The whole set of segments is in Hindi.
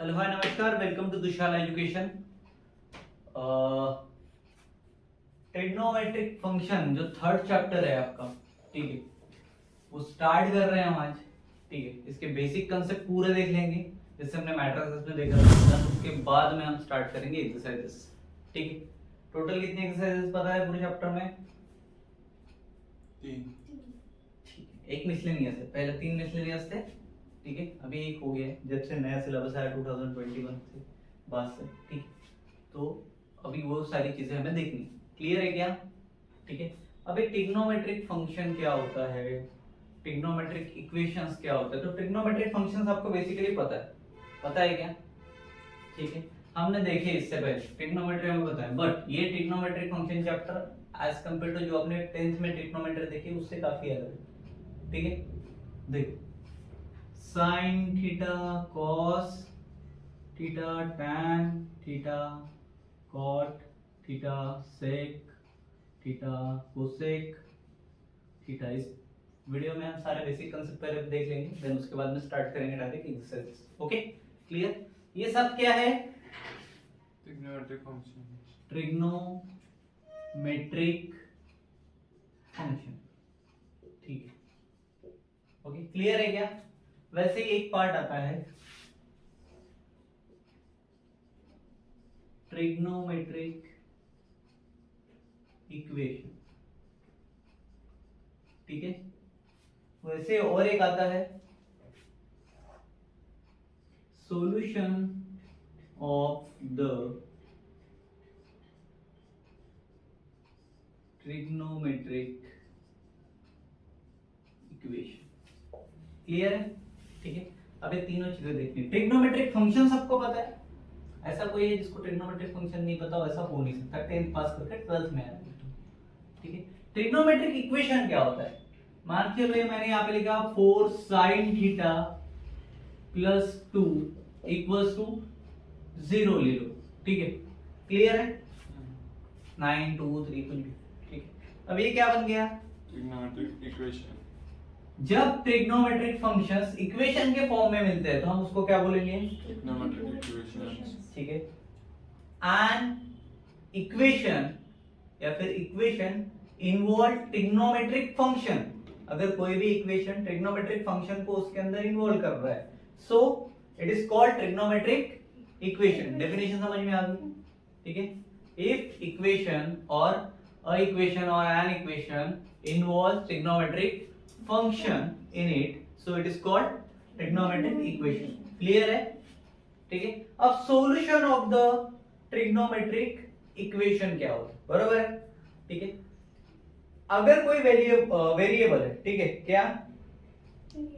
हेलो हाय नमस्कार, welcome to Dushala education. Trigonometric function जो थर्ड चैप्टर है आपका, ठीक है, वो स्टार्ट कर रहे हैं हम आज। ठीक है, इसके बेसिक कंसेप्ट पूरे देख लेंगे जैसे हमने मैट्रिसेस में देखा था। उसके बाद में हम स्टार्ट करेंगे एक्सरसाइजेस। ठीक है, टोटल कितनी एक्सरसाइजेस पता है पूरे चैप्टर में? 3। ठीक है, एक मिसलेनियस है, पहले 3 मिसलेनियस थे। ठीक है, अभी एक हो गया है जब से नया सिलेबस आया 2021 से बाद से। ठीक, तो अभी वो सारी चीजें हमें देखनी। क्लियर है क्या? ठीक है, अभी ट्रिग्नोमेट्रिक फंक्शन क्या होता है, ट्रिग्नोमेट्रिक इक्वेशंस क्या होता है। तो ट्रिग्नोमेट्रिक फंक्शंस आपको बेसिकली पता है क्या? ठीक है, हमने देखे इससे पहले ट्रिग्नोमेट्री में पता है, बट ये trigonometric function chapter as compare to जो आपने 10th में ट्रिग्नोमेट्री देखी उससे काफी अलग है। ठीक है, देखो sin theta cos theta tan theta cot theta sec theta cosec theta. इस वीडियो में हम सारे बेसिक कंसेप्ट पहले देख लेंगे, देन उसके बाद में स्टार्ट करेंगे डायरेक्ट एक्सरसाइज। Okay, clear? ये सब क्या है? Trigonometric function. Trigonometric function. ठीक है, ओके, क्लियर है क्या? वैसे ही एक पार्ट आता है ट्रिग्नोमेट्रिक इक्वेशन। ठीक है, वैसे और एक आता है solution of the trigonometric equation. Clear है? ठीक है, अब ये तीनों चीजें देखनी। ट्रिग्नोमेट्रिक फंक्शन सबको पता है, ऐसा कोई है जिसको ट्रिग्नोमेट्रिक फंक्शन नहीं पता, वैसा हो नहीं सकता 10th पास करके 12th में आया। ठीक है, ट्रिग्नोमेट्रिक इक्वेशन क्या होता है? मान के चलो मैंने यहाँ पे लिखा 4 sin theta plus 2 equals to 0 ले लो। ठीक है, क्लियर है? 9 2 3 कुछ भी। ठीक है, अब ये क्या बन गया? Trigonometric equation. जब ट्रिग्नोमेट्रिक फंक्शंस इक्वेशन के फॉर्म में मिलते हैं तो हम उसको क्या बोलेंगे? Trigonometric equation. ठीक है, एन इक्वेशन या फिर इक्वेशन इन्वॉल्व ट्रिग्नोमेट्रिक फंक्शन। अगर कोई भी इक्वेशन ट्रिग्नोमेट्रिक फंक्शन को उसके अंदर इन्वॉल्व कर रहा है, so it is called trigonometric equation. Definition समझ में आ गई? ठीक है, इफ इक्वेशन और अ इक्वेशन और an equation involve trigonometric function in it, so it is called trigonometric equation. Clear है? ठीक है, अब solution of the trigonometric equation क्या होता है? बरोबर है? ठीक है, अगर कोई वेरिएबल है, ठीक है, क्या?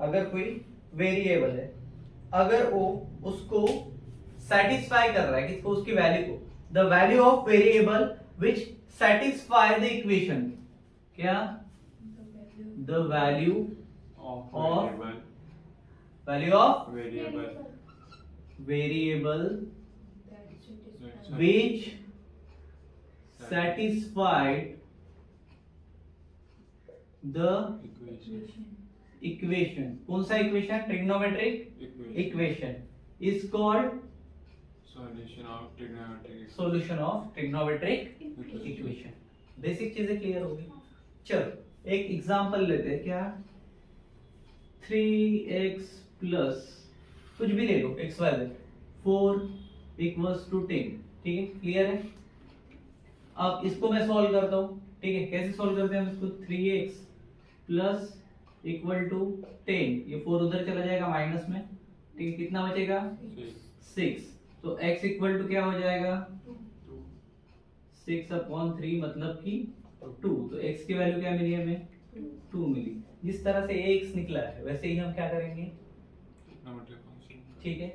अगर कोई वेरिएबल है, अगर वो उसको सेटिस्फाई कर रहा है, किसको? उसकी वैल्यू को, the value of variable which satisfy the equation. क्या? The value of variable which satisfied the equation। कौन सा equation? Trigonometric equation is called solution of trigonometric equation। Basic चीजें क्लियर होगी। चलो एक एग्जांपल लेते हैं। क्या? 3x प्लस कुछ भी ले लो, x y 4 इक्वल्स टू 10। ठीक है, क्लियर है? अब इसको मैं सॉल्व करता हूं। ठीक है, कैसे सॉल्व करते हैं हम इसको? 3x प्लस इक्वल टू 10, ये 4 उधर चला जाएगा माइनस में। ठीक है, कितना बचेगा? 6। तो x इक्वल टू क्या हो जाएगा? 6/3 मतलब कि 2। तो x की वैल्यू क्या मिली हमें? 2 मिली। जिस तरह से x निकला है वैसे ही हम क्या करेंगे? ठीक है,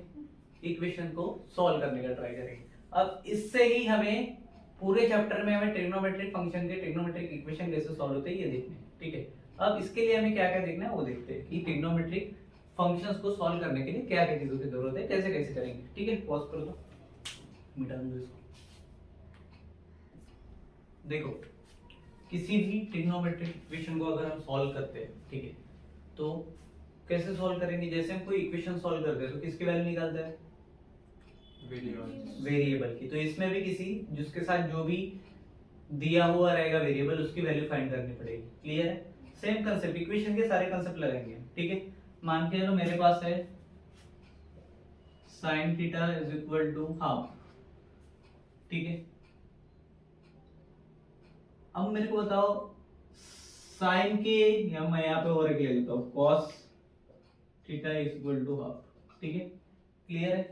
इक्वेशन को सॉल्व करने का ट्राई करेंगे। अब इससे ही हमें पूरे चैप्टर में हमें ट्रिग्नोमेट्रिक फंक्शन के ट्रिग्नोमेट्रिक इक्वेशन कैसे सॉल्व होते हैं ये देखने हैं। ठीक है, अब इसके लिए हमें क्या क्या देखना है वो देखते हैं कि ट्रिग्नोमेट्रिक फंक्शंस को सॉल्व करने के लिए क्या क्या चीजों की जरूरत है, कैसे कैसे करेंगे। ठीक है, पॉज कर दो, मिटा दो इसको। देखो, किसी भी ट्रिग्नोमेट्रिक इक्वेशन को अगर हम सॉल्व करते हैं, ठीक है, तो कैसे सॉल्व करेंगे? जैसे हम कोई इक्वेशन सॉल्व करते हैं तो किसकी वैल्यू निकालते हैं? वेरिएबल की। तो इसमें भी किसी जिसके साथ जो भी दिया हुआ रहेगा वेरिएबल उसकी वैल्यू फाइंड करनी पड़ेगी। क्लियर है? सेम कंसेप्ट, इक्वेशन के सारे कंसेप्ट लगाएंगे। ठीक है, मान के चलो मेरे पास है sin theta is equal to half. ठीक है, अब मेरे को बताओ साइन के, या मैं यहाँ पे और एक ले लेता हूँ cos theta is equal to half. ठीक है, क्लियर है?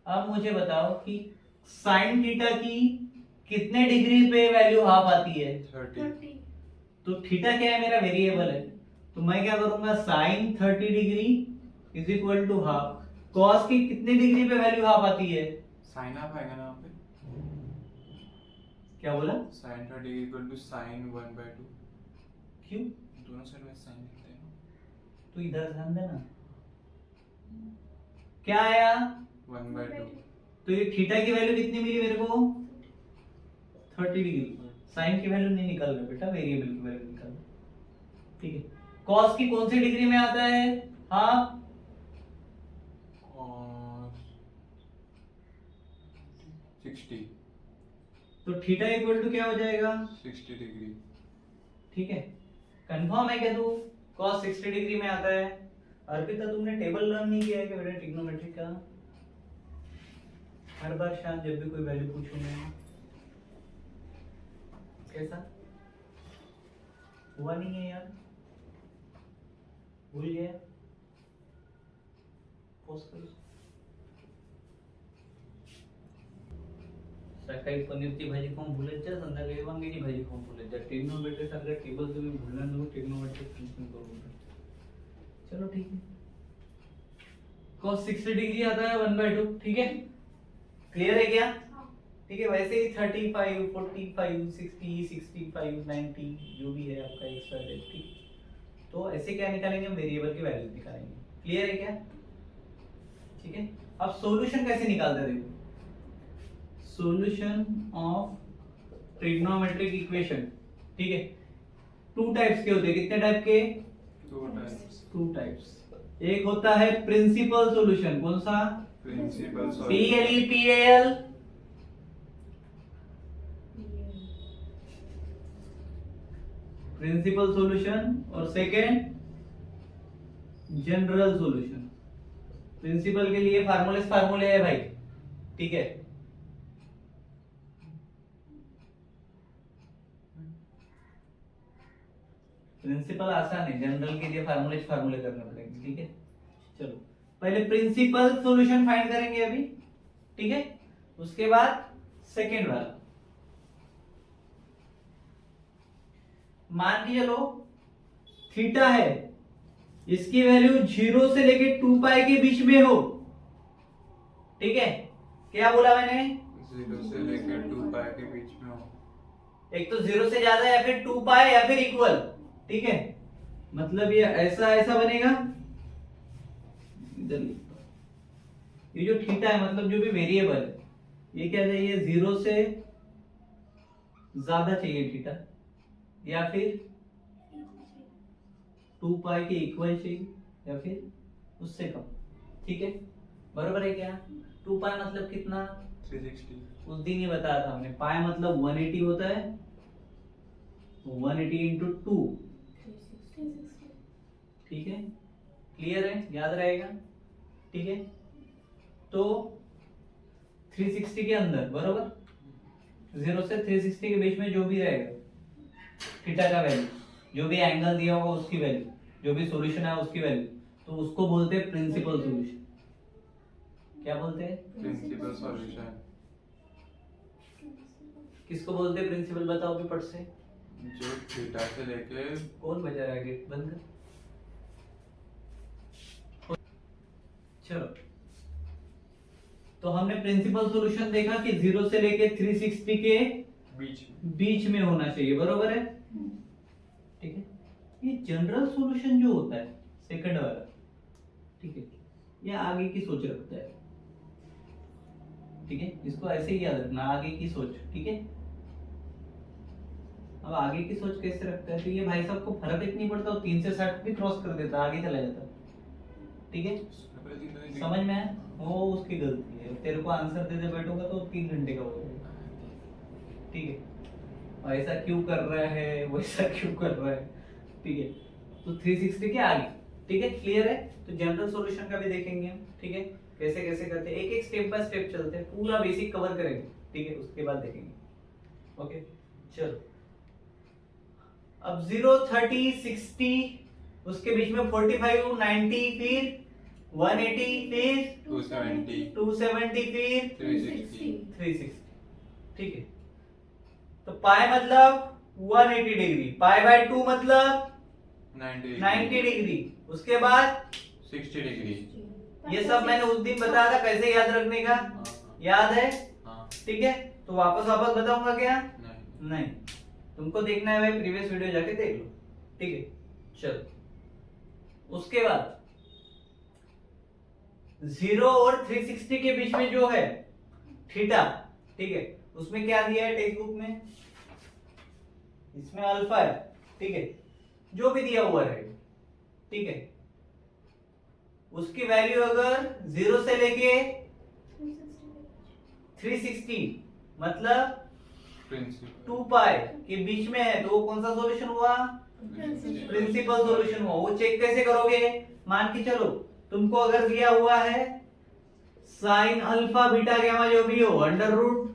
अब मुझे बताओ कि साइन थीटा की कितने डिग्री पे वैल्यू हाफ आती है? 30। तो थीटा क्या है? मेरा वेरिएबल है। तो मैं क्या करूंगा, sine 30 degree is equal to half. Cos की कितने डिग्री पे वैल्यू हाफ आती है? साइन हाफ आएगा ना यहाँ पे? क्या बोला? sin 30 equal to sin 1/2। क्यों? दोनों साइड में sin लिखते हैं ना। तो इधर ध्यान देना, क्या आया? 1/2। तो ये थीटा की वैल्यू कितनी मिली मेरे को? 30 डिग्री। साइन की वैल्यू नहीं निकाल रहे बेटा, वेरिएबल की वैल्यू निकाल। ठीक है, कॉस की कौन सी डिग्री में आता है? हाफ। और 60। तो थीटा इक्वल टू क्या हो जाएगा? 60 डिग्री। ठीक है, कंफर्म है क्या तू? cos 60 डिग्री में आता है। अर्पिता तुमने टेबल लर्न नहीं किया है क्या बेटा ट्रिग्नोमेट्री का? हर बार शायद जब भी कोई वैल्यू पूछूं मैं, कैसा हुआ नहीं है यार? भूल गया? पॉज करो। सकाळी पनीरची भाजी खाऊन भुलायच्या, संध्याकाळी वांग्याची भाजी खाऊन भुलायच्या। ट्रिग्नोमेट्री सारखं टेबल तुम्ही भूलना नको, ट्रिग्नोमेट्री फंक्शन करून। चलो ठीक है, cos 60 डिग्री आता है 1/2। ठीक है, क्लियर है क्या? ठीक है, वैसे ही 35, 45, 60, 65, 90 जो भी है आपका एक्स वाई जेड। ठीक, तो ऐसे क्या निकालेंगे हम? वेरिएबल की वैल्यू निकालेंगे। क्लियर है क्या? ठीक है, अब सॉल्यूशन कैसे निकालते हैं देखो। Solution of trigonometric equation. ठीक है, टू टाइप्स के होते हैं। कितने टाइप के? 2 टाइप्स। Two types. एक होता है प्रिंसिपल सॉल्यूशन। कौन सा? Principal PLE PAL। Principal solution. और सेकेंड जनरल सॉल्यूशन। प्रिंसिपल के लिए फार्मूले है भाई। ठीक है, प्रिंसिपल आसान है, जनरल के लिए फार्मूले करने पड़ेंगे। ठीक है, चलो पहले प्रिंसिपल सॉल्यूशन फाइंड करेंगे अभी। ठीक है, उसके बाद सेकेंड वाला। मान के चलो थीटा है, इसकी वैल्यू 0 से लेके 2 पाई के बीच में हो। ठीक है, क्या बोला मैंने? 0 से लेकर 2 पाई के बीच में हो। एक तो 0 से ज्यादा या फिर 2 पाई या फिर इक्वल। ठीक है, मतलब ये ऐसा ऐसा बनेगा। इधर ये जो थीटा है, मतलब जो भी वेरिएबल है, ये क्या चाहिए? 0 से ज्यादा चाहिए थीटा, या फिर 2 पाई के इक्वल चाहिए, या फिर उससे कम। ठीक है, बरोबर है क्या? 2 पाई मतलब कितना? 360। उस दिन ही बताया था हमने, पाई मतलब 180 होता है। 180 इंटू 2। ठीक है, क्लियर है? याद रहेगा? ठीक है, तो 360 के अंदर, बरोबर 0 से 360 के बीच में जो भी रहेगा थीटा का वैल्यू, जो भी एंगल दिया होगा उसकी वैल्यू, जो भी सॉल्यूशन है उसकी वैल्यू, तो उसको बोलते हैं प्रिंसिपल सॉल्यूशन। क्या बोलते हैं? Principal solution. किसको बोलते हैं प्रिंसिपल? बताओ भी पट से। जो थीटा से लेके कौन बजा रहा है? गेट बंद कर। चलो, तो हमने प्रिंसिपल सॉल्यूशन देखा कि 0 से लेके 360 के बीच में होना चाहिए, बरोबर है? ठीक है, ये जनरल सॉल्यूशन जो होता है सेकंड वाला, ठीक है, ये आगे की सोच रखता है। ठीक है, इसको ऐसे ही याद रखना, आगे की सोच। ठीक है, अब आगे की सोच कैसे रखता है? तो ये भाई साहब को फर्क इतना नहीं पड़ता, 3 से 60 भी क्रॉस कर देता, आगे चला जाता। ठीक है, समझ में आया? वो उसकी गलती है, तेरे को आंसर देते बैठूंगा तो 3 घंटे का हो जाएगा। ठीक है, ऐसा क्यों कर रहा है, वैसा क्यों कर रहा है, ठीक है। तो 360 के आगे, ठीक है, क्लियर है। तो जनरल सॉल्यूशन का भी देखेंगे हम, ठीक है, कैसे कैसे करते हैं, एक एक स्टेप बाय स्टेप चलते हैं, पूरा बेसिक कवर करेंगे, ठीक है, उसके बाद देखेंगे। ओके, चलो। अब 0, 30, 60, उसके बीच में 45, 90, फिर 180, फिर 270, 270, फिर 360, 360, ठीक है। तो पाई मतलब 180 डिग्री, पाई बाय 2 मतलब 90 डिग्री, उसके बाद 60 डिग्री। ये सब मैंने उस दिन बताया था कैसे याद रखने का, याद है? हाँ, ठीक है, तो वापस वापस बताऊंगा क्या? नहीं, नहीं, तुमको देखना है भाई, प्रीवियस वीडियो जाके देख लो, ठीक है। चलो, उसके बाद 0 और 360 के बीच में जो है थीटा, ठीक है, उसमें क्या दिया है टेक्स्ट बुक में? इसमें अल्फा है, ठीक है, जो भी दिया हुआ है, ठीक है। उसकी वैल्यू अगर 0 से लेके 360 मतलब प्रिंसिपल 2 पाई के बीच में है, तो वो कौन सा सॉल्यूशन हुआ? प्रिंसिपल सॉल्यूशन हुआ। वो चेक कैसे करोगे? मान के चलो तुमको अगर दिया हुआ है साइन अल्फा बीटा गामा जो भी हो अंडर रूट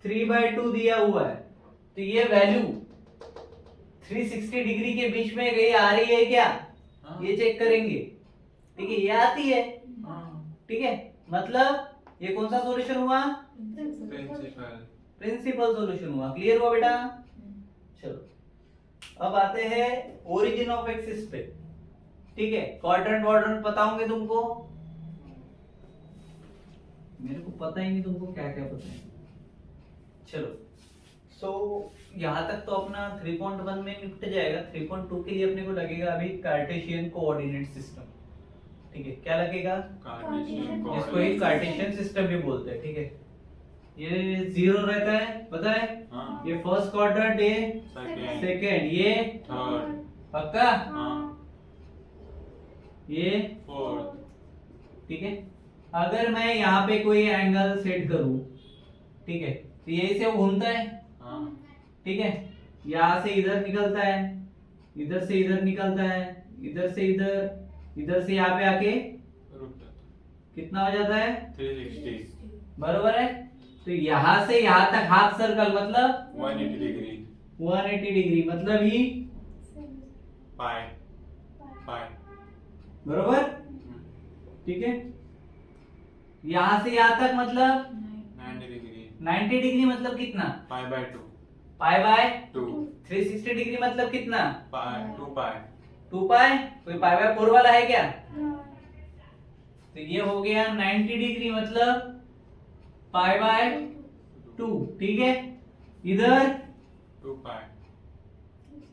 3/2 दिया हुआ है, तो ये वैल्यू 360 डिग्री के बीच में कहीं आ रही है क्या? हाँ। ये चेक करेंगे, ठीक है, ये आती है, हाँ, ठीक है, मतलब ये कौन सा सॉल्यूशन हुआ? प्रिंसिपल। प्रिंसिपल सॉल्यूशन हुआ। क्लियर हुआ बेटा? चलो, अब आते हैं ओरिजिन ऑफ एक्सिस पे, ठीक है। क्वाड्रेंट क्वाड्रेंट पता होंगे तुमको, मेरे को पता ही नहीं तुमको क्या क्या पता है। चलो, सो यहां तक तो अपना 3.1 में निपट जाएगा। 3.2 के लिए अपने को लगेगा अभी कार्टेशियन कोऑर्डिनेट सिस्टम, ठीक है। क्या लगेगा? इसको ही कार्टेशियन सिस्टम भी बोलते हैं, ठीक है। ये 0 रहता है, पता है? हाँ, ये फर्स्ट क्वाड्रेंट, ये सेकंड, ये थर्ड, पक्का, हाँ, ये फोर्थ, ठीक है। अगर मैं यहाँ पे कोई एंगल सेट करूं, ठीक है, तो यही से वो घूमता है, हाँ, ठीक है, यहाँ से इधर निकलता है, इधर से इधर निकलता है, इधर से इधर, इधर से यहाँ पे आके रुक जाता, कितना हो जाता है? 360, बरोबर है। तो यहाँ से यहाँ तक हाफ सर्कल मतलब 180 डिग्री, 180 डिग्री मतलब ही, पाई, पाई, बरोबर, ठीक है। यहाँ से यहाँ तक मतलब 90 डिग्री, 90 डिग्री मतलब कितना? Pi by 2, pi by 2, 360 degree मतलब कितना? पाई, 2 पाई, 2 पाई। कोई पाई बाय 4 वाला है क्या? तो ये हो गया 90 डिग्री मतलब पाई बाय 2, ठीक है। इधर 2 पाई,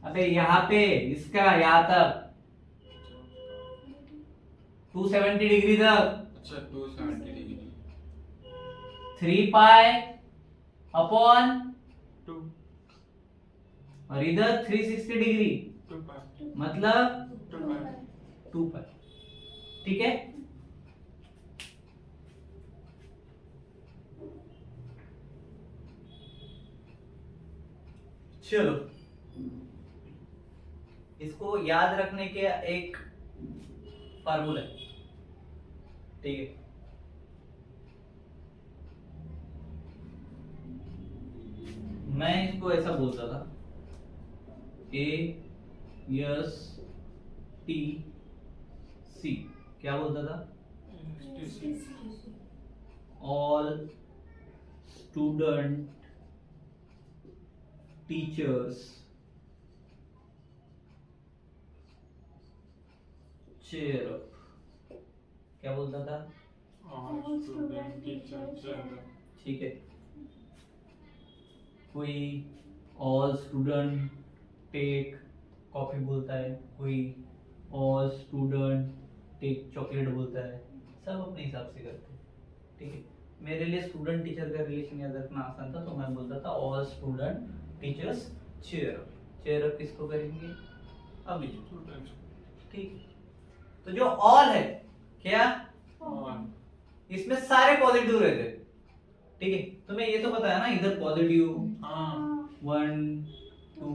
अबे यहाँ पे इसका यहाँ तक 270 डिग्री तक अच्छा 270 डिग्री, 3 पाई अपॉन 2, और इधर 360 डिग्री 2 पाई, मतलब 2 पाई, 2 पाई, ठीक है। चलो, इसको याद रखने के एक फार्मूला है, ठीक है। मैं इसको ऐसा बोलता था, ASTC, क्या बोलता था? All student teachers cheer up, क्या बोलता था? all student teacher cheer, ठीक है। कोई ऑल स्टूडेंट टेक कॉफी बोलता है, कोई ऑल स्टूडेंट टेक चॉकलेट बोलता है, सब अपने हिसाब से करते हैं, ठीक है। मेरे लिए स्टूडेंट टीचर का रिलेशन याद रखना आसान था, तो मैं बोलता था all student teachers cheer up. Cheer up किसको करेंगे? अभी, student, ठीक। तो जो ऑल है क्या? और इसमें सारे पॉजिटिव रहते हैं, ठीक है। तुम्हें ये तो पता है ना, इधर पॉजिटिव हाँ 1 2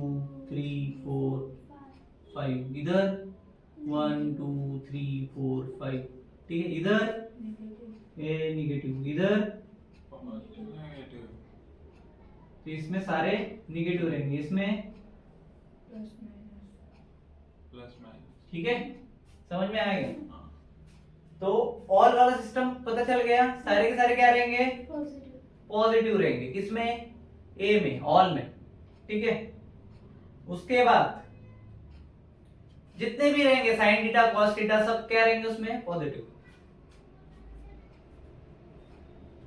3 4 5, इधर 1 2 3 4 5, ठीक है। इधर ये निगेटिव, इधर नेगेटिव तो इसमें सारे निगेटिव रहेंगे, इसमें प्लस माइनस। ठीक है, समझ में आएगा। हाँ तो ऑल वाला सिस्टम पता चल गया, सारे के सारे क्या रहेंगे, पॉजिटिव रहेंगे, किसमें, ए में, ऑल में, ठीक है। उसके बाद जितने भी रहेंगे साइन थीटा कॉस थीटा सब क्या रहेंगे उसमें, पॉजिटिव।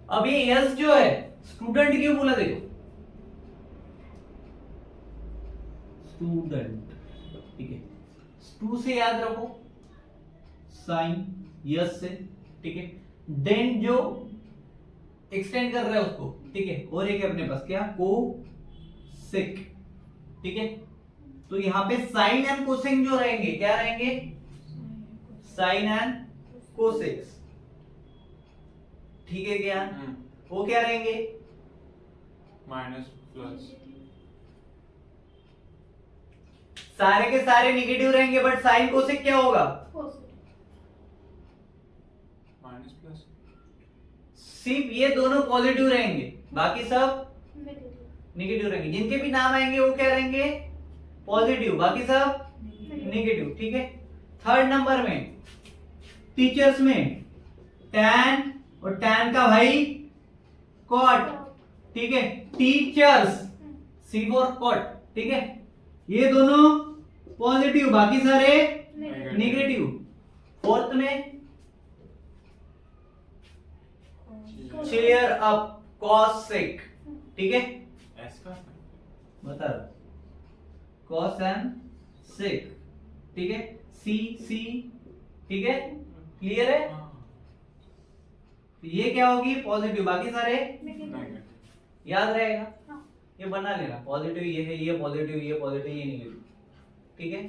अब ये यस जो है स्टूडेंट क्यों बोला, देखो स्टूडेंट, ठीक है। स्टू से याद रखो, साइन यस से, ठीक है। डेंट जो एक्सटेंड कर रहा है उसको, ठीक है। और एक है अपने पास क्या, को सेक, ठीक है। तो यहां पे साइन एंड कोसेक जो रहेंगे क्या रहेंगे, साइन एंड कोसेक्स, ठीक है क्या। वो क्या रहेंगे, माइनस प्लस सारे के सारे निगेटिव रहेंगे, बट साइन कोसेक क्या होगा, माइनस प्लस। सिर्फ ये दोनों पॉजिटिव रहेंगे, बाकी सब निगेटिव रहेंगे। जिनके भी नाम आएंगे वो क्या रहेंगे, पॉजिटिव, बाकी सब निगेटिव, ठीक है। थर्ड नंबर में टीचर्स में टैन और टैन का भाई कॉट, ठीक है। टीचर्स सी फॉर कॉट, ठीक है। ये दोनों पॉजिटिव, बाकी सारे निगेटिव। फोर्थ में चेयर अप कॉस सेक, ठीक है। एस का बता रहा, कॉस एंड सेक, ठीक है। सी सी, ठीक है, क्लियर है। हाँ तो ये क्या होगी, पॉजिटिव, बाकी सारे नेगेटिव। याद रहेगा, ये बना लेना, पॉजिटिव ये है, ये पॉजिटिव, ये पॉजिटिव, ये निगेटिव, ठीक है।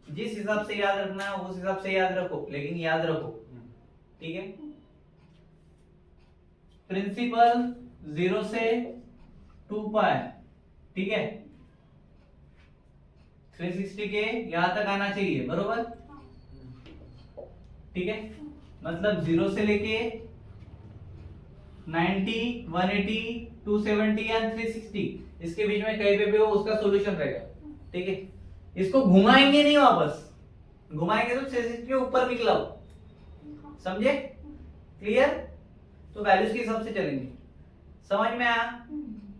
जिस हिसाब से याद रखना है उस हिसाब से याद रखो, लेकिन याद रखो, ठीक है। प्रिंसिपल 0 से 2 पाई, ठीक है। 360 के यहां तक आना चाहिए, बरोबर, ठीक है। मतलब 0 से लेके 90 180 270 एंड 360 इसके बीच में कहीं पे भी हो उसका सॉल्यूशन रहेगा, ठीक है। इसको घुमाएंगे नहीं, वापस घुमाएंगे तो 360 के ऊपर निकला हो, समझे, क्लियर। तो वैल्यूज के हिसाब से चलेंगे, समझ में आया।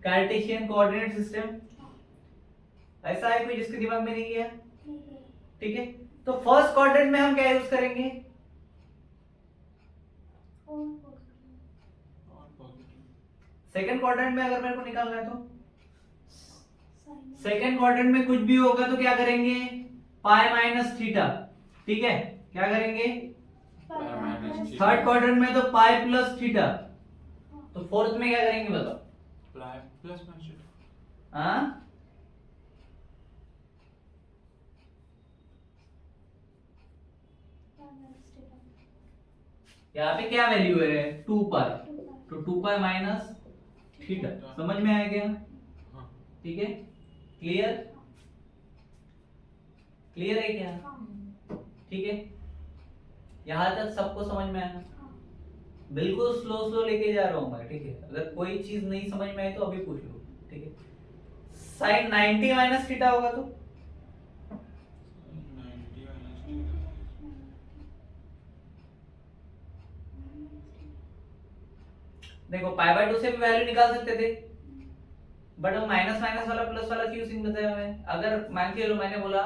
कार्टेशियन कोऑर्डिनेट सिस्टम ऐसा है कोई जिसके दिमाग में नहीं गया, ठीक है। तो फर्स्ट क्वाड्रेंट में हम क्या यूज करेंगे, और पॉजिटिव। सेकंड क्वाड्रेंट में अगर मेरे को निकालना है तो सेकंड क्वाड्रेंट में कुछ भी होगा तो क्या करेंगे, पाई माइनस थीटा, ठीक है। क्या करेंगे, थर्ड क्वाड्रेंट में तो पाई प्लस थीटा, तो फोर्थ में क्या करेंगे बताओ, प्लस माइनस। हाँ यहाँ पे क्या वैल्यू है, 2 पाई, तो 2 पाई माइनस थीटा, समझ में आया क्या, हाँ ठीक है। क्लियर, क्लियर है क्या, ठीक है। यहां तक सबको समझ में आया, बिल्कुल स्लो स्लो लेके जा रहा हूं मैं, ठीक है। अगर कोई चीज नहीं समझ में आई तो अभी पूछ लो, ठीक है। साइन 90 माइनस थीटा होगा तो 90 माइनस। देखो पाई बाय 2 से भी वैल्यू निकाल सकते थे, बट हम माइनस माइनस वाला प्लस वाला क्यों सिंह बताया हमें। अगर मान के लो मैंने बोला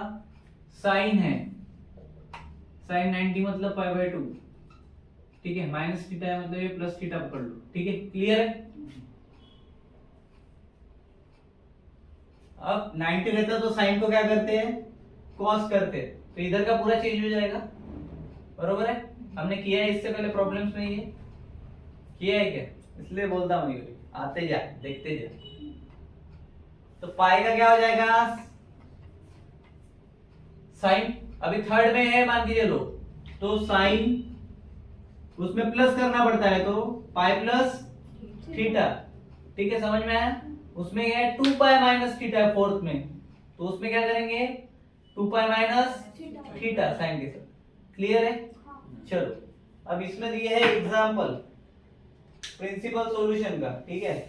साइन है, साइन 90 मतलब पाई बाय 2, ठीक है। माइनस थीटा है मतलब ये प्लस थीटा पकड़ लो, ठीक है। क्लियर है। अब 90 रहता तो साइन को क्या करते हैं, कॉस करते, तो इधर का पूरा चेंज हो जाएगा, बरोबर है। हमने किया है इससे पहले प्रॉब्लम्स में, ये किया है क्या, इसलिए बोलता हूं ये, आते जा देखते जा। तो पाई का क्या हो जाएगा, साइन, अभी थर्ड में है मान के चलो, तो साइन उसमें प्लस करना पड़ता है, तो पाई प्लस थीटा। ठीक है, समझ में आया? उसमें क्या है, 2 पाई माइनस थीटा है फोर्थ में, तो उसमें क्या करेंगे, 2 पाई माइनस थीटा साइन के साथ। क्लियर है? चलो, अब इसमें दिए है एग्जांपल प्रिंसिपल सॉल्यूशन का। ठीक है,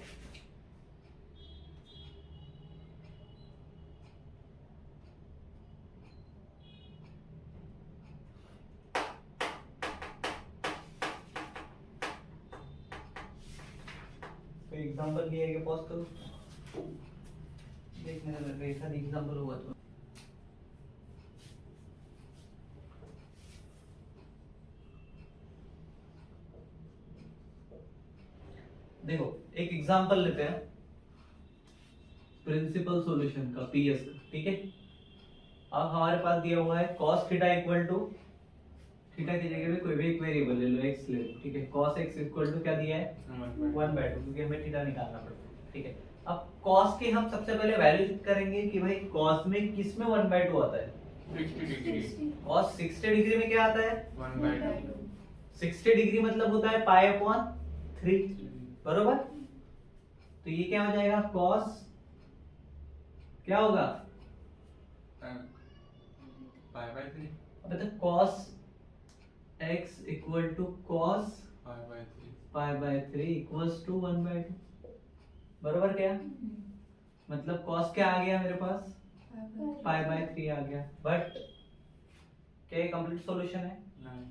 तो एग्जांपल दिया है कि पॉज करो, देखने लग रहा है ऐसा एग्जांपल होगा तो। देखो एक एग्जांपल लेते हैं प्रिंसिपल सॉल्यूशन का, पीएस का। ठीक है, अब हमारे पास दिया हुआ है cos theta equal to, theta की जगह पे कोई भी एक वेरिएबल ले लो, x ले लो। ठीक है, cos x इक्वल टू क्या दिया है, 1/2, क्योंकि हमें थीटा निकालना पड़ता है। ठीक है, अब cos के हम सबसे पहले वैल्यू करेंगे कि भाई cos में किस में 1/2 आता है, 60 डिग्री, cos 60 डिग्री में क्या आता है, 1/2, 60 डिग्री मतलब होता है पाई अपॉन 3, बरोबर। तो ये क्या हो जाएगा, cos क्या होगा, पाई/3, अब तो cos x equal to cos पाई/3, पाई/3 इक्वल्स टू 1/2, बरोबर। क्या मतलब cos क्या आ गया मेरे पास, पाई/3 आ गया। बट क्या ये कंप्लीट सॉल्यूशन है, नहीं,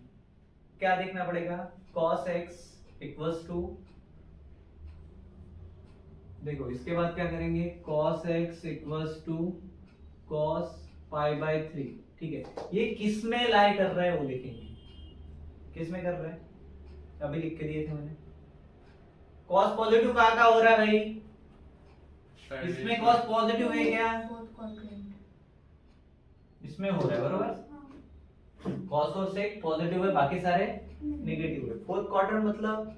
क्या देखना पड़ेगा, cos x इक्वल्स टू, देखो इसके बाद क्या करेंगे, cos x equals to cos पाई/3। ठीक है, ये किस में लाई कर रहा है वो देखेंगे, किस में कर रहा है, अभी लिख के दिए थे मैंने। cos पॉजिटिव कहाँ हो रहा है भाई, इसमें cos पॉजिटिव है क्या, इसमें हो रहा है, बरोबर। cos और sec पॉजिटिव है, बाकी सारे नेगेटिव है। फोर्थ क्वार्टर मतलब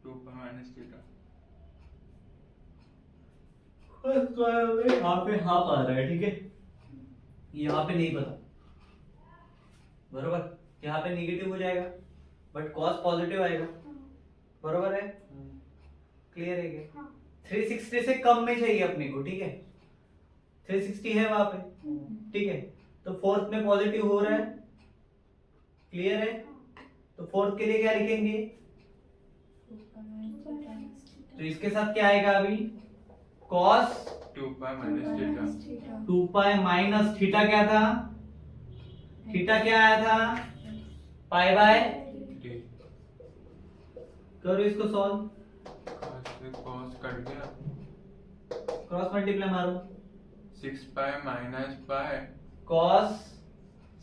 2 पाई - थीटा, यहाँ पे हाफ आ रहा है। ठीक है, यहाँ पे नहीं पता, बरोबर। यहाँ पे नेगेटिव हो जाएगा, बट cos पॉजिटिव आएगा, बरोबर है। क्लियर है क्या, 360 से कम में चाहिए अपने को। ठीक है, 360 है वहां पे। ठीक है, तो फोर्थ में पॉजिटिव हो रहा है, क्लियर है। तो फोर्थ के लिए क्या लिखेंगे, तो इसके साथ क्या आएगा अभी, cos 2 पाई - थीटा, 2 पाई माइनस थीटा क्या था, थीटा क्या आया था, पाई/3। 3, करो इसको सॉल्व, cos कट गया, क्रॉस मल्टीप्लाई मारो, 6 पाई - पाई, cos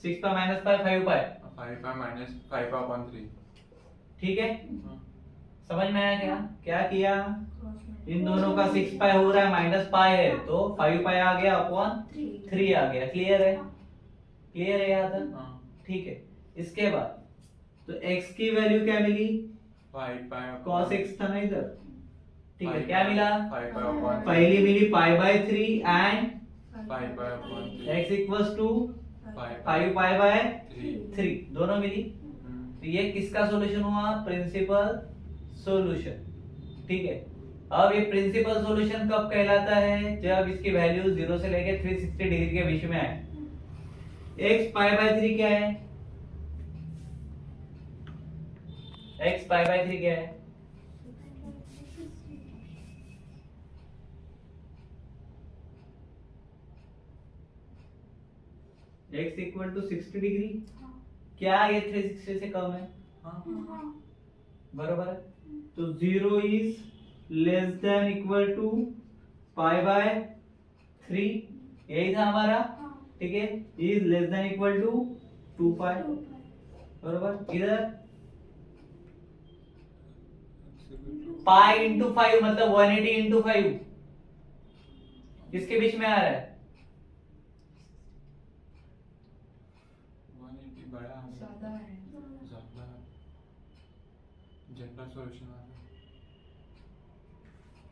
6 पाई माइनस पाई 5 पाई। 5 पाई - 5/3, ठीक है, समझ में आया क्या, क्या किया, इन दोनों का 6 पाई हो रहा है, माइनस पाई है, तो 5 पाई आ गया अपॉन 3 आ गया। क्लियर है, क्लियर है यहाँ तक। हाँ, ठीक है, इसके बाद तो x की वैल्यू क्या मिली, 5 पाई cos x था ना इधर। ठीक है, क्या मिला, 5 पाई - पहली मिली पाई/3 and 5 pi - x equals to 5 5 पाई/3, 3, दोनों मिली। तो ये किसका सॉल्यूशन हुआ, प्रिंसिपल सॉल्यूशन। ठीक है, अब ये प्रिंसिपल सॉल्यूशन कब कहलाता है, जब इसकी वैल्यू 0 से लेके 360 डिग्री के बीच में आए। x पाई/3 क्या है, x पाई/3 क्या है, x इक्वल टू 60 डिग्री। क्या ये 360 से कम है, हाँ बराबर है। तो 0 is less than equal to पाई/3, यही था हमारा। ठीक है, is less than equal to 2 pi, बराबर। इधर पाई इंटू 5 मतलब 180 इंटू 5, किसके बीच में आ रहा है, 180 बड़ा है, ज्यादा है। ज्यादा है, जनरल सॉल्यूशन आ गया,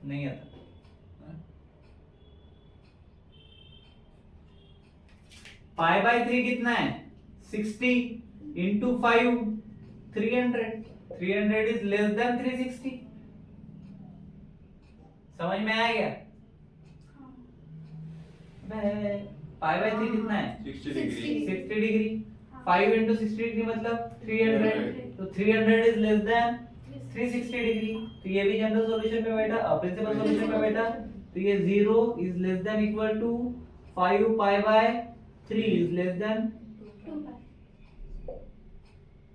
नहीं आता। हाँ? पाई बाय 3 कितना है 60 इंटू 5 300 300 इज लेस देन 360 समझ में आया क्या पाई बाय 3 कितना है 60 डिग्री 60 डिग्री 5 इंटू 60 डिग्री मतलब 300 तो 300 इज लेस देन 360 डिग्री तो ये भी जनरल सॉल्यूशन पे बैठा प्रिंसिपल सॉल्यूशन पे बैठा तो ये 0 is less than equal to 5 pi by 3 is less than 2 pi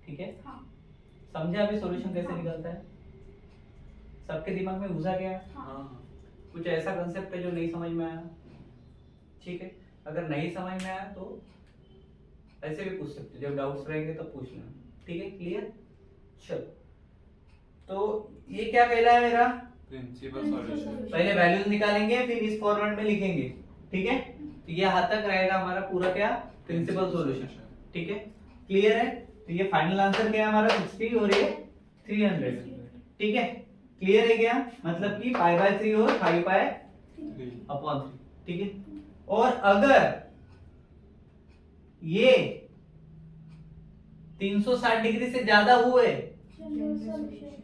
ठीक है हाँ समझा अभी सॉल्यूशन कैसे निकलता है सबके दिमाग में घुसा गया हाँ कुछ ऐसा कांसेप्ट है जो नहीं समझ में आया ठीक है अगर नहीं समझ में आया तो ऐसे भी पूछ सकते हो जब डाउट्स रहेंगे तो पूछ लेना ठीक है क्लियर चलो तो ये क्या कहला है मेरा प्रिंसिपल सॉल्यूशन पहले वैल्यूज निकालेंगे फिर इस फॉर्मेट में लिखेंगे ठीक है तो ये यहाँ तक रहेगा हमारा पूरा क्या प्रिंसिपल सॉल्यूशन ठीक है क्लियर है तो ये फाइनल आंसर क्या है हमारा 60 और ये 300 ठीक है क्लियर है क्या मतलब कि पाई बाय 3 और 5 पाई अपॉन 3 ठीक है और अगर ये 360 डिग्री से ज्यादा हुए जनरल सॉल्यूशन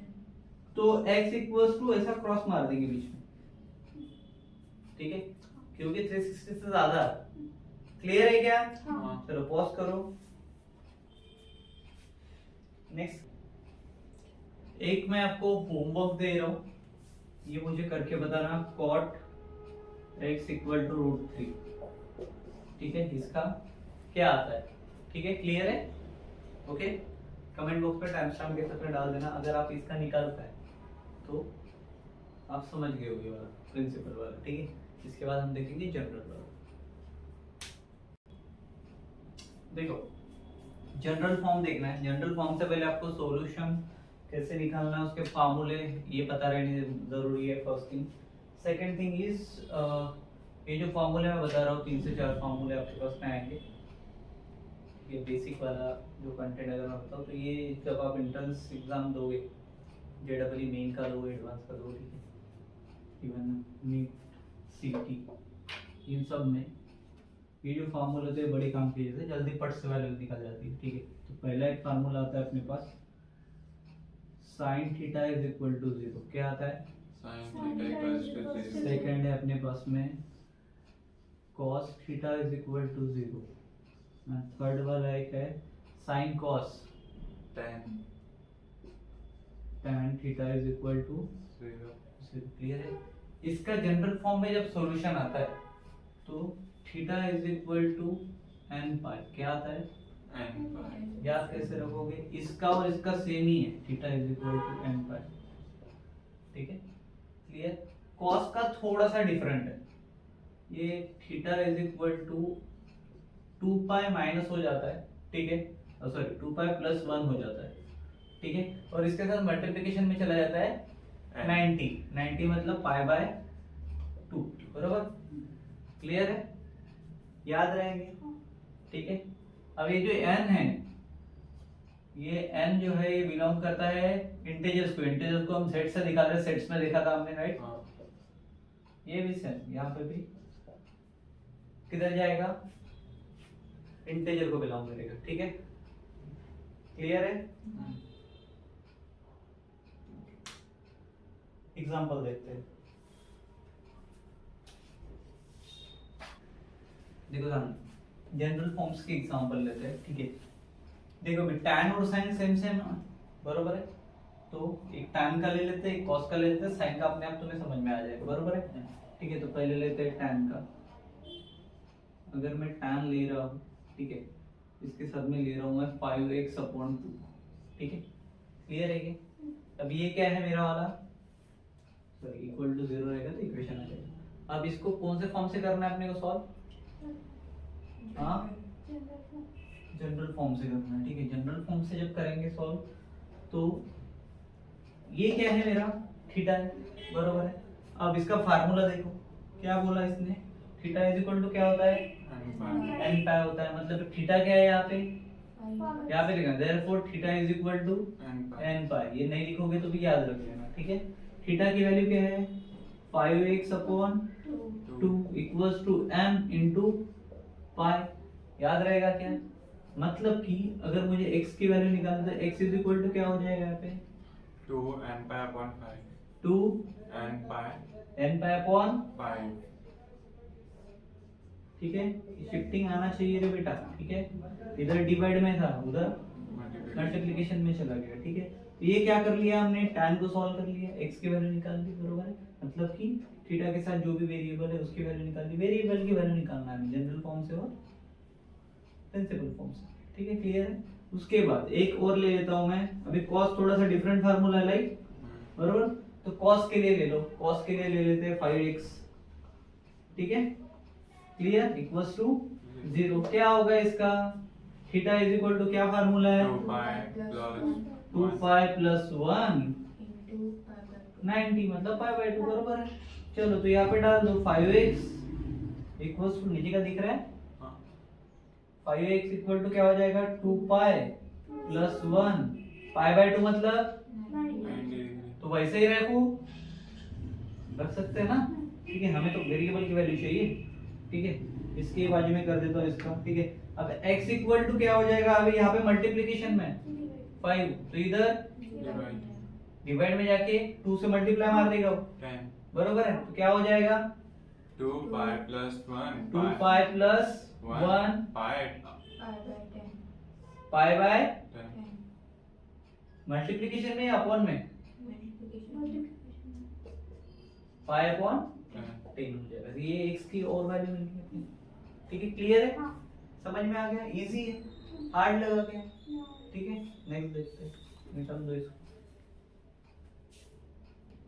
तो x इक्वल्स टू ऐसा क्रॉस मार देंगे बीच में ठीक है क्योंकि 360 से ज्यादा क्लियर है क्या हाँ चलो पॉज करो नेक्स्ट एक मैं आपको होमवर्क दे रहा हूं ये मुझे करके बताना cot x इक्वल टू √3 ठीक है इसका क्या आता है ठीक है क्लियर है ओके कमेंट बॉक्स पे टाइम स्टैम्प के साथ डाल देना अगर आप इसका निकाल पाए तो आप समझ गए होगे वाला प्रिंसिपल वाला ठीक है इसके बाद हम देखेंगे जनरल वाला देखो जनरल फॉर्म देखना है जनरल फॉर्म से पहले आपको सॉल्यूशन कैसे निकालना है उसके फार्मूले ये पता रहने जरूरी है first thing second thing is ये जो फार्मूले मैं बता रहा हूँ 3 से 4 फार्मूले आपके पास में आएंगे ये बेसिक वाला जो कंटेंट अगर मैं बताऊँ तो ये जब आप एंट्रेंस एग्जाम दोगे जेडब्ल्यू मेन का दो एडवांस का दो ठीक है इवन नीट सीटी इन सब में ये जो फार्मूला होते हैं बड़े काम के जैसे जल्दी पट से वैल्यू निकल जाती है ठीक है तो पहला एक फार्मूला आता है अपने पास sin theta is equal to 0 क्या आता है sin theta equals to 0 second है अपने पास में cos theta is equal to 0 third वाला एक है sin cos tan theta is equal to 0 clear है इसका जनरल फॉर्म में जब सॉल्यूशन आता है तो theta is equal to n pi क्या आता है n पाई याद कैसे रखोगे इसका और इसका सेम ही है theta is equal to n pi ठीक है क्लियर cos का थोड़ा सा डिफरेंट है ये theta is equal to 2 pi minus हो जाता है ठीक है सॉरी 2 पाई प्लस 1 हो जाता है ठीक है और इसके साथ मल्टीप्लिकेशन में चला जाता है 90 मतलब पाई बाय 2 बराबर क्लियर है याद रहेंगे ठीक है अब ये जो n है ये n जो है ये बिलोंग करता है इंटीजर्स को हम सेट से निकाल रहे सेट्स में देखा था हमने राइट हाँ ये भी सेम यहाँ पे भी किधर जाएगा इंटीजर को बिलोंग करेगा ठीक है क्लियर है एग्जांपल देखते हैं देखो सामने जनरल फॉर्म्स के एग्जांपल लेते हैं ठीक है देखो भाई tan और sin सेम सेम बरोबर है तो एक tan का ले लेते हैं एक cos का ले लेते हैं sin का अपने आप तुम्हें समझ में आ जाएगा बरोबर है ठीक है तो पहले लेते हैं tan का अगर मैं tan ले रहा हूँ ठीक है इसके साथ में ले रहा हूँ मैं 5x/2 ठीक है क्लियर है क्या अब ये क्या है मेरा वाला सॉरी इक्वल टू 0 रहेगा तो इक्वेशन आ जाएगा अब इसको कौन से फॉर्म से करना है अपने को सॉल्व हाँ जनरल फॉर्म से करना है ठीक है जनरल फॉर्म से जब करेंगे सॉल्व तो ये क्या है मेरा थीटा है बरोबर है अब इसका फार्मूला देखो क्या बोला इसने थीटा इज इक्वल टू क्या होता है n पाई होता है मतलब थीटा क्या है यहाँ पे लिखा therefore theta is equal to n pi ये नहीं लिखोगे तो भी याद रख लेना ठीक है थीटा की वैल्यू क्या है 5x/2 equals to m into pi याद रहेगा क्या? मतलब कि अगर मुझे x की वैल्यू निकालना है तो x इज इक्वल टू क्या हो जाएगा यहाँ पे? 2n pi upon 5. 2 n pi n pi upon, 5. ठीक है, शिफ्टिंग आना चाहिए रे बेटा, ठीक है, इधर डिवाइड में था उधर Multiplication. मल्टीप्लिकेशन में चला गया, ठीक है। तो ये क्या कर लिया हमने, tan को सॉल्व कर लिया, x की वैल्यू निकाल ली, बरोबर है। मतलब कि थीटा के साथ जो भी वेरिएबल है उसकी वैल्यू निकाल ली, वेरिएबल की वैल्यू निकालना है जनरल फॉर्म से और प्रिंसिपल फॉर्म से, ठीक है, क्लियर है। उसके बाद एक और ले लेता हूं मैं, अभी cos थोड़ा सा डिफरेंट फार्मूला है लाइक, बरोबर। तो cos के लिए ले लो, cos के लिए ले लेते हैं 5x, ठीक है, क्लियर, इक्वल्स टू 0। क्या होगा इसका, थीटा इज इक्वल टू क्या फार्मूला है, 2 pi plus 2 pi plus 1 into pi by 2. 90 मतलब पाई बाय 2, बरोबर है। चलो तो यहाँ पे डाल दो 5x इक्वल्स टू, नीचे का दिख रहा है, हाँ 5x इक्वल टू क्या हो जाएगा, 2 पाई प्लस 1 पाई बाय 2 मतलब 90 degree. तो वैसे ही रख सकते हैं ना, ठीक है, हमें तो वेरिएबल की वैल्यू चाहिए, ठीक है। इसके बाजू में कर देता हूँ इसका, ठीक है। अब x इक्वल टू क्या हो जाएगा, अभी यहाँ पे मल्टीप्लिकेशन में 5, तो इधर Divide. डिवाइड में जाके 2 से मल्टीप्लाई मार देगा वो, 10. बरोबर है। तो क्या हो जाएगा, 2 pi plus 1 2 pi. Pi plus 1 pi Pi by 10. Pi by 10. 10. Multiplication में या अपॉन में, Multiplication. Pi upon 10. 10 हो जाएगा। ये x की और वैल्यू मिल गई, ठीक है, क्लियर है, हाँ. समझ में आ गया, इजी है, हार्ड लगा क्या, ठीक है। नेक्स्ट देखते हैं, निकाल दो इसको,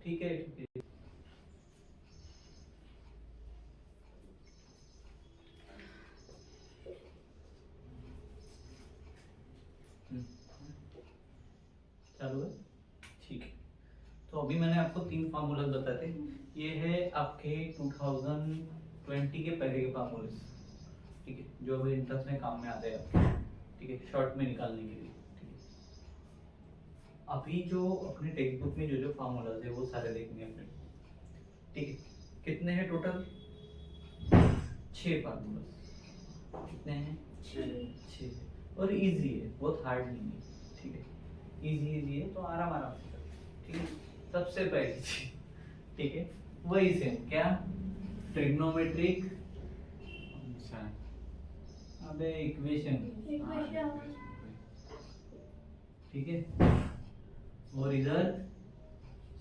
ठीक है, ठीक है। चालू है, ठीक है। तो अभी मैंने आपको 3 फार्मूला बताए थे, ये है आपके 2020 के पहले के फार्मूले, ठीक है, जो अभी इंटरेस्ट में काम में आते हैं आपके, ठीक है, शॉर्ट में निकालने के लिए, ठीक है। अभी जो अपने टेक्स्ट बुक में जो फार्मूलाज है वो सारे देखने हैं अपने, ठीक है। कितने हैं टोटल, 6 फार्मूला, कितने हैं, 6, और इजी है, बहुत हार्ड नहीं है, ठीक है, इजी है, तो आराम आराम से करो, ठीक है। सबसे पहली चीज, ठीक है, वही सेम क्या, ट्रिग्नोमेट्रिक, Function. अबे इक्वेशन, ठीक है, और इधर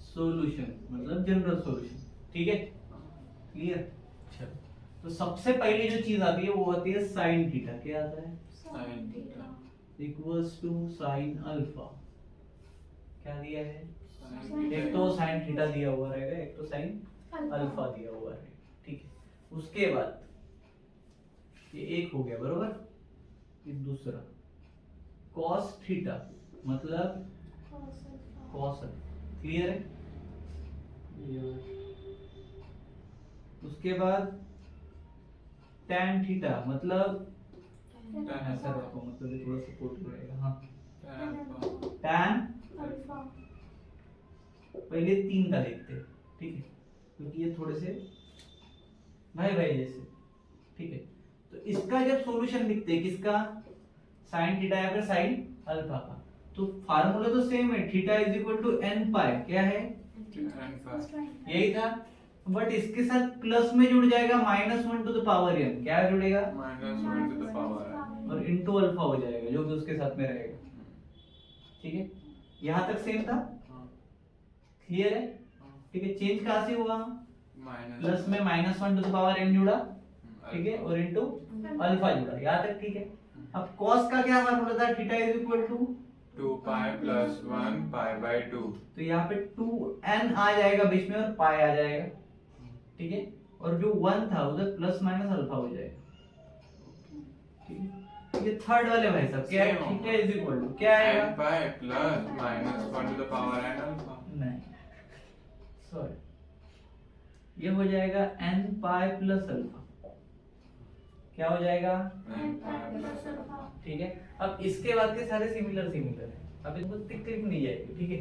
सॉल्यूशन मतलब जनरल सॉल्यूशन, ठीक है, क्लियर। चलो, तो सबसे पहली जो चीज आती है वो आती है साइन थीटा, क्या आता है, Sin theta. Equals to sine alpha, क्या दिया है, Sin एक तो साइन थीटा दिया हुआ रहेगा, एक तो साइन अल्फा दिया हुआ है, ठीक है। उसके बाद ये एक हो गया, बरोबर, ये दूसरा cos थीटा मतलब cos अल्फा, क्लियर है। उसके बाद tan थीटा मतलब ऐसा रखो, मतलब ये थोड़ा सपोर्ट रहेगा, हाँ, tan alpha. tan, alpha. पहले 3 का देखते हैं, ठीक है, क्योंकि ये थोड़े से भाई भाई जैसे, ठीक है। तो इसका जब सॉल्यूशन लिखते हैं किसका, साइन थीटा या फिर साइन अल्फा का, तो फार्मूला तो सेम है, theta is equal to n pi, क्या है, Tan alpha. यही था, बट इसके साथ प्लस में जुड़ जाएगा -1 टू द पावर n, क्या जुड़ेगा, Minus 1 to the power n. और इनटू अल्फा हो जाएगा जो भी उसके साथ में रहेगा, ठीक है। यहाँ तक सेम था, हाँ, क्लियर है, ठीक है। चेंज कहाँ से हुआ, minus. प्लस में -1 टू द पावर n जुड़ा, ठीक है, और इनटू अल्फा जुड़ा, यहाँ तक ठीक है। अब cos का क्या फार्मूला था, theta is equal to 2 pi plus 1 pi by 2. तो यहाँ पे 2n आ जाएगा बीच में और पाई आ जाएगा, ठीक है, और जो 1 था उधर प्लस माइनस अल्फा हो जाएगा, ठीक है। ये थर्ड वाले भाई साहब क्या है, Same थीटा होगा। इज इक्वल टू क्या आएगा, n pi plus minus 1 to the power n alpha. नहीं, सॉरी, ये हो जाएगा n पाई प्लस अल्फा, क्या हो जाएगा, n pi plus alpha. ठीक है। अब इसके बाद के सारे सिमिलर है, अब इनको तकलीफ नहीं जाएगी, ठीक है।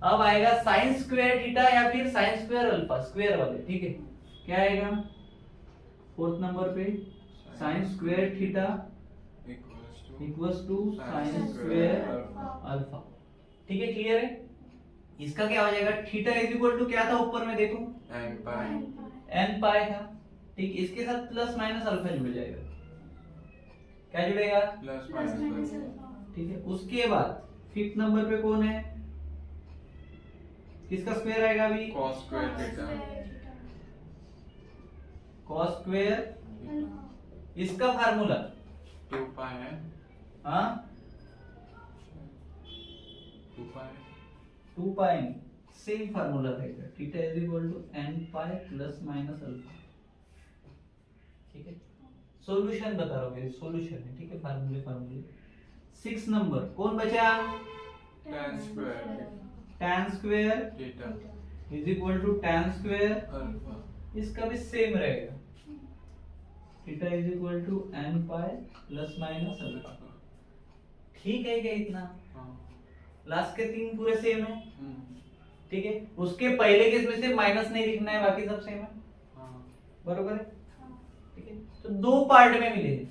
अब आएगा साइन स्क्वायर थीटा या फिर साइन स्क्वायर अल्फा, स्क्वायर वाले, ठीक है, क्या आएगा, 4th नंबर पे sine square theta equals to sine square alpha. ठीक है, क्लियर है। इसका क्या हो जाएगा, थीटा इज इक्वल टू क्या था ऊपर में देखो, एन पाई एन पाई था। ठीक, इसके साथ प्लस माइनस अल्फा जुड़ जाएगा। क्या जुड़ेगा, प्लस माइनस ठीक है। उसके बाद फिफ्थ नंबर पे कौन है, किसका स्क्वायर आएगा अभी, cos square theta cos square. इसका फार्मूला 2 पाई है, हाँ 2 पाई 2 पाई सेम फार्मूला रहेगा, theta is equal to n pi plus minus alpha. ठीक है, सॉल्यूशन बता रहा हूँ, सॉल्यूशन है। ठीक है, फार्मूले 6 नंबर कौन बचा, tan square tan square theta is equal to tan square. Alpha इसका भी सेम रहेगा, theta is equal to n pi plus minus alpha. ठीक है क्या इतना, हाँ लास्ट के 3 पूरे सेम है। हम्म, ठीक है, उसके पहले के इसमें से माइनस नहीं लिखना है, बाकी सब सेम है, हाँ बरोबर है। ठीक है, तो 2 पार्ट में मिलेंगे,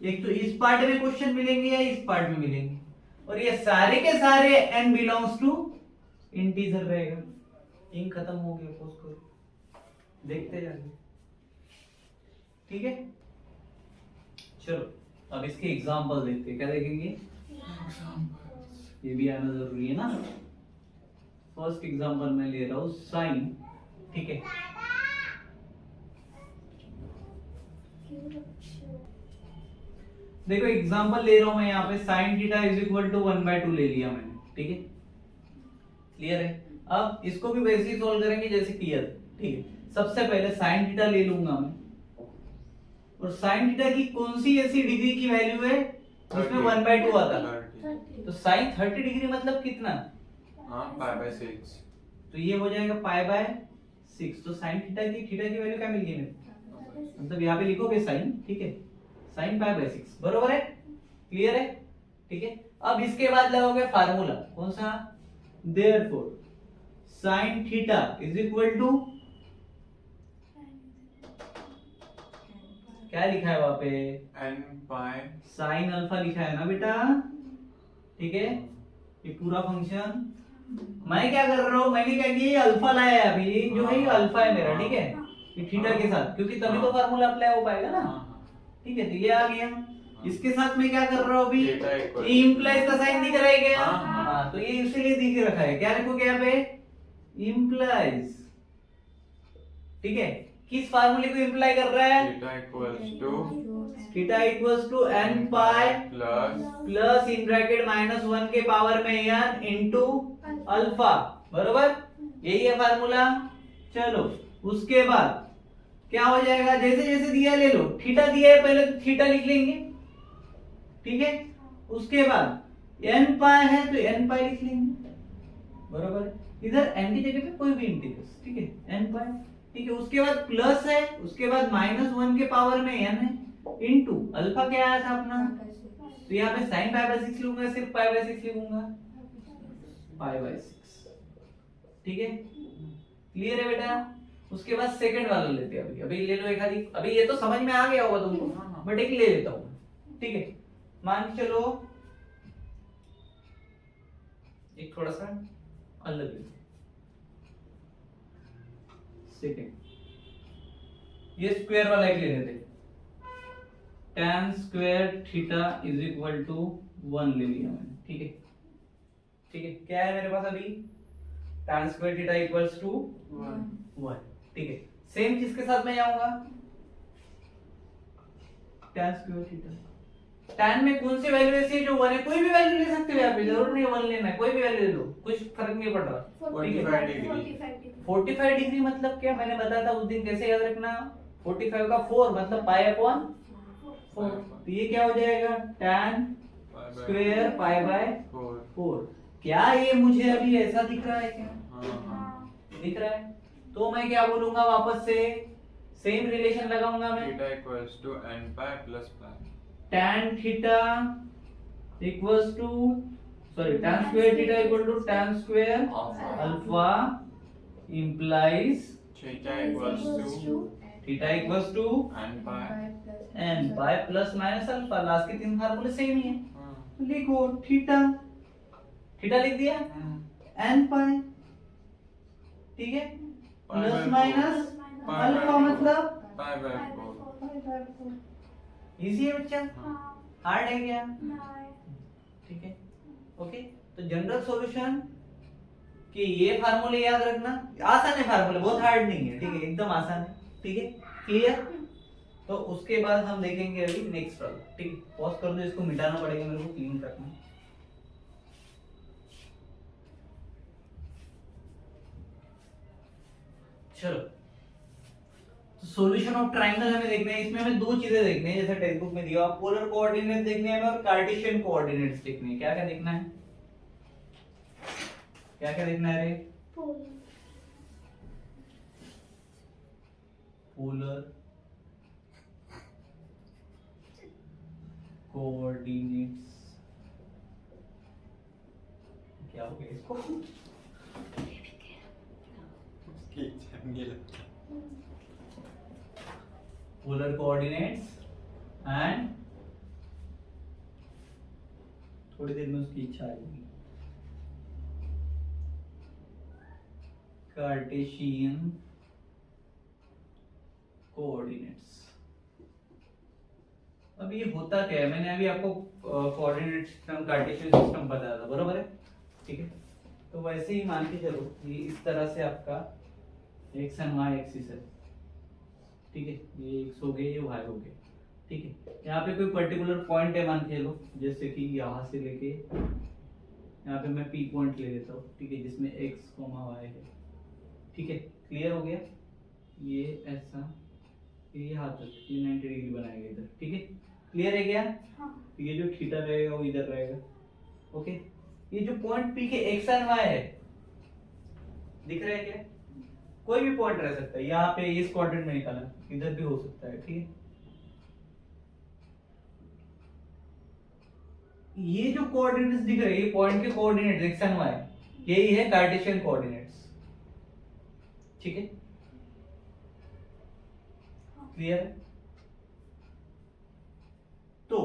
एक तो इस पार्ट में क्वेश्चन मिलेंगे या इस पार्ट में मिलेंगे, और ये सारे के सारे n बिलोंग्स टू इंटीजर रहेगा। इंक खत्म हो गया, पोस्ट करो, देखते जाइए। ठीक है, चलो अब इसके एग्जांपल देखते हैं, क्या देखेंगे, ये भी आना जरूरी है ना। फर्स्ट एग्जांपल मैं ले रहा हूं साइन। ठीक है, देखो एग्जांपल ले रहा हूं मैं यहाँ पे sine theta is equal to 1/2 ले लिया मैंने। ठीक है, क्लियर है। अब इसको भी वैसे ही सॉल्व करेंगे जैसे किया था। ठीक है, सबसे पहले साइन थीटा ले लूंगा मैं, और साइन थीटा की कौन सी ऐसी डिग्री की वैल्यू है जिसमें 1/2 आता है, तो साइन 30 डिग्री मतलब कितना, हाँ π/6, तो ये हो जाएगा π/6। तो साइन थीटा की वैल्यू क्या मिल गई मेरे, मतलब यहाँ पे लिखोगे साइन, ठीक है, साइन π/6 बरोबर है, क्लियर है। ठीक है, अब इसके बाद लगाओगे फार्मूला कौन सा, therefore sine theta is equal to, क्या लिखा है वहां पे, n पाई साइन अल्फा लिखा है ना बेटा। ठीक है, ये पूरा फंक्शन मैं क्या कर रहा हूँ, मैंने क्या किया, ये अल्फा लाया है अभी, जो है ये अल्फा है मेरा। ठीक है, ये थीटा के साथ, क्योंकि तभी तो फार्मूला अप्लाई हो पाएगा ना। ठीक है, तो ये आ गया। इसके साथ मैं क्या कर रहा हूँ अभी, ये इंप्लाइज का साइन दिख रहा है क्या, हाँ, तो ये इसीलिए दिख रखा है, क्या लिखोगे यहाँ पे, इंप्लाइज। ठीक है, किस फार्मूले को इंप्लाई कर रहा है, theta equals to n pi plus in bracket -1 के पावर में n इनटू अल्फा, बरोबर, यही है फार्मूला। चलो उसके बाद क्या हो जाएगा, जैसे जैसे दिया ले लो, थीटा दिया है पहले तो थीटा लिख लेंगे। ठीक है, उसके बाद n पाई है तो n पाई लिख लेंगे, बरोबर। इधर n की जगह पे कोई भी इंटीजर, ठीक है, n पाई। ठीक है, उसके बाद प्लस है, उसके बाद -1 के पावर में n है, इनटू अल्फा क्या आया था अपना, तो यहाँ पे sin π/6 लिखूंगा, सिर्फ π/6 लिखूंगा, π/6। ठीक है, क्लियर है बेटा। उसके बाद सेकंड वाला लेते हैं, अभी ले लो एक आधी, अभी ये तो समझ में आ गया होगा तुमको, बट एक ले लेता हूँ। ठीक है, मान के चलो एक थोड़ा सा अलग सेकंड, ये स्क्वायर वाला एक ले लेते, tan square theta is equal to 1 ले लिया मैंने। ठीक है, ठीक है, क्या है मेरे पास अभी, tan square theta equals to 1। ठीक है, सेम चीज के साथ मैं जाऊंगा, tan स्क्वायर थीटा, tan में कौन सी वैल्यू ऐसी है जो 1 है, कोई भी वैल्यू ले सकते हो यहाँ पे, जरूर नहीं 1 लेना है, कोई भी वैल्यू ले लो, कुछ फर्क नहीं पड़ रहा। 45 डिग्री 45 डिग्री मतलब क्या, मैंने बताया था उस दिन, कैसे याद रखना, 45 का 4 मतलब π/4, तो ये क्या हो जाएगा, tan स्क्वायर π/4। क्या ये मुझे अभी ऐसा दिख रहा है क्या, दिख रहा है, तो मैं क्या बोलूंगा वापस से, सेम रिलेशन लगाऊंगा मैं, theta equals to n pi plus pi, tan theta equals to, sorry tan square theta equal to tan square alpha implies theta equals to theta equals to n pi n pi plus minus alpha, last के तीन फार्मूले सेम ही है। हाँ। तो लिखो थीटा, थीटा लिख दिया एन पाई, ठीक है, pi plus by minus pi alpha by मतलब पाई बाय 4। इजी है बच्चा, हाँ। हार्ड है क्या? ठीक है, ओके। तो जनरल सॉल्यूशन कि ये फार्मूले याद रखना, आसान है फार्मूले, बहुत हार्ड नहीं है, ठीक है, एकदम आसान है, ठीक है, क्लियर। तो उसके बाद हम देखेंगे अभी नेक्स्ट प्रॉब्लम, ठीक है। पॉज कर दो, इसको मिटाना पड़ेगा मेरे को, क्लीन करना। चलो, तो सॉल्यूशन ऑफ ट्रायंगल हमें देखना है। इसमें हमें दो चीजें देखनी है, जैसे टेक्स्ट बुक में दिया हुआ, पोलर कोऑर्डिनेट देखने हैं और कार्टेशियन कोऑर्डिनेट्स देखने हैं। क्या क्या देखना है, क्या क्या देखना है रे? पोलर कोऑर्डिनेट्स, क्या हो गया इसको? उसकी इच्छा नहीं लगता। पोलर कोऑर्डिनेट्स एंड, थोड़ी देर में उसकी इच्छा आएगी, कार्टेशियन कोऑर्डिनेट्स। अब ये होता क्या है, मैंने अभी आपको कोऑर्डिनेट सिस्टम, कार्टेशियन सिस्टम बताया था, बरोबर है, ठीक है। तो वैसे ही मान के चलो, ये इस तरह से आपका एक्स एंड वाई एक्सिस है, ठीक है, ये एक्स हो गए, ये वाई हो गए, ठीक है। यहाँ पे कोई पर्टिकुलर पॉइंट है मान के लो, जैसे कि यहाँ से लेके यहाँ पे मैं पी पॉइंट ले लेता हूँ, ठीक है, जिसमें एक्स कोमा वाई है, ठीक है, क्लियर हो गया। ये ऐसा, ये यहाँ तक, ये 90 डिग्री बनाएगा इधर, ठीक है, क्लियर है क्या? तो ये जो थीटा रहेगा वो इधर रहेगा, ओके। ये जो पॉइंट पी के एक्स एंड वाई है, दिख रहा है क्या? कोई भी पॉइंट रह सकता है, यहाँ पे इस क्वाड्रेंट में निकाला, इधर भी हो सकता है, ठीक है। ये जो कोऑर्डिनेट्स दिख रहे हैं, ये पॉइंट के कोऑर्डिनेट्स एक्स एंड वाई, यही है कार्टेशियन कोऑर्डिनेट्स, ठीक है, क्लियर है। तो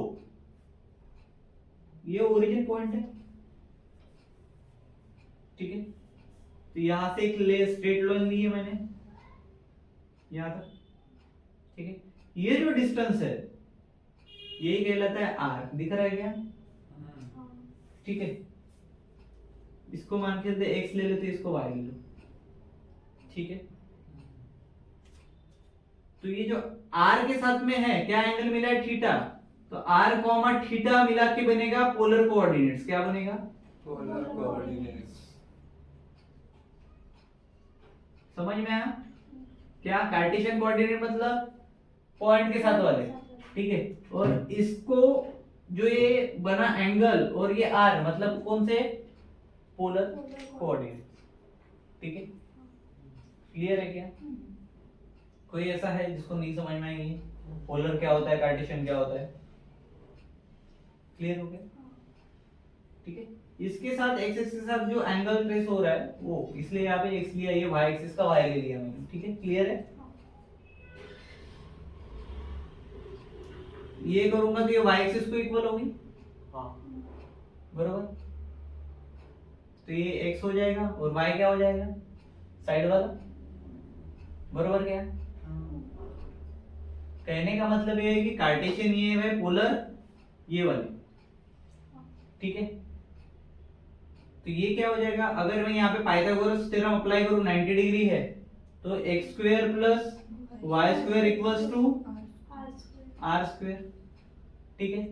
ये ओरिजिन पॉइंट है, ठीक है। तो यहां से एक स्ट्रेट लाइन ली है मैंने यहां तक, ठीक है। ये जो डिस्टेंस है यही कहलाता है आर, दिख रहा है क्या? ठीक है, इसको मान के एक्स ले लेते, इसको वाई ले लो, ठीक है। तो ये जो आर के साथ में है, क्या एंगल मिला है? थीटा। तो आर कॉमा थीटा मिला के बनेगा पोलर कोऑर्डिनेट्स। क्या बनेगा? Polar coordinates. समझ में आया क्या? कार्टेशियन कोऑर्डिनेट मतलब पॉइंट के साथ वाले, ठीक है। और इसको जो ये बना एंगल और ये आर मतलब कौन से? पोलर कोऑर्डिनेट, ठीक है। क्लियर है क्या? कोई ऐसा है जिसको नहीं समझ में आएगी पोलर क्या होता है, कार्टेशियन क्या होता है? क्लियर हो गया? ठीक है। इसके साथ एक्स एक्सिस के साथ जो एंगल ट्रेस हो रहा है वो, इसलिए यहाँ पे एक्स लिया, ये वाई एक्सिस का वाई ले लिया मैंने, ठीक है। क्लियर है? ये करूंगा तो ये वाई एक्सिस को इक्वल होगी, हाँ बरोबर। तो ये एक्स हो जाएगा और वाई क्या हो जाएगा? साइड वाला, बरोबर क्या? कहने का मतलब ये है कि कार्टेशियन ये है पोलर ये वाले, ठीक है। तो ये क्या हो जाएगा? अगर मैं यहाँ पे पाइथागोरस थ्योरम अप्लाई करूं, 90 डिग्री है, तो x square plus y square equals to r square, ठीक है।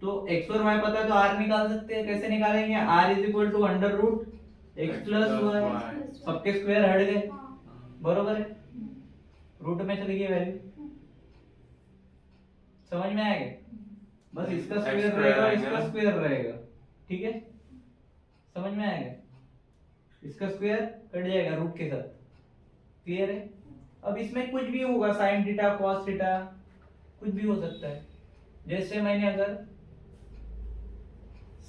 तो x और y पता है तो r निकाल सकते हैं। कैसे निकालेंगे? r is equal to under root x plus y, सबके स्क्वायर हट गए, बरोबर है, रूट में चली गई वैल्यू। समझ में आएगा? बस इसका स्क्वायर रहेगा, इसका स्क्वायर रहेगा, ठीक है। समझ में आएगा? इसका स्क्वायर कट जाएगा रूट के साथ, क्लियर है? अब इसमें कुछ भी होगा, साइन थीटा कॉस थीटा कुछ भी हो सकता है। जैसे मैंने अगर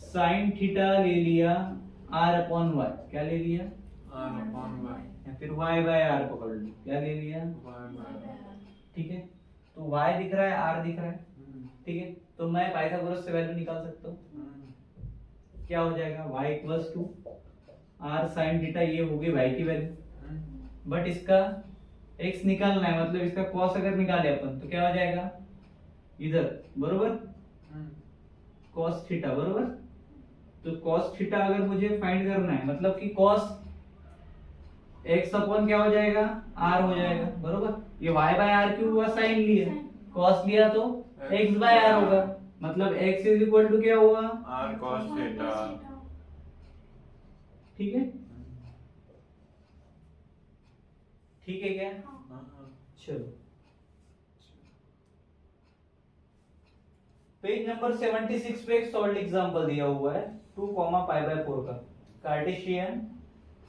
साइन थीटा ले लिया r अपॉन वाई, क्या ले लिया? r अपॉन y, या फिर y बाय r पकड़ लो, क्या ले लिया? y बाय, ठीक है। तो y दिख रहा है, r दिख रहा है, ठीक है। तो मैं पाइथागोरस से वैल्यू निकाल सकता हूँ। क्या हो जाएगा, y equals to r sin theta, ये होगी y की वैल्यू। बट इसका x निकालना है, मतलब इसका cos अगर निकाले अपन तो क्या हो जाएगा इधर, बरोबर, cos थीटा, बरोबर। तो cos थीटा अगर मुझे फाइंड करना है, मतलब कि cos x अपॉन क्या हो जाएगा, r हो जाएगा, बरोबर। ये y बाय r क्यों हुआ, साइन लिया, cos लिया तो x बाय r होगा, मतलब x इज इक्वल टू क्या हुआ, r cos थीटा। ठीक है, ठीक है क्या, चलो पेज नंबर 76 पे एक सॉल्व एग्जांपल दिया हुआ है 2, π/4 का। Cartesian,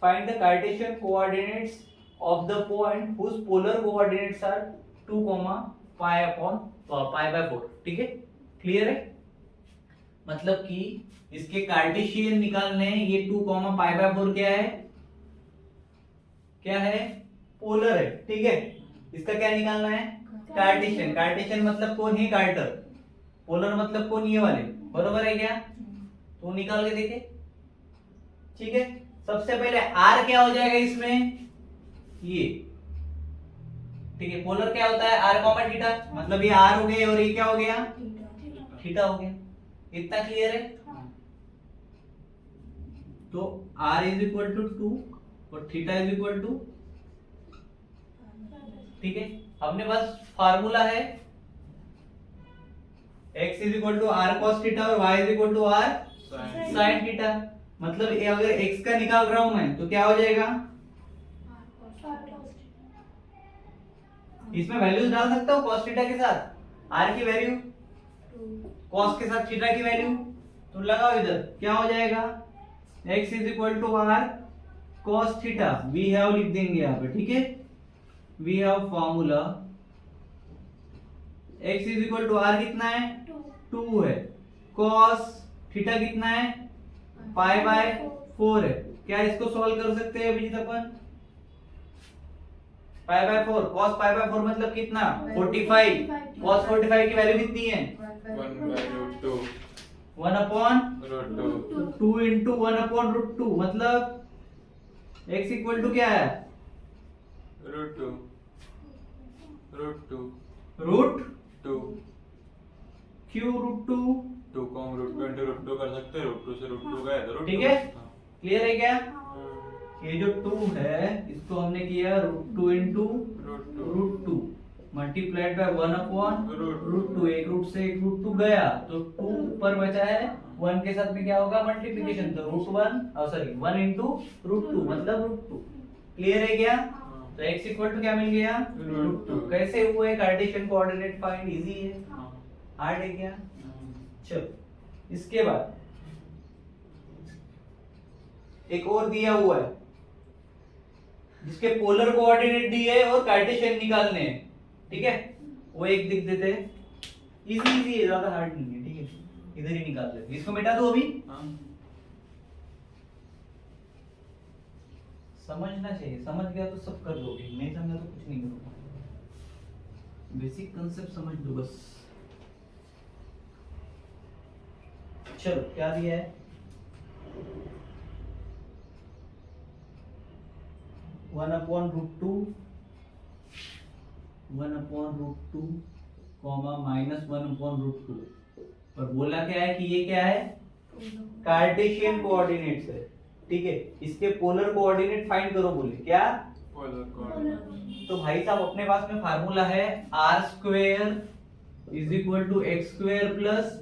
find the cartesian coordinates of the point whose polar coordinates are 2, π/4। ठीक है, क्लियर है। मतलब कि इसके कार्टेशियन निकालने हैं, ये 2, π/4 क्या है, क्या है, पोलर है, ठीक है। इसका क्या निकालना है, कार्टेशियन। कार्टेशियन मतलब कौन है, कार्टर। पोलर मतलब कौन, ये वाले, बरोबर है क्या, तो निकाल के देखे, ठीक है। सबसे पहले r क्या हो जाएगा इसमें, ये, ठीक है। पोलर क्या होता है, r, थीटा, मतलब ये r हो गया और ये क्या हो गया, थीटा हो गया। इतना क्लियर है। तो r इज इक्वल टू 2 और थीटा इज इक्वल टू, ठीक है। अपने पास फार्मूला है x is equal to r cos theta और y is equal to r sin theta. मतलब ये अगर x का निकाल रहा हूं मैं तो क्या हो जाएगा, इसमें वैल्यूज डाल सकता हूं cos थीटा के साथ, r की वैल्यू cos के साथ थीटा की वैल्यू, तो लगाओ इधर, क्या हो जाएगा, x is equal to r cos theta, we have लिख देंगे यहाँ पे, ठीक है। We have formula x is equal to r कितना है, 2 है, cos थीटा कितना है, π/4 है। क्या इसको सॉल्व कर सकते हैं अभिजीत अपन, π/4, cos π/4 मतलब कितना, 45, cos 45 की वैल्यू कितनी है, 1/√2 इंटू 1/√2, मतलब x इक्वल टू क्या है, √2 क्यों √2, 2 को हम √2 इंटू √2 कर सकते हैं, √2 से √2 गए तो ठीक है, क्लियर है क्या। ये जो 2 है इसको हमने किया √2 इंटू √2 मल्टीप्लाइड बाय 1/√2, एक रूट से एक √2 गया तो 2 ऊपर बचा है, 1 के साथ में क्या होगा, मल्टीप्लिकेशन, तो √1 इंटू √2 मतलब √2। क्लियर है क्या। तो x इक्वल टू क्या मिल गया, √2। कैसे हुए, कार्टेशियन कोऑर्डिनेट फाइंड, इजी है, हार्ड है क्या। चलो इसके बाद एक और दिया हुआ है जिसके पोलर कोऑर्डिनेट दिए है और कार्टेशियन निकालने हैं, ठीक है। वो एक लिख देते हैं, इजी है, ज्यादा हार्ड नहीं है, ठीक है। इधर ही निकाल लेते, इसको मिटा दो अभी, समझना चाहिए, समझ गया तो सब कर दोगे, नहीं समझा तो कुछ नहीं करोगे। बेसिक कंसेप्ट समझ दो बस। चलो क्या दिया है, 1/√2 -1/√2 और बोला क्या है कि ये क्या है, कार्टेशियन कोऑर्डिनेट्स है, ठीक है। इसके पोलर कोऑर्डिनेट फाइंड करो, बोले क्या, पोलर कोऑर्डिनेट। तो भाई साहब अपने पास में फार्मूला है r² is equal to x² plus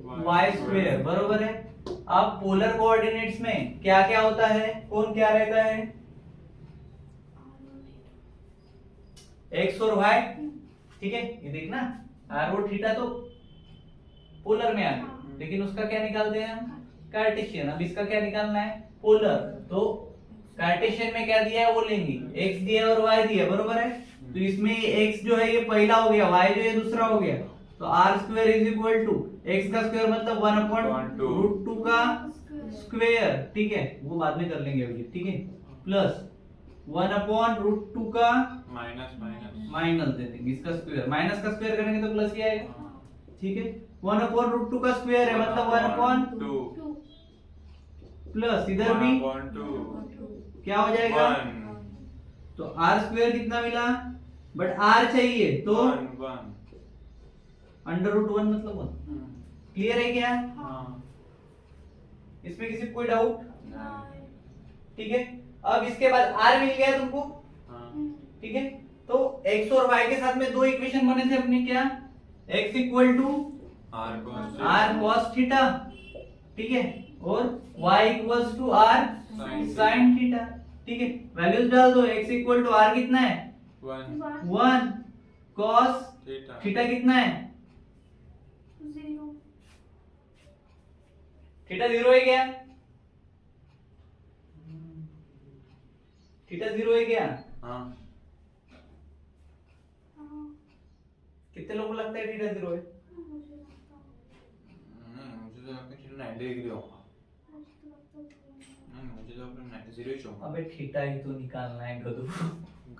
y², बरोबर है। अब पोलर कोऑर्डिनेट्स में क्या क्या होता है, कौन क्या रहता है, x और y, ठीक है। ये देखना r और थीटा तो पोलर में आ गए, लेकिन उसका क्या निकालते हैं हम, कार्टेशियन। अब इसका क्या निकालना है, पोलर, तो कार्टेशियन में क्या दिया है वो लेंगे, x दिया और y दिया, बरोबर है। तो इसमें x जो है ये पहला हो गया, y जो है दूसरा हो गया, तो r² is equal to x का स्क्वायर मतलब 1/√2 का स्क्वायर, ठीक है, वो बाद में कर लेंगे अभी, ठीक है, प्लस 1/√2 का माइनस माइनस माइनस दे देंगे, इसका स्क्वायर, माइनस का स्क्वायर करेंगे तो प्लस ही आएगा, ठीक है। 1/√2 का स्क्वायर है मतलब 1/2 2 प्लस इधर भी 2 क्या हो जाएगा, तो आर स्क्वायर कितना मिला, बट आर चाहिए तो √1 मतलब 1। क्लियर है क्या, इसमें किसी को कोई डाउट, ठीक है। अब इसके बाद आर मिल गया तुमको, ठीक है। तो x और y के साथ में दो इक्वेशन बने थे अपने, क्या, x equal to r cos theta, ठीक है, और y equals to r sine theta, ठीक है। वैल्यूज डाल दो, x इक्वल टू आर कितना है 1, कॉस थीटा कितना है, थीटा 0 है क्या, थीटा 0 है क्या, कितने लोगों को लगता है थीटा 0 है, मुझे तो लगता है थीटा 90 डिग्री होगा। नहीं मुझे तो अपना 90 ही चाहिए। अबे थीटा ही तो निकालना है गधू,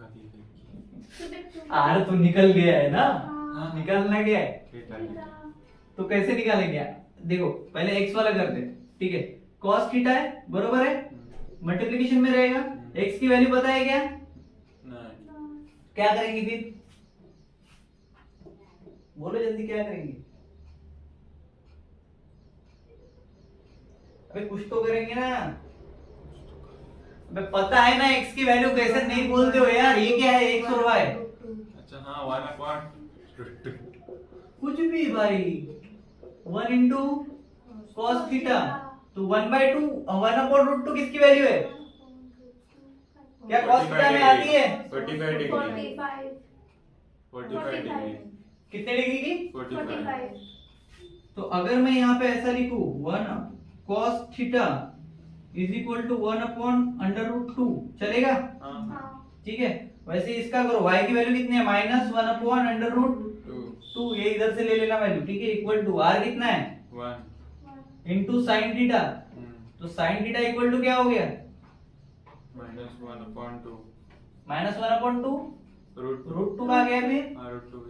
गधी गधी आर तो निकल गया है ना, हाँ। निकालना क्या है, थीटा तो कैसे निकालेंगे, देखो पहले x वाला करते हैं, ठीक है। cos थीटा है बरोबर है, मल्टीप्लिकेशन में रहेगा, x की वैल्यू पता है क्या, नहीं क्या करेंगे फिर, बोलो जल्दी क्या करेंगे, अबे कुछ तो करेंगे ना, अबे पता है ना x की वैल्यू, कैसे नहीं बोलते हो यार, ये क्या है x और y, अच्छा हाँ 1/√2 कुछ भी भाई, 1 इंटू cos थीटा, तो 1/2 1/√2 किसकी वैल्यू है, क्या cos थीटा में आती है 45 डिग्री 45 डिग्री कितने डिग्री की, 45 तो अगर मैं यहाँ पे ऐसा लिखूं 1 cos theta is equal to 1/√2 चलेगा, ठीक है। वैसे इसका करो, y की वैल्यू कितनी है -1/√2, ये इधर से ले लेना वैल्यू, ठीक है, इक्वल टू r कितना है 1 इंटू साइन थीटा, तो साइन थीटा इक्वल टू क्या हो गया -1/2 -1/2 √2 आ गया फिर, √2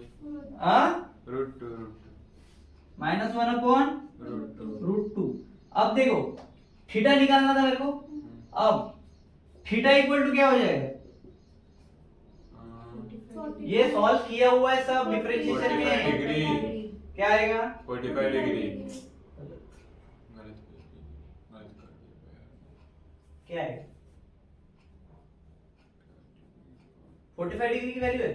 -1/√2। अब देखो थीटा निकालना था मेरे को, अब थीटा इक्वल टू क्या हो जाएगा, ये सॉल्व किया हुआ है सब, डिफरेंशिएशन में 45 डिग्री क्या आएगा 45 डिग्री क्या है 45 डिग्री की वैल्यू है,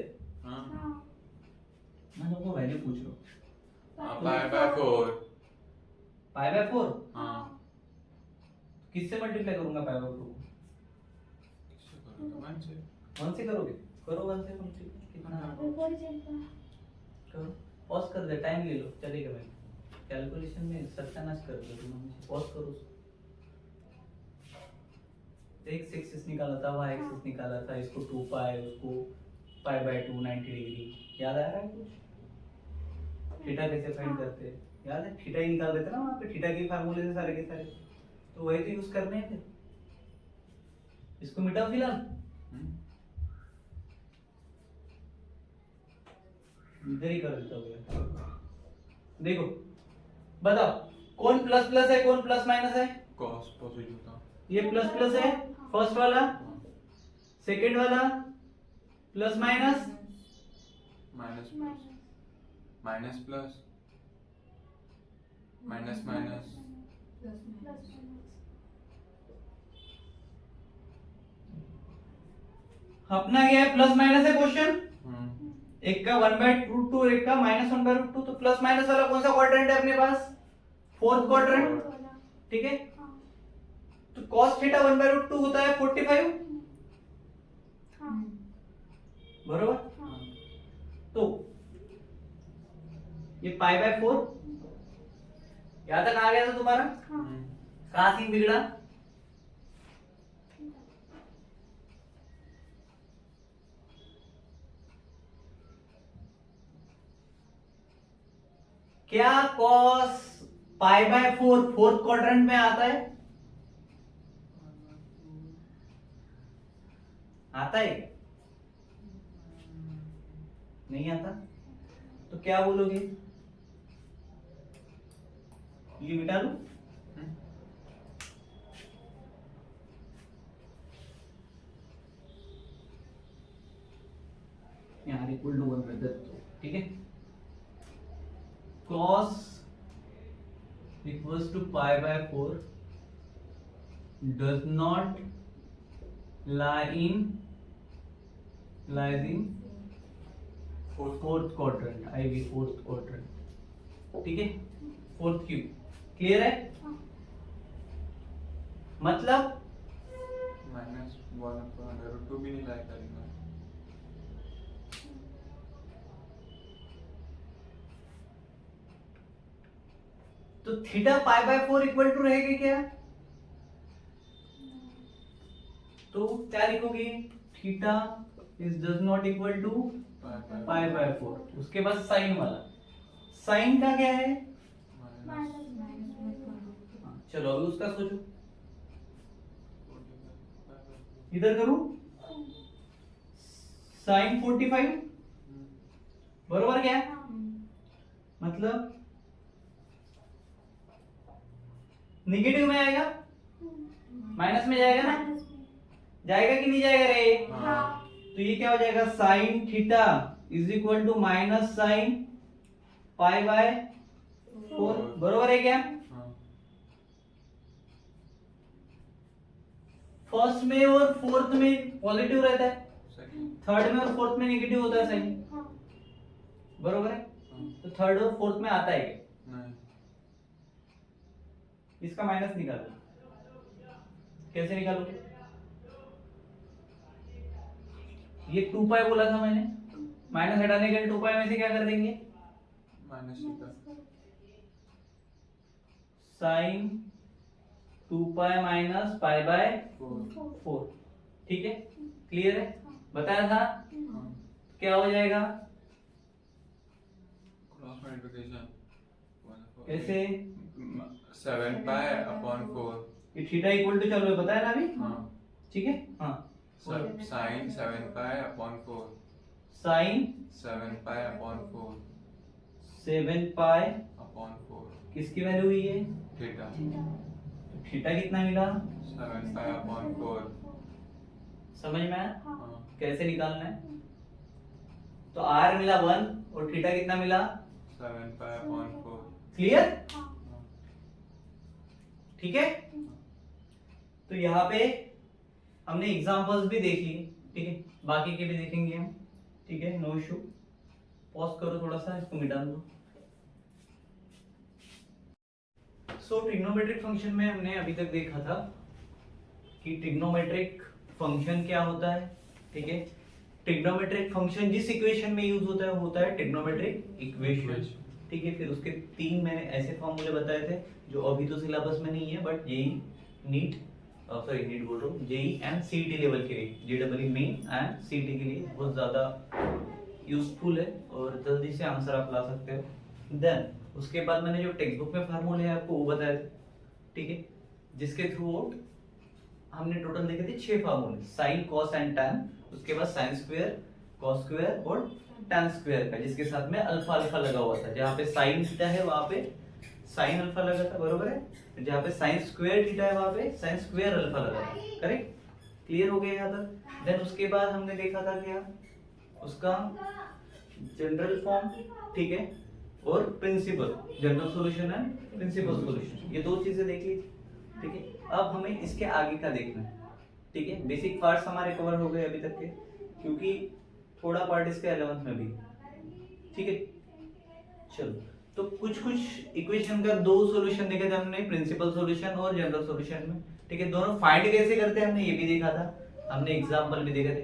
मैं तुमको वैल्यू पूछ रहा हूँ, π/4 π/4 हाँ किससे मल्टीप्लाई करूंगा π/4 को, किससे करोगे 1 से 1 से करोगे, करो 1 से मल्टीप्लाई, कितना करो, पॉज कर दे, टाइम ले लो, चलेगा भाई, कैलकुलेशन में सत्यानाश कर दो तुम, पॉज करो, x एक्सिस निकाला था, y एक्सिस निकाला था, इसको 2 पाई, उसको π/2 90 डिग्री, याद आ रहा है कुछ, थीटा कैसे फाइंड करते हैं, याद है, थीटा ही निकाल देते ना वहां पे, थीटा के फार्मूले से सारे के सारे, तो वही तो यूज करने हैं, इसको मिटाओ फिलहाल, इधर ही कर देता हूँ, देखो बताओ कौन प्लस प्लस है, कौन प्लस माइनस है, cos पॉजिटिव था ये प्लस प्लस है फर्स्ट वाला, सेकंड वाला plus minus minus minus plus minus minus अपना क्या है, प्लस माइनस है क्वेश्चन, एक का 1/√2 और एक का -1/√2, तो प्लस माइनस वाला कौन सा क्वाड्रेंट है अपने पास, फोर्थ क्वाड्रेंट, ठीक है। तो cos थीटा 1/√2 होता है 45, बरोबर, तो ये π/4 यहां तक आ गया था तुम्हारा, कहां सीन बिगड़ा, क्या cos π/4 फोर्थ क्वाड्रेंट में आता है, आता है क्या? नहीं आता तो क्या बोलोगे? ये मिटा दो। यहाँ इक्वल टू 1 कर देते हो, ठीक है। cos equals to pi by 4 does not lies in fourth quadrant, IV fourth quadrant, ठीक है, फोर्थ क्यूब। क्लियर है? मतलब -1/√2 भी नहीं लाया करेगा। तो theta pi by 4 equal to रहेगा क्या? तो क्या लिखोगे? Theta is does not equal to pi by 4। उसके बाद साइन वाला, साइन का क्या है? चलो अभी उसका सोचो। इधर करूं साइन 45 बरोबर क्या? मतलब निगेटिव में आएगा, माइनस में जाएगा ना? जाएगा कि नहीं जाएगा रे? तो ये क्या हो जाएगा? Sine theta is equal to minus sine pi by 4, बरोबर है क्या? फर्स्ट में और फोर्थ में पॉजिटिव रहता है, थर्ड में और फोर्थ में नेगेटिव होता है साइन, बरोबर है? तो थर्ड और फोर्थ में आता है क्या? नहीं। इसका माइनस निकालो। कैसे निकालोगे? ये 2 पाई बोला था मैंने, माइनस हटाने के लिए 2 पाई में से क्या कर देंगे? Minus sine 2 pi minus pi by 4, ठीक है। क्लियर है? बताया था क्या हो जाएगा? क्रॉस मल्टीप्लिकेशन कैसे? 7π/4। ये थीटा इक्वल टू चलो बताया ना अभी, हाँ ठीक है। हाँ साइन 7π/4। साइन 7π/4 7 पाई अपॉन 4 किसकी वैल्यू हुई है? थीटा। थीटा कितना मिला? 7π/4। समझ में आया? हाँ कैसे निकालना है? तो आर मिला 1 और थीटा कितना मिला? 7π/4। क्लियर? ठीक है। तो यहाँ पे हमने एग्जांपल्स भी देख लिए, ठीक है, बाकी के भी देखेंगे हम, ठीक है, नो इशू। पॉज करो थोड़ा सा, इसको मिटा दो। सो ट्रिग्नोमेट्रिक फंक्शन में हमने अभी तक देखा था कि ट्रिग्नोमेट्रिक फंक्शन क्या होता है, ठीक है। ट्रिग्नोमेट्रिक फंक्शन जिस इक्वेशन में यूज होता है वो होता है ट्रिग्नोमेट्रिक इक्वेशन, ठीक है। फिर उसके 3 मैंने ऐसे फॉर्मूले बताए थे जो अभी तो सिलेबस में नहीं है, बट जेई नीट बोल रहा हूँ, जेई एंड सीईटी लेवल के लिए, जेईई मेन एंड सीईटी के लिए बहुत ज्यादा यूजफुल है और जल्दी से आंसर आप ला सकते हो। देन उसके बाद मैंने जो टेक्स्ट बुक में फार्मूले हैं आपको वो बताए थे, ठीक है, जिसके थ्रू हमने टोटल देखे थे 6 फार्मूले, साइन कॉस एंड टैन, उसके बाद साइन स्क्वायर कॉस स्क्वायर और टैन स्क्वायर का, जिसके साथ में अल्फा अल्फा लगा हुआ था। जहाँ पे साइन थीटा है वहां पे साइन अल्फा लगा था, बरोबर है। जहाँ पे साइन स्क्वायर थीटा है वहां पे साइन स्क्वायर अल्फा लगा था, करेक्ट। क्लियर हो गया यहाँ तक? देन उसके बाद हमने देखा था क्या, उसका जनरल फॉर्म, ठीक है, और principal, general solution and principal solution, ये 2 चीजें देख ली, ठीक है। अब हमें इसके आगे का देखना है, ठीक है। बेसिक पार्ट्स हमारे कवर हो गए अभी तक के, क्योंकि थोड़ा पार्ट इसका 11th में भी, ठीक है। चलो, तो कुछ इक्वेशन का 2 सॉल्यूशन देखे थे हमने, प्रिंसिपल सॉल्यूशन और जनरल सॉल्यूशन में, ठीक है। दोनों फाइंड कैसे करते हैं हमने ये भी देखा था, हमने एग्जांपल भी देखे थे,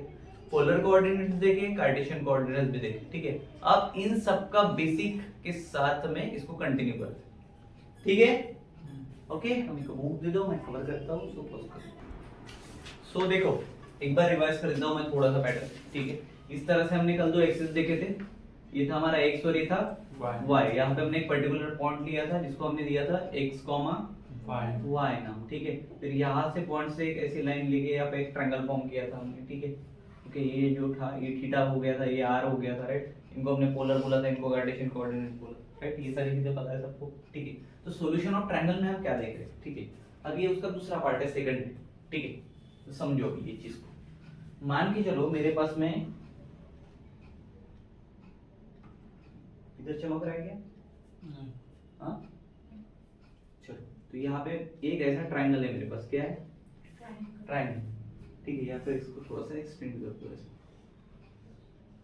पोलर कोऑर्डिनेट्स देखे, कार्टेशियन कोऑर्डिनेट्स भी देखे, ठीक है। अब इन सब का बेसिक के साथ में इसको कंटिन्यू करते हैं, ठीक है। ओके, हम इसको बुक दे दो, मैं कवर करता हूँ। सो देखो, एक बार रिवाइज कर देता हूँ मैं थोड़ा सा पैटर्न, ठीक है। इस तरह से हमने कल 2 एक्सिस देखे थे, ये था हमारा x और ये था y। यहाँ पे हमने एक पर्टिकुलर पॉइंट लिया था जिसको हमने दिया था x, y नाम, ठीक है। फिर यहाँ से पॉइंट से एक ऐसी लाइन लेके यहाँ पे एक ट्रायंगल फॉर्म किया था हमने, ठीक है। ओके, ये जो था ये थीटा हो गया था, ये आर हो गया था, राइट। इनको हमने पोलर बोला था, इनको कार्टेशियन कोऑर्डिनेट बोला, राइट। ये सारी चीजें पता है सबको, ठीक है। तो सॉल्यूशन ऑफ ट्रायंगल में हम क्या देख रहे हैं, ठीक है। अब ये उसका दूसरा पार्ट है, सेकंड है, ठीक है। तो समझो अभी ये चीज को। मान के चलो मेरे पास में इधर चमक रहा है क्या? नहीं। हाँ, चलो। तो यहाँ पे एक ऐसा ट्रायंगल है मेरे पास, क्या है? ट्रायंगल, ठीक है। या फिर इसको थोड़ा सा एक्सटेंड कर दो ऐसे,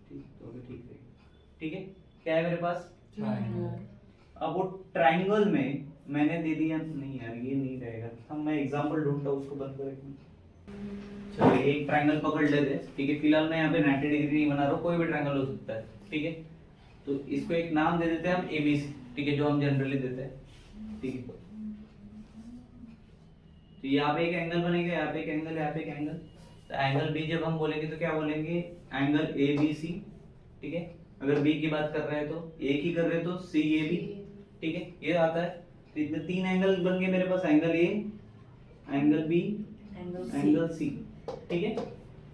ठीक, तो अभी ठीक है, ठीक है। क्या है मेरे पास? ट्रायंगल। अब वो ट्रायंगल में मैंने दे दिया, नहीं यार ये नहीं रहेगा, हम मैं एग्जांपल ढूंढता हूँ, उसको बंद करेंगे। चलो एक ट्रायंगल पकड़ लेते हैं, ठीक है। फिलहाल मैं यहाँ पे 90 डिग्री नहीं बना रहा हूँ, कोई भी ट्रायंगल हो सकता है, ठीक है। तो इसको एक नाम दे देते हैं हम ABC, ठीक है, जो हम जनरली देते हैं, ठीक है। तो यहाँ पे एक एंगल बनेगा, यहाँ पे एक एंगल, यहाँ पे एक एंगल। तो एंगल बी जब हम बोलेंगे तो क्या बोलेंगे? एंगल ABC, ठीक है। अगर बी की बात कर रहे हैं तो ए की कर रहे हैं तो CAB, ठीक है, ये आता है। तो इतने तीन एंगल बन गए मेरे पास, angle A, angle B, angle C, ठीक है।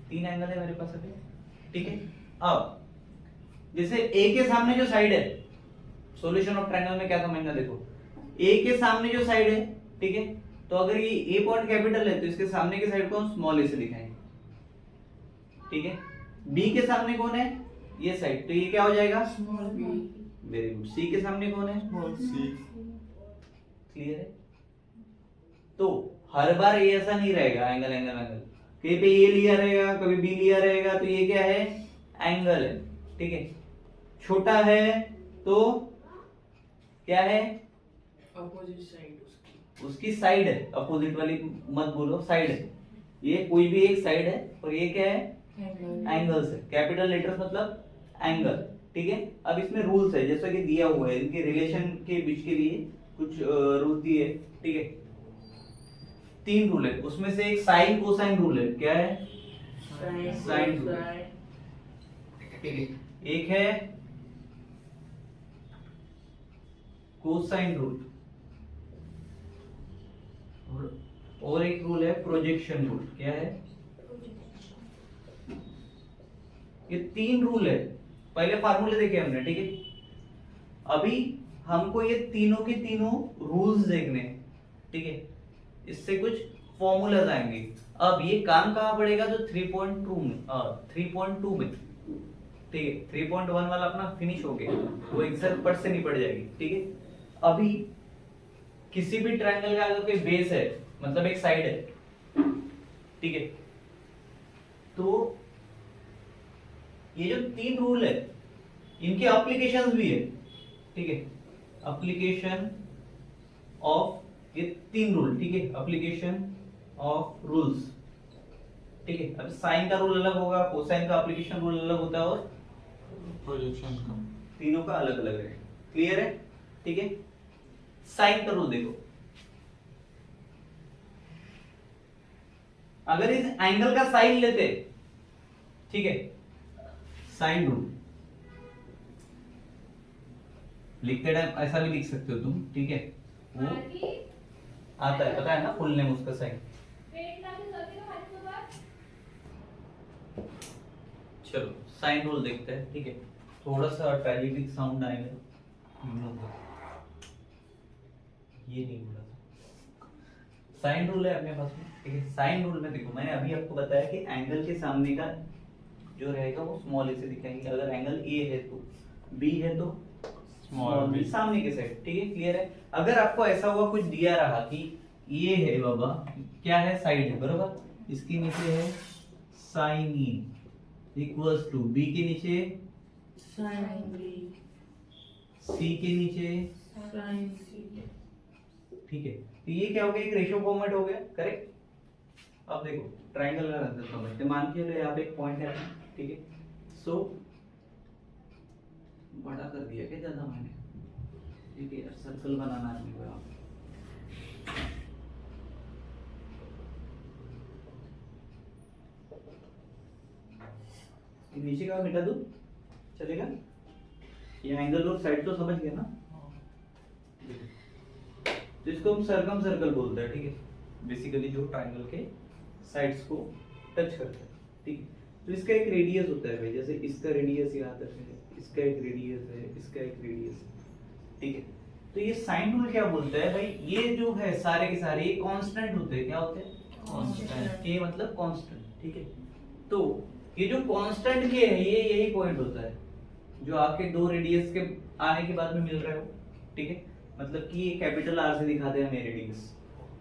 तीन एंगल है मेरे पास अभी, ठीक है। अब जैसे ए के सामने जो साइड है, सॉल्यूशन ऑफ ट्रायंगल में क्या समझना, देखो ए के सामने जो साइड है, ठीक है। तो अगर ये ए पॉइंट कैपिटल है तो इसके सामने की साइड को स्मॉल ए से दिखाएंगे, ठीक है। बी के सामने कौन है? ये साइड, तो ये क्या हो जाएगा? Very good. सी के सामने कौन है? सी। क्लियर है? तो हर बार ये ऐसा नहीं रहेगा, एंगल एंगल एंगल, कहीं पे ये लिया रहेगा, कभी बी लिया रहेगा, तो ये क्या है? एंगल है, ठीक है। छोटा है तो क्या है? अपोजिट साइड उसकी साइड है, अपोजिट वाली मत बोलो, साइड है। ये कोई भी एक साइड है और ये क्या है? एंगल्स है। कैपिटल लेटर्स मतलब एंगल, ठीक है। अब इसमें रूल्स है, जैसा कि दिया हुआ है, इनके रिलेशन के बीच के लिए कुछ रूल दिए, ठीक है। तीन रूल है, उसमें से एक साइन कोसाइन रूल है। क्या है? Sine rule. एक है कोसाइन रूल और एक रूल है प्रोजेक्शन रूल। क्या है? ये तीन रूल है। पहले फार्मूले देखे हमने, ठीक है। अभी हमको ये तीनों के तीनों रूल्स देखने हैं, ठीक है। इससे कुछ फॉर्मूलाज आएंगे। अब ये काम कहाँ पड़ेगा? तो 3.2 में, 3.2 में, ठीक है। 3.1 वाला अपना फिनिश हो गया, वो एग्जैक्ट पट से नहीं पड़ जाएगी, ठीक है। अभी किसी भी ट्रायंगल का अगर कोई बेस है, मतलब एक साइड है, ठीक है, तो ये जो तीन रूल है इनके एप्लीकेशंस भी है, ठीक है। एप्लीकेशन ऑफ ये तीन रूल, ठीक है, एप्लीकेशन ऑफ रूल्स, ठीक है। अब साइन का रूल अलग होगा, कोसाइन का एप्लीकेशन रूल अलग होता है, और प्रोजेक्शन का तीनों का अलग अलग है। क्लियर है? ठीक है। साइन का रूल देखो, अगर इस एंगल का साइन लेते, ठीक है, साइन रूल लिखते टाइम ऐसा भी लिख सकते हो तुम, ठीक है। वो आता है, पता है ना फुल नेम उसका साइन। चलो साइन रूल देखते हैं, ठीक है। थोड़ा सा ट्रेजिक साउंड आएगा, ये नहीं बोला था। साइन रूल है अपने पास में, ठीक है। साइन रूल में देखो, मैंने अभी आपको बताया कि एंगल के सामने का जो रहेगा वो स्मॉल ए से दिखाएंगे। अगर एंगल ए है तो बी है तो स्मॉल बी, सामने के साइड, ठीक है। क्लियर है? अगर आपको ऐसा हुआ कुछ दिया रहा कि ये है बाबा, क्या है? साइड है, बरोबर। इसके नीचे है sine A equals to B के नीचे साइन बी, सी के नीचे, साइन सी। ठीक है। तो ये क्या हो गया? एक रेशियो फॉर्मेट हो गया, करेक्ट। अब देखो ट्रायंगल का आंसर समझते, मान के चलो यहाँ पे एक पॉइंट है, ठीक है। सो बड़ा कर दिया क्या ज्यादा मैंने? ठीक है यार, सर्कल बनाना है मेरे को। नीचे का मिटा दूं, चलेगा? ये एंगल और साइड तो समझ गए ना? तो इसको हम सर्कम सर्कल बोलते हैं, ठीक है। बेसिकली जो ट्रायंगल के साइड्स को टच करते हैं, ठीक है। तो इसका एक रेडियस होता है भाई, जैसे इसका रेडियस यहाँ तक है, इसका एक रेडियस है, इसका एक रेडियस है, ठीक है। तो ये साइन रूल क्या बोलता है भाई, ये जो है सारे के सारे ये कांस्टेंट होते हैं, क्या होते हैं? कांस्टेंट। के मतलब कांस्टेंट, ठीक है। तो ये जो कांस्टेंट के है ये यही पॉइंट होता है जो आपके दो रेडियस के आने के बाद में मिल रहा है वो, ठीक है। मतलब कि ये कैपिटल आर से दिखाते हैं हमें रेडियस,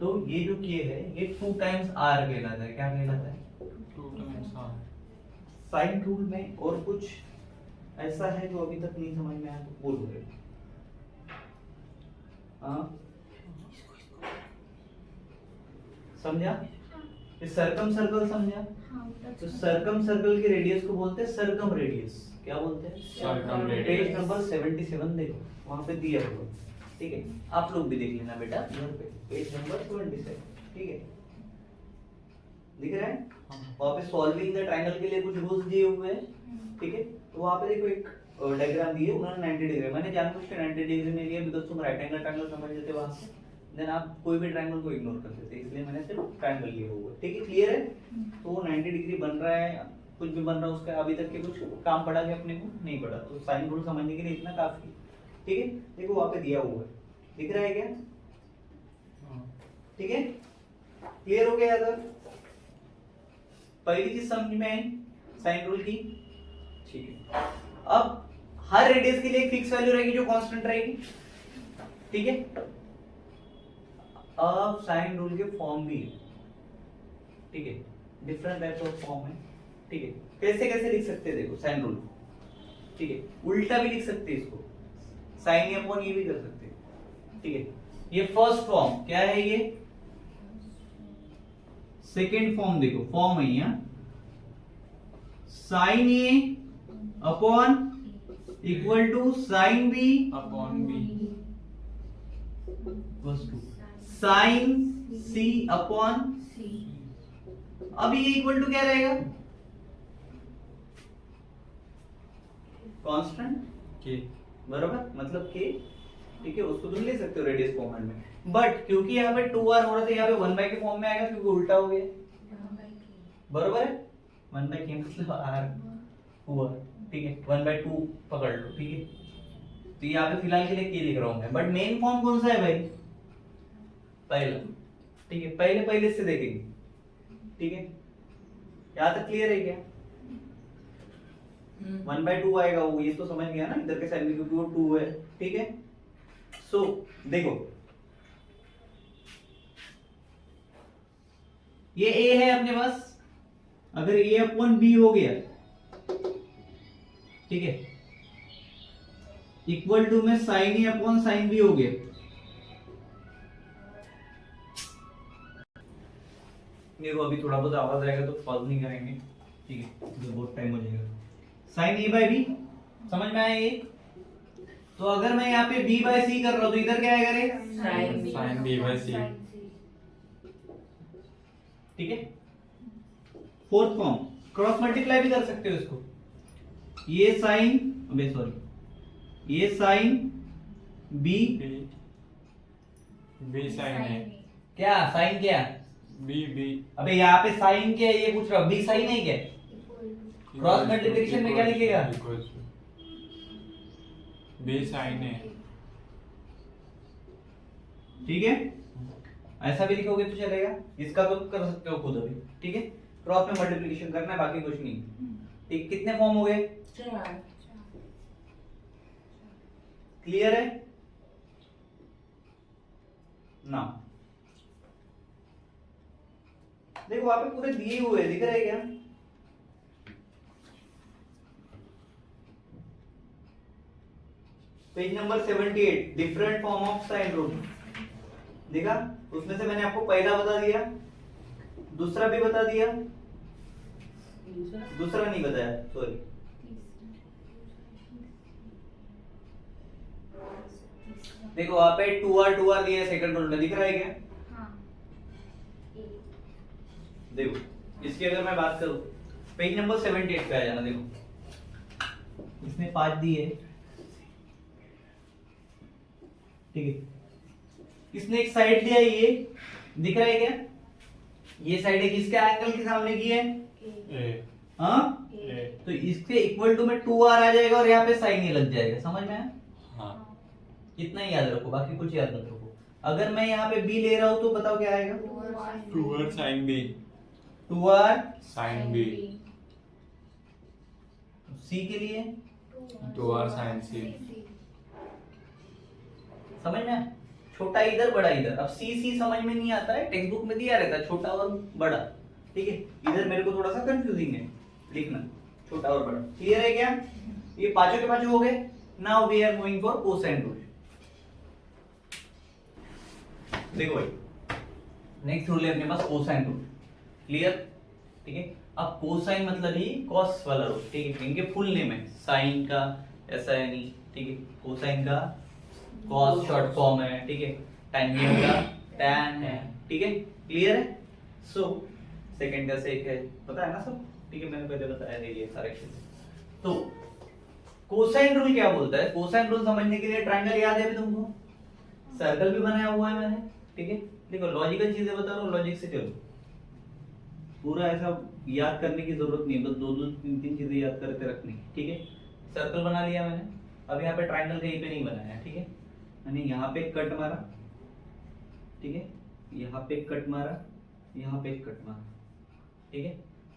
तो ये जो के है ये 2 टाइम्स आर कहलाता है, क्या कहलाता है? 2 times R. साइन रूल में और कुछ ऐसा है जो अभी तक नहीं समझ में आया तो बोलो रे। हाँ समझा? ये सर्कम सर्कल समझा? तो सर्कम सर्कल के रेडियस को बोलते हैं सर्कम रेडियस, क्या बोलते हैं? Circum radius. पेज नंबर 77 देखो, वहां पे दिया हुआ, ठीक है। आप लोग भी देख लेना बेटा घर पे, पेज नंबर 77, ठीक है। दिख रहा है? वहां पे सॉल्विंग द ट्रायंगल के लिए कुछ रूल्स दिए हुए हैं, ठीक है। तो वहां पे देखो एक डायग्राम दिए उन्होंने 90 डिग्री, मैंने जानबूझ के 90 डिग्री में लिया बिकॉज़ तुम राइट एंगल ट्रायंगल समझ लेते वहां से, देन आप कोई भी ट्रायंगल को इग्नोर कर देते, इसलिए मैंने सिर्फ ट्रायंगल लिया हुआ है, ठीक है। क्लियर है? तो वो 90 डिग्री बन रहा है, कुछ भी बन रहा है, उसका अभी तक के कुछ काम पड़ा है अपने को नहीं पड़ा, तो साइन रूल समझने के लिए इतना काफी, ठीक है। देखो वहां पे दिया हुआ है, दिख रहा है क्या? ठीक है, क्लियर हो गया? अगर पहली चीज समझ में आई साइन रूल की, ठीक है। अब हर रेडियस के लिए एक फिक्स वैल्यू रहेगी जो कांस्टेंट रहेगी, ठीक है। अब साइन रूल के फॉर्म भी है, ठीक है, डिफरेंट टाइप्स ऑफ फॉर्म है, ठीक है। कैसे कैसे लिख सकते हैं देखो साइन रूल, ठीक है। उल्टा भी लिख सकते हैं इसको, साइन अपॉन ये भी कर सकते हैं, ठीक है। ये फर्स्ट फॉर्म क्या है, ये सेकेंड फॉर्म देखो, फॉर्म है यहाँ sine A upon equal to sine B Upon B. Sine C upon, अब ये इक्वल टू क्या रहेगा? Constant K. बराबर, मतलब के, ठीक है। उसको तुम ले सकते हो रेडियस फॉर्मेट में, बट क्योंकि यहाँ पे 2r हो रहा था, यहाँ पे 1 बाय के फॉर्म में आएगा क्योंकि उल्टा हो गया, बराबर है। 1 बाय के मतलब r हुआ, ठीक है। 1 बाय 2 पकड़ लो, ठीक है। तो यहाँ पे फिलहाल के लिए के लिख रहा हूँ मैं, बट मेन फॉर्म कौन सा है भाई? पहला, ठीक है। पहले से देखेंगे, ठीक है। यहाँ तक क्लियर है क्या? 1 बाय 2 आएगा वो, ये तो समझ गया ना, इधर के साइड में क्योंकि वो 2 है, ठीक है। सो देखो ये a है अपने पास, अगर a अपॉन b हो गया, ठीक है, इक्वल टू में sign A upon sine B हो गया, देखो अभी थोड़ा बहुत आवाज आएगा तो पॉज नहीं करेंगे, ठीक है, तो बहुत टाइम हो जाएगा। साइन ए बाय बी समझ में आया ये? तो अगर मैं यहाँ पे b बाय c कर रहा हूँ तो इधर क्या आएगा रे? Sin B by C. ठीक है। फोर्थ फॉर्म क्रॉस मल्टीप्लाई भी कर सकते हो इसको, ये साइन, अबे सॉरी, ये sine b, B sin A. क्या साइन क्या? B. अबे यहाँ पे साइन क्या है ये पूछ रहा हूँ, b साइन है क्या? क्रॉस मल्टीप्लिकेशन में क्या लिखेगा? B sin A. ठीक है, ऐसा भी लिखोगे तो चलेगा, इसका तो कर सकते हो खुद अभी, ठीक है। क्रॉस में मल्टीप्लिकेशन करना है, बाकी कुछ नहीं, ठीक। कितने फॉर्म हो गए? क्लियर है ना? देखो वहां पे पूरे दिए हुए दिख रहे हैं क्या? Page number 78, different form of sine rule, देखा? उसमें से मैंने आपको पहला बता दिया, दूसरा भी बता दिया, दूसरा नहीं बताया, सॉरी। देखो वहां पे 2r दिया है सेकंड रूल में, दिख रहा है क्या? देखो इसकी अगर मैं बात करूं, पेज नंबर 78 पे आ जाना, देखो इसने 5 दिए, ठीक है। इसने एक साइड दिया, ये दिख रहा है क्या? ये साइड है किसके एंगल के सामने की है? A. हाँ, ए तो इसके इक्वल टू में 2r आ जाएगा और यहाँ पे साइन ही लग जाएगा, समझ में आया? हाँ इतना ही याद रखो, बाकी कुछ याद मत रखो। अगर मैं यहाँ पे b ले रहा हूँ तो बताओ क्या आएगा? 2r sin b 2r sin b c के लिए 2r sin c समझ में आया? छोटा इधर बड़ा इधर। अब सी सी समझ में नहीं आता है, टेक्स्ट बुक में दिया रहता है छोटा और बड़ा, ठीक है? इधर मेरे को थोड़ा सा कंफ्यूजिंग है लिखना, छोटा और बड़ा। क्लियर है क्या? ये पांचों के पांचों हो गए। Now we are moving for cosine rule. देखो भाई, नेक्स्ट रूल है अपने पास कोसाइन रूल। क्लियर? ठीक है। अब कोसाइन मतलब ही कॉस वाला रूल, ठीक है? इनके फुल नेम है, साइन का ऐसा है नहीं, ठीक है? कोसाइन का कॉस शॉर्ट फॉर्म है, ठीक है? टेंजेंट का टैन है, ठीक है? क्लियर है? सो सेकंड का सेक है, पता है ना सब? ठीक है, मैंने पहले बताया है ये सारे चीजें। तो कोसाइन रूल क्या बोलता है? कोसाइन रूल समझने के लिए ट्रायंगल याद है अभी तुमको? सर्कल भी बनाया हुआ है मैंने, ठीक है? देखो लॉजिकल चीजें बता रहा हूँ, लॉजिक से चलो। पूरा ऐसा याद करने की जरूरत नहीं है, बस दो दो तीन तीन चीजें याद करके रखनी है, ठीक है? सर्कल बना लिया मैंने, अब यहाँ पे ट्रायंगल कहीं पे नहीं बनाया, ठीक है? मैंने यहाँ पे कट मारा, ठीक है? यहाँ पे कट मारा, यहाँ पे कट मारा, ठीक है?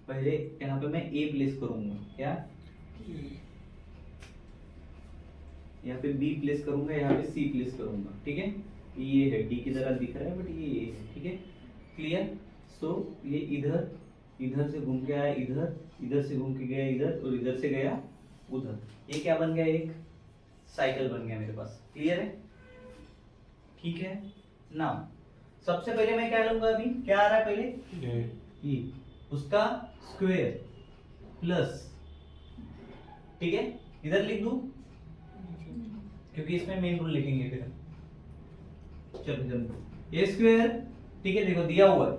पहले यहाँ पे मैं ए प्लेस करूंगा, क्या? यहाँ पे बी प्लेस करूंगा, यहाँ पे सी प्लेस करूंगा, ठीक है? ये है डी की तरह दिख रहा है बट ये है, ठीक है? क्लियर? सो ये इधर, इधर से घूम के आया इधर, इधर से घूम के गया इधर और इधर से गया उधर। ये क्या बन गया? एक साइकिल बन गया मेरे पास। क्लियर है? ठीक है ना? सबसे पहले मैं क्या लूंगा? अभी क्या आ रहा है पहले? ए ये उसका स्क्वायर प्लस, ठीक है? इधर लिख दूं क्योंकि इसमें मेन रूल लिखेंगे फिर। चलो जल्दी, ए स्क्वायर, ठीक है? देखो दिया हुआ है,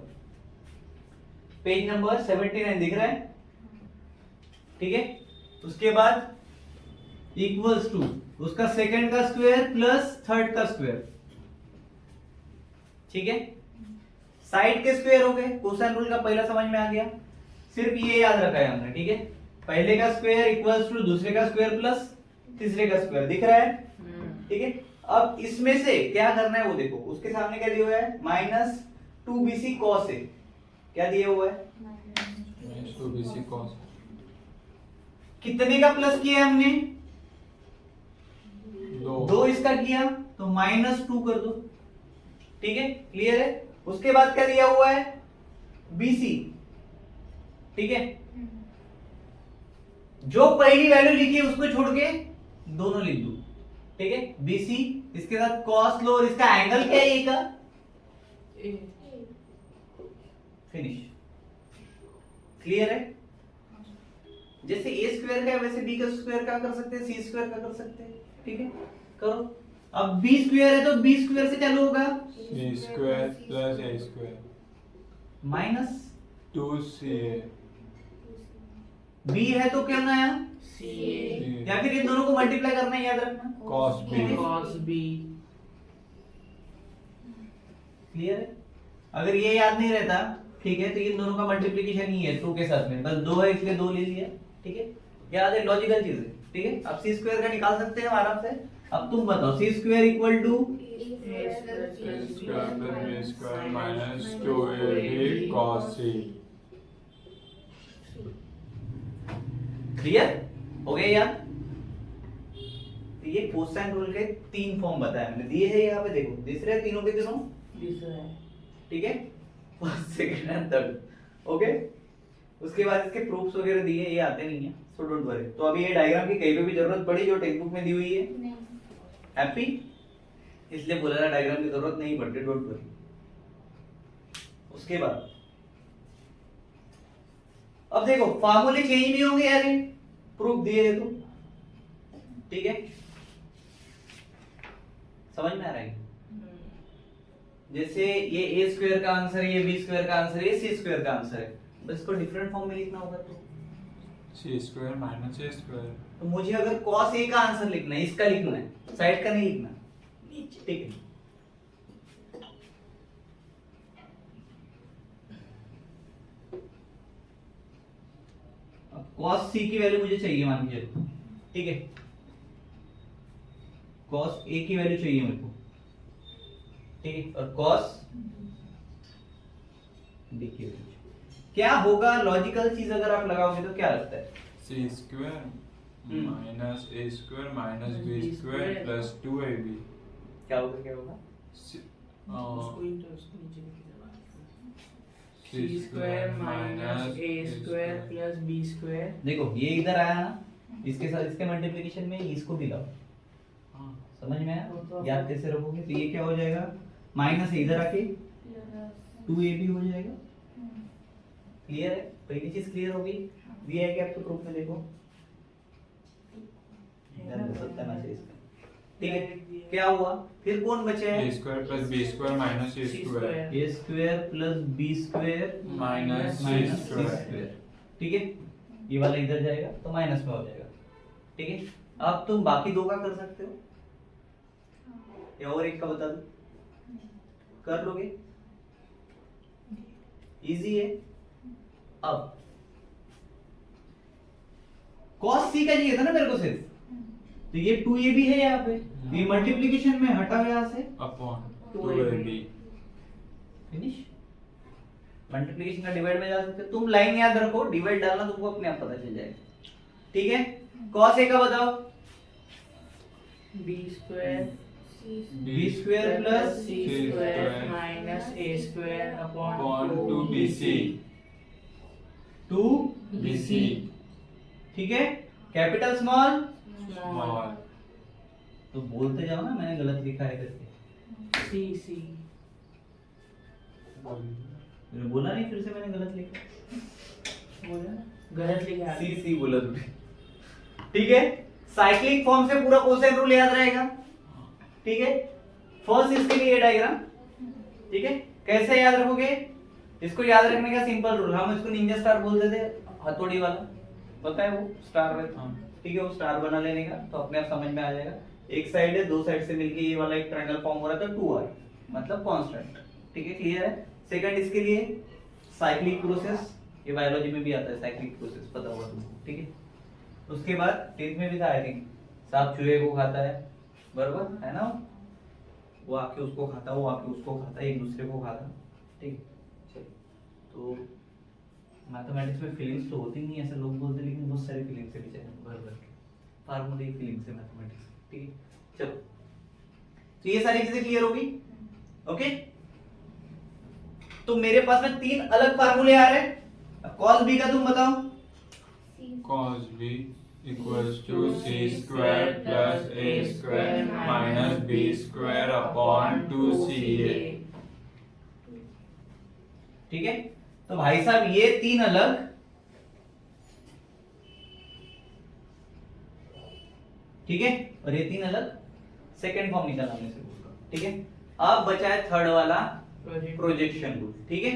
पेज नंबर 79 दिख रहा है, ठीक है? उसके बाद इक्वल्स टू उसका सेकंड का स्क्वायर प्लस थर्ड का स्क्वायर, ठीक है? साइड के स्क्वायर हो गए। कोसाइन रूल का पहला समझ में आ गया, सिर्फ ये याद रखा है हमने, ठीक है? पहले का स्क्वायर इक्वल्स टू दूसरे का स्क्वायर प्लस तीसरे का स्क्वायर, दिख रहा है? ठीक है? अब इसमें से क्या करना है वो देखो, उसके सामने क्या दिया हुआ है? माइनस 2bc cos a, क्या दिया हुआ है? to bc cos कितने का प्लस किया है हमने? दो दो इसका किया तो -2 कर दो, ठीक है? क्लियर है? उसके बाद क्या दिया हुआ है? BC, ठीक है? जो पहली वैल्यू लिखी है उसको छोड़ के दोनों लिख दो, ठीक है? BC, इसके साथ cos लो और इसका एंगल क्या है? ये का फिनिश। क्लियर है? जैसे a स्क्वायर का है वैसे b का स्क्वायर का कर सकते हैं, c स्क्वायर का कर सकते हैं, ठीक है? करो। अब b स्क्वायर है तो b स्क्वायर से चालू होगा c square plus a square minus 2ca b है तो क्या होना है? CA या फिर इन दोनों को मल्टीप्लाई करना है, याद रखना। cos b cos B clear है? अगर ये याद नहीं रहता, ठीक है, तो इन दोनों का मल्टीप्लिकेशन ही है 2 के साथ में, बस 2 है इसलिए 2 ले लिया, ठीक है? याद है? लॉजिकल चीज है, ठीक है? अब c स्क्वायर का निकाल सकते हैं हम आराम से। अब तुम बताओ c square equal to a square plus b square minus 2ab cos c clear हो गया यार? तो ये कोसाइन रूल के 3 फॉर्म बताए मैंने, दिए हैं यहाँ पे, देखो दिख रहे हैं तीनों के तीनों, दिख रहा है ठीक है? First second and third, okay? उसके बाद इसके प्रूफ्स वगैरह दिए, ये आते नहीं है, सो डोंट वरी। तो अभी ये डायग्राम की कहीं पे भी जरूरत पड़ी जो टेक्स्ट बुक में दी हुई है? हैप्पी? इसलिए बोला था डायग्राम की जरूरत नहीं पड़ती, डोंट वरी। उसके बाद अब देखो फार्मूले चेंज नहीं होंगे यार, ये प्रूफ दिए है तो, ठीक है? समझ में आ रहा है? जैसे ये a स्क्वायर का आंसर है, ये b स्क्वायर का आंसर है, ये c स्क्वायर का आंसर है, बस इसको डिफरेंट फॉर्म में लिखना होगा। तो c square minus a square तो मुझे अगर cos a का आंसर लिखना है, इसका लिखना है, साइड का नहीं लिखना, ठीक है? cos c की वैल्यू मुझे चाहिए मान के चलो, ठीक है, cos a की वैल्यू चाहिए मेरे को, ठीक है, और cos b की वैल्यू क्या होगा। लॉजिकल चीज अगर आप लगाओगे तो क्या लगता है, C square minus A square minus B square plus 2ab। क्या होगा, क्या होगा, उसको इंटर उसको नीचे लेके जाना। सी c square minus a square plus b square. देखो ये इधर आया ना, इसके साथ इसके मल्टीप्लिकेशन में इसको भी लाओ, समझ में आया, याद कैसे रखोगे, तो ये क्या हो जाएगा, माइनस इधर आके 2ab हो जाएगा। क्लियर है, पहली चीज क्लियर होगी, दिया है कि आपके प्रूफ में देखो, ठीक है, क्या हुआ, फिर कौन बचे हैं, A square plus B square minus A square A square plus B square minus C minus C square. Square, ठीक है, ये वाला इधर जाएगा तो माइनस में हो जाएगा, ठीक है। अब तुम बाकी दो का कर सकते हो, या और एक का बता दो, कर लोगे, इजी है। अब cos c का चाहिए था ना मेरे को सिर्फ, तो ये 2ab है यहाँ पे, तो ये मल्टीप्लिकेशन में हटाओ यहाँ से, upon 2ab। 2ab। Finish. Multiplication का डिवाइड में जा सकते हो, तुम लाइन याद रखो, डिवाइड डालना तुमको अपने आप पता चल जाएगा, ठीक है। cos a का बताओ, b square b square plus c square minus a square upon upon 2bc 2bc, ठीक है, कैपिटल स्मॉल, स्मॉल। तो बोलते जाओ ना मैंने गलत लिखा है करके, c मैंने बोला नहीं, फिर से मैंने गलत लिखा, बोला गलत लिखा है। सी बोला तुमने, ठीक है। साइक्लिक फॉर्म से पूरा कोसाइन रूल याद रहेगा, ठीक है। फर्स्ट इसके लिए डायग्राम, ठीक है, कैसे याद रखोगे, इसको याद रखने का सिंपल रूल, हम इसको निंजा स्टार बोलते थे, हथौड़ी वाला, पता है वो स्टार रहता, ठीक है, वो स्टार बना लेने का तो अपने आप समझ में आ जाएगा। एक साइड है, दो साइड से मिलके ये वाला एक ट्रायंगल फॉर्म हो रहा था 2r, मतलब कांस्टेंट, ठीक है, क्लियर है। सेकंड इसके लिए साइक्लिक प्रोसेस, ये बायोलॉजी में भी आता है साइक्लिक प्रोसेस, पता होगा तुमको, ठीक है। उसके बाद 10th में भी था आई थिंक, सांप चूहे को खाता है, बरोबर है ना, वो आके उसको खाता, वो आके उसको खाता, एक दूसरे को खाता, ठीक है। चलो, तो मैथमेटिक्स में फीलिंग्स तो होती नहीं है ऐसे लोग बोलते, लेकिन बहुत सारी फीलिंग्स है बेचारे भर भर के, फार्मूले की फीलिंग्स है मैथमेटिक्स, ठीक है। चलो, तो ये सारी चीजें क्लियर होगी, ओके। तो मेरे पास में 3 अलग फार्मूले आ रहे हैं, कॉस बी का तुम बताओ, cos b equals to c square plus a square minus b square upon 2ca। ठीक है। तो भाई साहब ये 3 अलग, ठीक है, और ये 3 अलग, सेकंड फॉर्म निकालना हमने से उसका, ठीक है। अब बचा है थर्ड वाला प्रोजेक्शन रूल, ठीक है।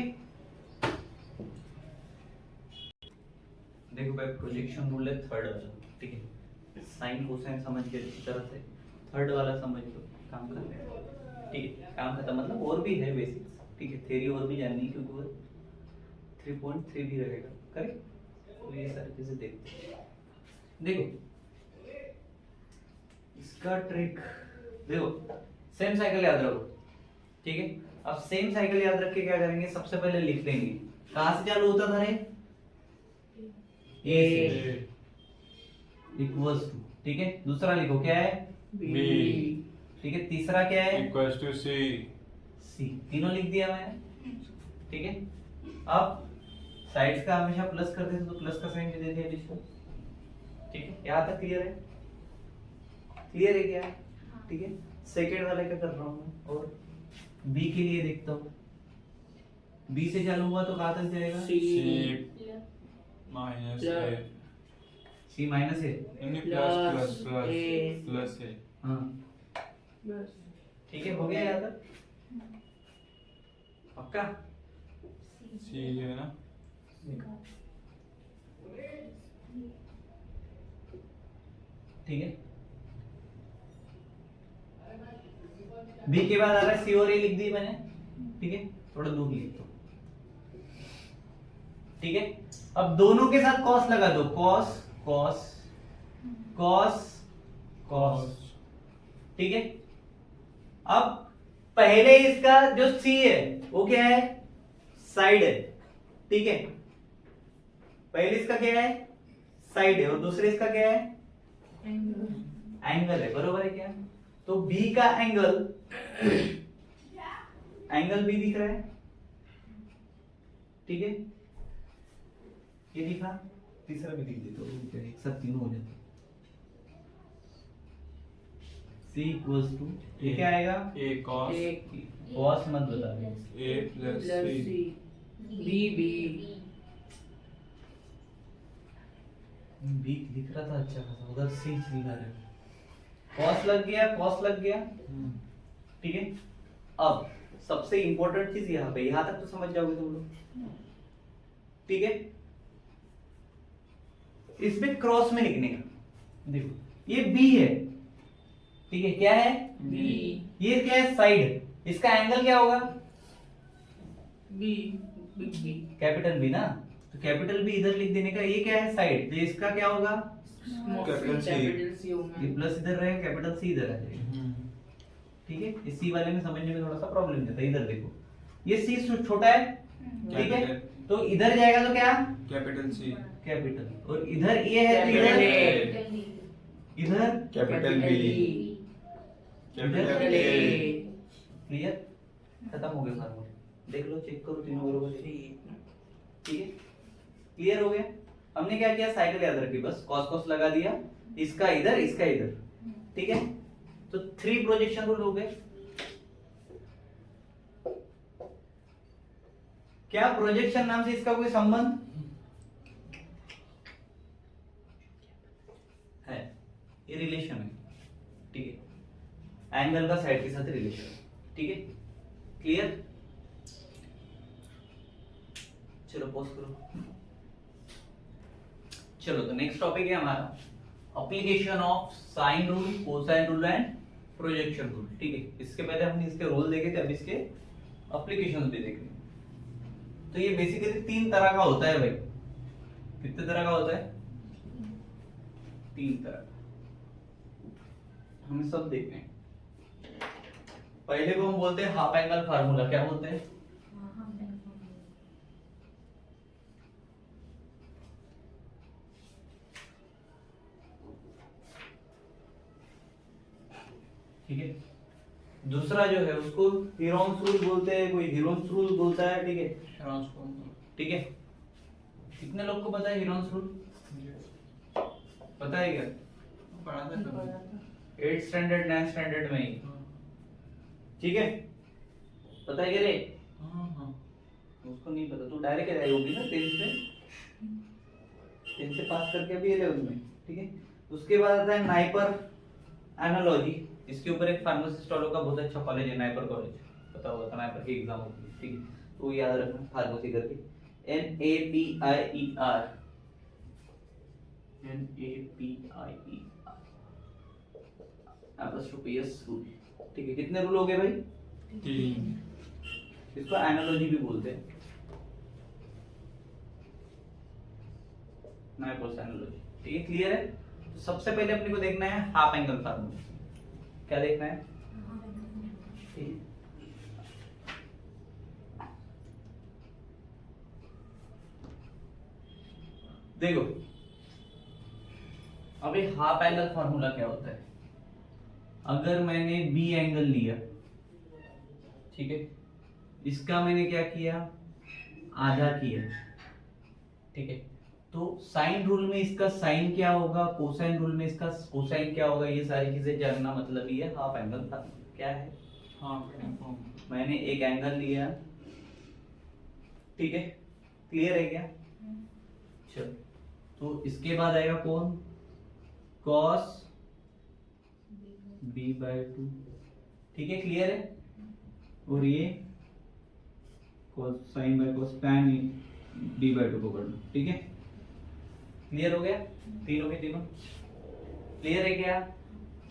देखो भाई प्रोजेक्शन रूल है थर्ड वाला, ठीक है, साइन कोसाइन समझ के अच्छी तरह से, थर्ड वाला समझ लो, काम खत्म, ठीक है, काम खत्म, मतलब और भी है बेसिक्स, ठीक है, थ्योरी और भी जाननी है क्योंकि वो 3.3 भी रहेगा, करेक्ट। तो ये सारी चीजें देखते हैं, देखो इसका ट्रिक देखो, सेम साइकिल याद रखो, ठीक है। अब सेम साइकिल याद रख के क्या करेंगे, सबसे पहले लिख लेंगे कहां से चालू होता था रे, ए इक्वल्स टू, ठीक है। दूसरा लिखो क्या है, b ठीक है। तीसरा क्या है, equals to c। सी, तीनों लिख दिया मैंने, ठीक है। अब साइड्स का हमेशा प्लस करते थे तो प्लस का साइन भी दे दिया बीच में, ठीक है। यहाँ तक क्लियर है, क्लियर है क्या, ठीक है। सेकेंड वाले का कर रहा हूँ मैं, और बी के लिए देखता हूँ, बी से चालू हुआ तो कहाँ तक जाएगा, c minus a C minus है, नहीं plus plus a। Plus a। हाँ बस ठीक है, हो गया यहाँ तक पक्का, c है ना, ठीक है। बी के बाद आ रहा है सी और ए लिख दी मैंने, ठीक है। थोड़ा दूर लिख दो, ठीक है, अब दोनों के साथ कॉस लगा दो, कॉस कॉस कॉस कॉस, ठीक है। अब पहले इसका जो सी है वो क्या है, साइड है, ठीक है। पहले इसका क्या है, साइड है, और दूसरे इसका क्या है, एंगल है, बरोबर है क्या। तो बी का एंगल, एंगल बी दिख रहा है, ठीक है, ये दिखा, तीसरा भी दिख देता हूं, एक साथ तीनों हो जाते। C इक्वल्स टू, ये क्या आएगा, A cos कॉस मत बता दे, A plus plus C. C B B B दिख रहा था अच्छा खासा, उधर C लिखा है, कॉस लग गया, कॉस लग गया, ठीक है। अब सबसे इंपॉर्टेंट चीज यहाँ पे, यहाँ तक तो समझ जाओगे तुम लोग, ठीक है। इसमें क्रॉस में लिखने का, देखो ये बी है, ठीक है, क्या है, बी ये क्या है, साइड, इसका एंगल क्या होगा, B big B capital B ना, तो कैपिटल बी इधर लिख देने का, ये क्या है, साइड, तो इसका क्या होगा, कैपिटल C. कैपिटल सी होगा ये प्लस इधर रहेगा, कैपिटल सी इधर आ जाएगा, ठीक है। इस सी वाले में समझने में थोड़ा सा प्रॉब्लम देता है, इधर देखो ये सी छोटा है, ठीक है, तो इधर जाएगा तो क्या, कैपिटल C. कैपिटल, और इधर ये है तो कैपिटल इधर, ए इधर capital B. Capital A. Clear, खत्म हो गया फार्मूला, देख लो, चेक करो, तीनों बरोबर है, ठीक है, क्लियर हो गया। हमने क्या किया, साइकिल याद रखी, बस कॉस कॉस लगा दिया, इसका इधर, इसका इधर, ठीक है। तो 3 प्रोजेक्शन रूल हो गए। क्या प्रोजेक्शन नाम से इसका कोई संबंध है, ये रिलेशन है, ठीक है, एंगल का साइड के साथ रिलेशन, ठीक है, क्लियर। चलो पॉज करो, चलो तो नेक्स्ट टॉपिक है हमारा application of sine rule, cosine rule and projection rule, ठीक है। इसके पहले हमने इसके रूल देखे थे, अब इसके एप्लीकेशंस भी देखेंगे। तो ये बेसिकली 3 तरह का होता है भाई, कितने तरह का होता है, 3 तरह का, हमें सब देखने हैं। पहले को हम बोलते हैं हाफ एंगल फार्मूला, क्या बोलते हैं, ठीक है। दूसरा जो है उसको हीरोन्स रूल बोलते हैं, कोई हीरोन्स रूल बोलता है, ठीक है, ठीक है। कितने लोग को पता है हीरोन्स रूल, पता है क्या, पढ़ा था कभी? 8th स्टैंडर्ड 9th स्टैंडर्ड में ही, ठीक है, पता है क्या रे, हाँ. उसको नहीं पता तो डायरेक्ट आई होगी ना 10th से पास करके अभी 11th में, ठीक है। उसके बाद आता है नाइपर एनालॉजी, इसके ऊपर एक फार्मासिस्ट वालों का बहुत अच्छा कॉलेज है, नाइपर कॉलेज, पता होगा तो नाइपर की एग्जाम होती है, ठीक है, तो याद रखना फार्मेसी करके, NAPIER, NAPIER रूल, ठीक है। कितने रूल हो गए भाई, 3. इसको एनालॉजी भी बोलते हैं, नाइपर्स एनालॉजी, ठीक है, क्लियर है। तो सबसे पहले अपने को देखना है हाफ एंगल फार्मूला, क्या देखना है, ठीक है। देखो अभी हाफ एंगल फार्मूला क्या होता है, अगर मैंने बी एंगल लिया, ठीक है, इसका मैंने क्या किया, आधा किया, ठीक है, तो साइन रूल में इसका साइन क्या होगा, कोसाइन रूल में इसका कोसाइन क्या होगा, ये सारी चीजें जानना मतलब ही है हाफ एंगल फार्मूला क्या है। मैंने एक एंगल लिया, ठीक है, क्लियर है क्या, चलो तो इसके बाद आएगा कौन, कॉस b/2, ठीक है, क्लियर है, और ये sign by cos tan d/2 को कर लो, ठीक है, क्लियर हो गया, तीनों के तीनों क्लियर है क्या।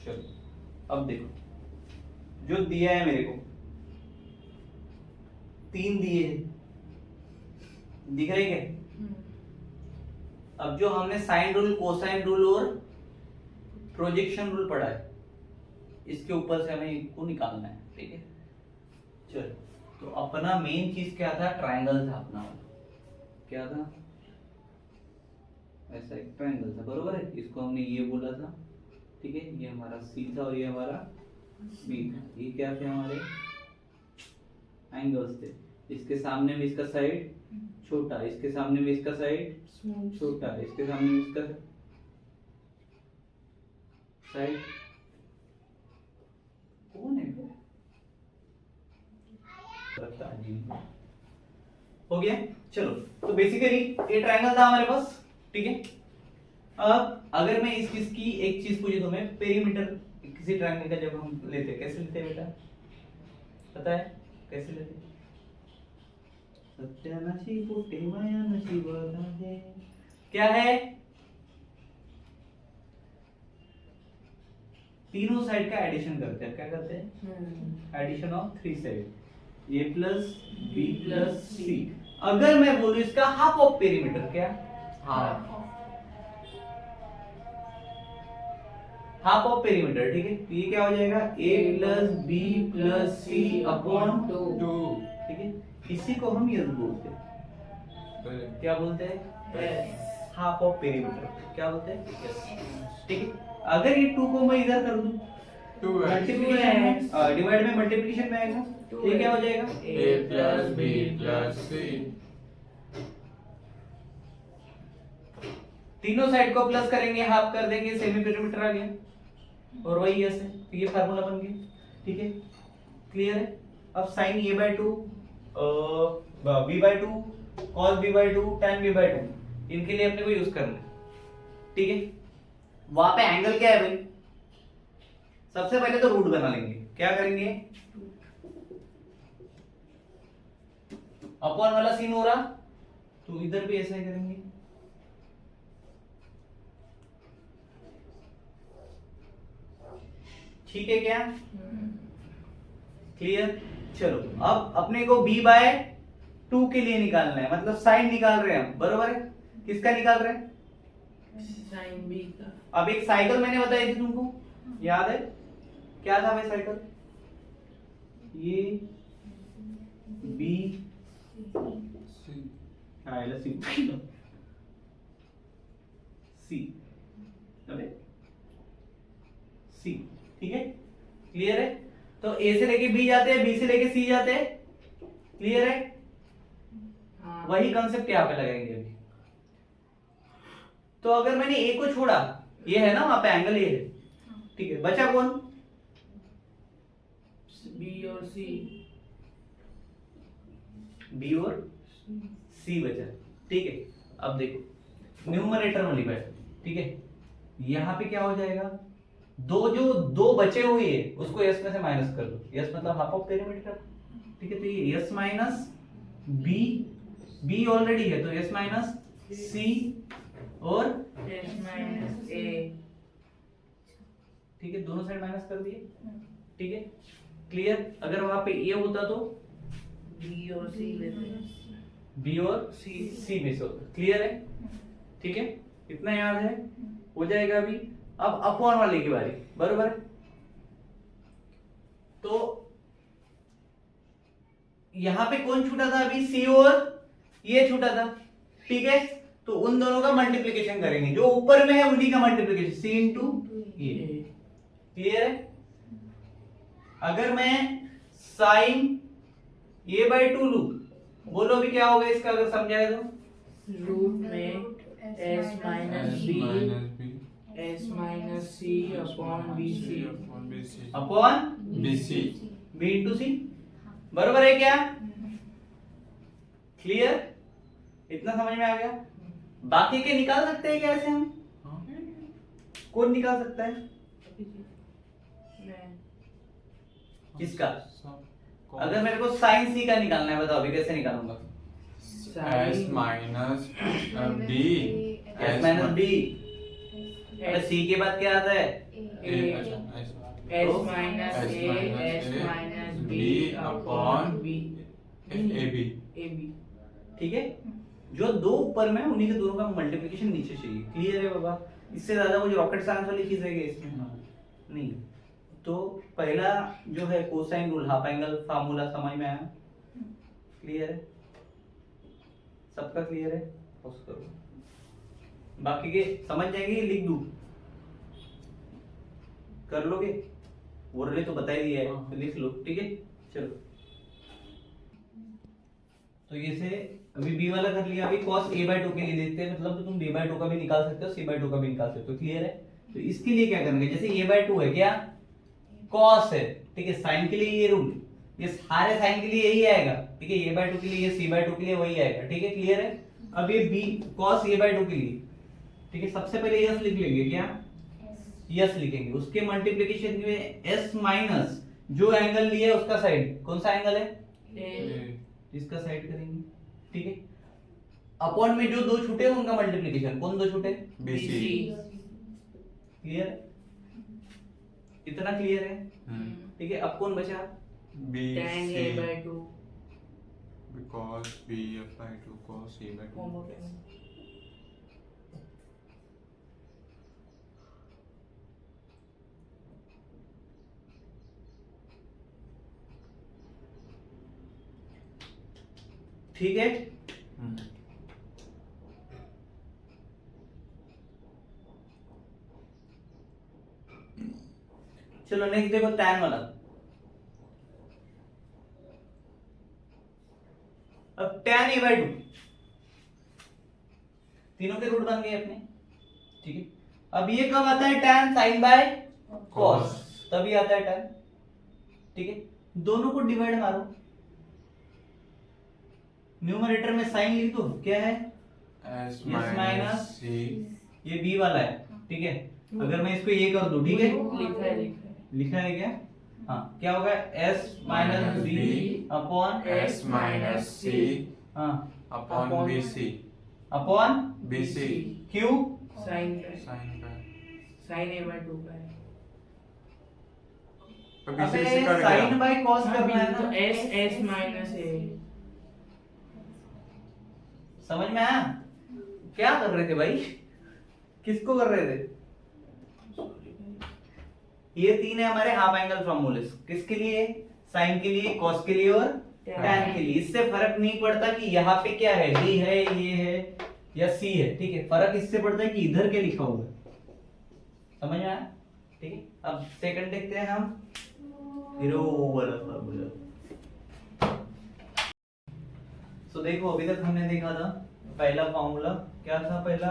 चलो अब देखो जो दिया है मेरे को 3 दिए हैं, दिख रहे क्या, अब जो हमने साइन रूल, कोसाइन रूल और प्रोजेक्शन रूल पढ़ा है, इसके ऊपर से हमें इनको निकालना है, ठीक है। चलो, तो अपना मेन चीज क्या था? ट्रायंगल था अपना, क्या था? ऐसा एक ट्रायंगल था, बरोबर है। इसको हमने ये बोला था, ठीक है। ये हमारा सी था और ये हमारा बी था। ये क्या थे? हमारे एंगल्स थे। इसके सामने में इसका साइड छोटा, इसके सामने में इसका साइड छोटा, इसके सामने में इसका साइड। कौन है वो? पता नहीं। हो गया। चलो, तो बेसिकली ये ट्रायंगल था हमारे पास, ठीक है। अब अगर मैं इस चीज की एक चीज पूछूं तुम्हें, पेरीमीटर किसी ट्रायंगल का जब हम लेते, कैसे लेते बेटा? पता है कैसे लेते? सत्यानाशी पोटे माया नशी वाला है, क्या है? तीनों साइड का एडिशन करते हैं। क्या करते हैं? Addition of three side, a plus B plus C. अगर मैं बोलूं इसका हाफ ऑफ पेरीमीटर, क्या? हाफ ऑफ पेरीमीटर, ठीक है। तो ये क्या हो जाएगा? a plus B plus C upon 2 ठीक है। इसी को हम यस बोलते हैं। क्या बोलते हैं? Half of perimeter. क्या बोलते हैं? यस, ठीक है। अगर ये 2 को मैं इधर कर दूं, 2 मल्टीप्लिकेशन में, डिवाइड में मल्टीप्लिकेशन में आएगा, ये क्या हो जाएगा? a plus b plus c। तीनों साइड को प्लस करेंगे, हाफ कर देंगे, सेमी पेरीमीटर आ गया और वही यस है। तो ये फार्मूला बन गया, ठीक है। क्लियर है? अब sine a by 2, b by 2, cos b by 2, tan b by 2, इनके लिए अपने को यूज करना है, ठीक है। वहां पे एंगल क्या है भाई? सबसे पहले तो रूट बना लेंगे। क्या करेंगे? अपॉन वाला सीन हो रहा, तो इधर भी ऐसा ही करेंगे। ठीक है क्या? क्लियर? चलो, अब अपने को b बाय 2 के लिए निकालना है, मतलब साइन निकाल रहे हैं हम, बरोबर है। किसका निकाल रहे हैं? साइन बी का। अब एक साइकिल मैंने बताई थी तुमको, याद है? क्या था भाई साइकिल? ये बी सी, अबे सी, ठीक है। क्लियर है? तो ए से लेके बी जाते हैं, बी से लेके सी जाते हैं। क्लियर है? हाँ। वही कंसेप्ट यहाँ पे लगाएंगे अभी। तो अगर मैंने ए को छोड़ा, ये है ना वहां पे एंगल, ये है, ठीक है। बचा कौन? बी और सी। बी और सी बचा, ठीक है। अब देखो, न्यूमरेटर में लिखा है, ठीक है। यहाँ पे क्या हो जाएगा? दो बचे हुए हैं, उसको यस में से माइनस कर दो। यस मतलब हाफ ऑफ पेरीमीटर, ठीक है। तो ये S minus B, B already है तो यस माइनस सी और एस माइनस ए, ठीक है। दोनों साइड माइनस कर दिए, ठीक है। क्लियर? अगर वहां पे ए होता तो बी और सी लेते। बी और सी में से होता। क्लियर है? ठीक है, इतना याद है, हो जाएगा अभी। अब अपॉन वाले की बारी, बरोबर है। तो यहां पे कौन छूटा था अभी? सी और ये छूटा था, ठीक है। तो उन दोनों का मल्टीप्लिकेशन करेंगे, जो ऊपर में है उन्हीं का मल्टीप्लिकेशन, सी इंटू ये। क्लियर है? अगर मैं साइन ए बाय 2 लू, बोलो अभी क्या होगा इसका अगर समझाए तो? रूट में S minus s B minus b S minus C upon B C upon bc upon bc। B into C, बरोबर है क्या? क्लियर? इतना समझ में आ गया? बाकी के निकाल सकते हैं क्या ऐसे हम? हाँ। कौन निकाल सकता है? मैं किसका? सब अगर मेरे को साइन सी का निकालना है, बताओ अभी कैसे निकालूंगा? s minus b S minus B, अरे सी के बाद क्या आता है? a अच्छा S minus S A minus S A minus B B upon upon B a b। A B. ठीक है। जो दो ऊपर में उन्हीं के दोनों का मल्टीप्लिकेशन नीचे चाहिए। क्लियर है बाबा? इससे ज्यादा कुछ रॉकेट साइंस वाली चीज है क्या इसमें? नहीं। तो पहला जो है cosine rule, half angle formula समझ में आया? क्लियर है? सबका क्लियर है? पोस्ट करो। बाकी के समझ जाएंगे, लिख दूं? कर लोगे? बोर्ड तो बता ही दिया है, तो लिख लो। ठीक है, चलो। तो ये से अभी b वाला कर लिया। अभी cos a/2 के लिए देखते हैं, मतलब तो तुम b/2 का भी निकाल सकते हो, c/2 का भी निकाल सकते हो। क्लियर है? तो इसके लिए क्या करेंगे, जैसे a/2 है क्या, cos है, ठीक है। साइन के लिए ये रूल, ये सारे साइन के लिए यही आएगा, ठीक है। a/2 के लिए, ये c/2 के लिए वही आएगा, ठीक है। क्लियर है? अब ये b cos a/2 के लिए, ठीक है, सबसे पहले यस लिख लेंगे। क्या यस लिखेंगे? उसके मल्टीप्लिकेशन में s माइनस जो एंगल लिया उसका साइड, कौन सा एंगल है, इसका साइड करेंगे, ठीक है। अपॉन में जो दो छूटे उनका मल्टीप्लिकेशन, कौन दो छूटे, BC। क्लियर है? इतना क्लियर है? ठीक है। अब कौन बचा, tan BC a/2 because b/2 cos a/2 ठीक है। चलो नेक्स्ट देखो tan वाला। अब tan a/2 तीनों के रूट बन गए अपने, ठीक है। अब ये कब आता है, tan sin बाय cos, तभी आता है tan, ठीक है। दोनों को डिवाइड मारो, न्यूमरेटर में साइन लिख दो, क्या है, s माइनस c ये b वाला है, ठीक है। अगर मैं इसको ये कर दूं, ठीक है, लिखा है लिखा है क्या, हाँ, क्या होगा, s minus b upon s minus c हाँ upon bc अपॉन bc क्यों, sin sin a/2 का है। तो bc अबे से कट साइन गया बाय कॉस हाँ, करना है तो ना, s माइनस a। समझ में आया? क्या कर रहे थे भाई, किसको कर रहे थे? ये तीन है हमारे हाफ एंगल फॉर्मूले, किसके लिए, साइन के लिए, कॉस के लिए और टैन के लिए। इससे फर्क नहीं पड़ता कि यहाँ पे क्या है, डी है, ये है या सी है, ठीक है। फर्क इससे पड़ता है कि इधर क्या लिखा हुआ है, समझ में आया? ठीक है। अब सेकंड देखते हैं हम, हीरो वाला फॉर्मूला। तो देखो अभी तक हमने देखा था पहला फॉर्मूला क्या था, पहला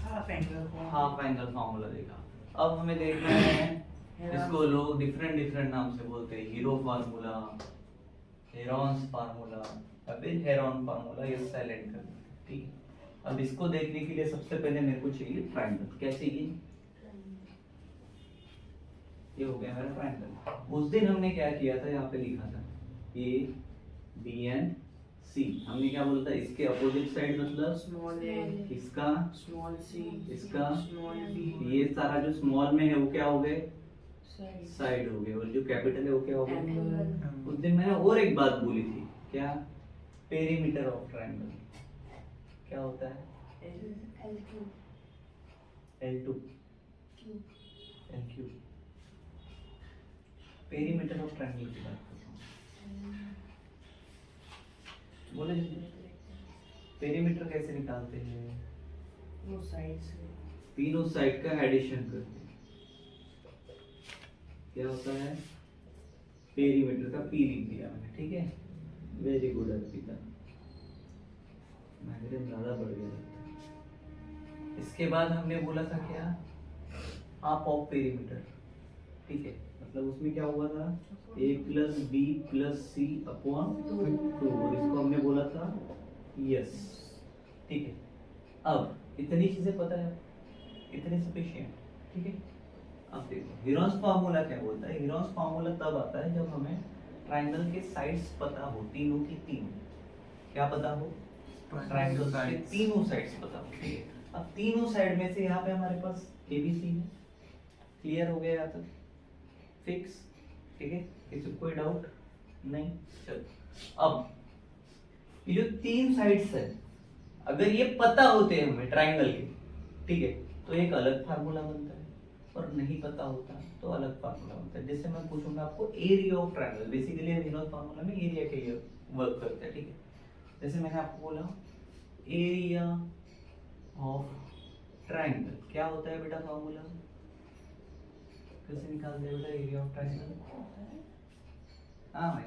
हाफ एंगल फॉर्मूला देखा। अब हमें देखना है, इसको लोग डिफरेंट नाम से बोलते हैं, हीरो फार्मूला, हेरॉन्स फार्मूला या फिर हेरॉन फार्मूला, ये साइलेंट कर, ठीक है। अब इसको देखने के लिए सबसे पहले मेरे को चाहिए ट्रायंगल। क्या चाहिए, ये हो गया मेरा ट्रायंगल। उस दिन हमने क्या किया था, यहाँ पे लिखा था ए बी एंड सी। हमने क्या बोला था, इसके अपोजिट साइड मतलब स्मॉल a इसका, स्मॉल c इसका, स्मॉल b ये सारा जो स्मॉल में है वो क्या हो गए, साइड हो गए, और जो कैपिटल है वो क्या हो गया। एंगल। उस दिन मैंने और एक बात बोली थी, क्या, पेरीमीटर ऑफ ट्रायंगल। क्या होता है, L2 L3 perimeter of triangle की बात करता हूँ। बोले पेरीमीटर कैसे निकालते हैं, वो साइड से तीनों साइड का एडिशन करते हैं। क्या होता है, पेरीमीटर का पी लिख दिया मैंने, ठीक है। वेरी गुड अर्पिता, मैग्रेन ज्यादा बढ़ गया लगता है। इसके बाद हमने बोला था क्या, हाफ ऑफ पेरीमीटर, ठीक है। मतलब उसमें क्या हुआ था, a plus B plus C upon 2, और इसको हमने बोला था यस, ठीक है। अब इतनी चीजें पता है, इतने सफिशिएंट, ठीक है। अब देखो हीरोन्स फार्मूला क्या बोलता है, हीरोन्स फार्मूला तब आता है जब हमें ट्रायंगल के साइड्स पता हो, तीनों की तीनों, क्या पता हो, ट्रायंगल के तीनों साइड्स पता हो, ठीक है। अब तीनों साइड में से यहाँ पे हमारे पास ABC है, क्लियर हो गया यहाँ तक, फिक्स, ठीक है। इसमें कोई डाउट नहीं। चलो अब ये जो तीन साइड्स है, अगर ये पता होते हैं हमें ट्राइंगल के, ठीक है, तो एक अलग फार्मूला बनता है, और नहीं पता होता तो अलग फार्मूला बनता है। जैसे मैं पूछूंगा आपको area of triangle, basically Harold formula में एरिया के लिए वर्क करता है, ठीक है। जैसे मैंने आपको बोला एरिया ऑफ ट्राइंगल क्या होता है बेटा फार्मूला, कैसे निकालते हैं बेटा एरिया ऑफ ट्राइंगल? हाँ भाई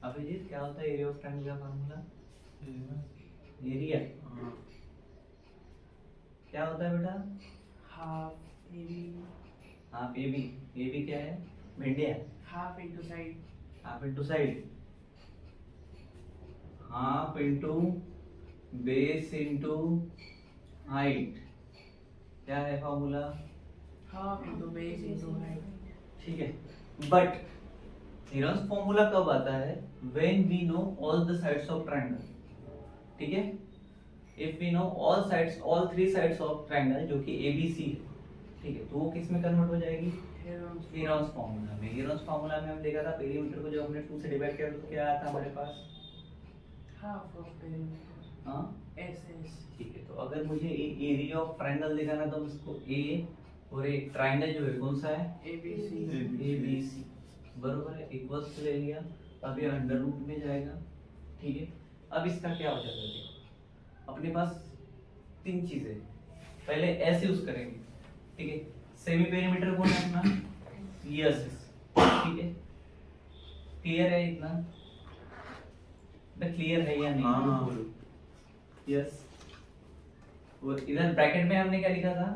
अभिजीत, क्या होता है एरिया ऑफ ट्राइंगल का फार्मूला? एरिया क्या होता है बेटा? Half AB, half A B क्या है? भिंडिया, half into side, half into side, half into base into height, क्या है formula? Half into base into height. ठीक है, बट हेरोल्ड्स फॉर्मूला कब आता है? When we know all the sides of triangle, ठीक है। If we know all sides, all three sides of triangle जो कि ABC है, ठीक है, तो वो किस में कन्वर्ट हो जाएगी? हेरोल्ड्स फॉर्मूला में। हेरोल्ड्स फॉर्मूला में हम देखा था पेरीमीटर को जब हमने 2 से डिवाइड किया तो क्या आया था हमारे पास? हाफ ऑफ पेरीमीटर, हाँ SS। ठीक है, तो अगर मुझे एरिया ऑफ ट्रायंगल दिखाना तो इसको A और एक ट्रायंगल जो है कौन सा है? ABC, बरोबर है, इक्वल्स ले लिया, अब ये अंडर रूट में जाएगा, ठीक है। अब इसका क्या हो जाएगा? देखो अपने पास 3 चीजें, पहले S यूज करेंगे, ठीक है। सेमी पेरीमीटर कौन है अपना? यस, ठीक है, क्लियर है इतना? क्लियर है या नहीं? हाँ। बोलो यस। और इधर ब्रैकेट में हमने क्या लिखा था?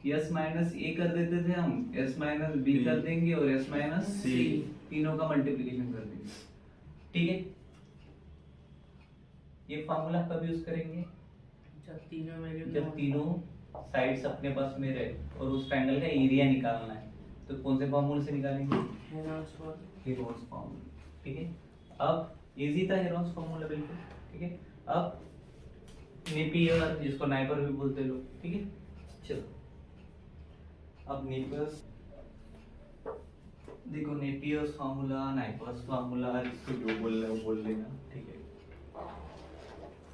S माइनस ए कर देते थे हम, S माइनस बी कर देंगे और S माइनस C, तीनों का मल्टीप्लिकेशन कर देंगे, ठीक है। ये फार्मूला कब यूज करेंगे? जब तीनों साइड्स अपने पास में रहे और उस ट्रायंगल का एरिया निकालना है, तो कौन से फार्मूले से निकालेंगे? हेरोल्ड्स फार्मूला, ठीक है। अब इजी था हेरोल्ड्स फार्मूला बिल्कुल, ठीक है। अब नेपियर, जिसको नाइपर भी बोलते हैं लोग, ठीक है। चलो अब नेपियर्स देखो, नेपियर्स फार्मूला, नाइपर्स फार्मूला, इसको जो बोल रहे हो बोल लेना, ठीक है।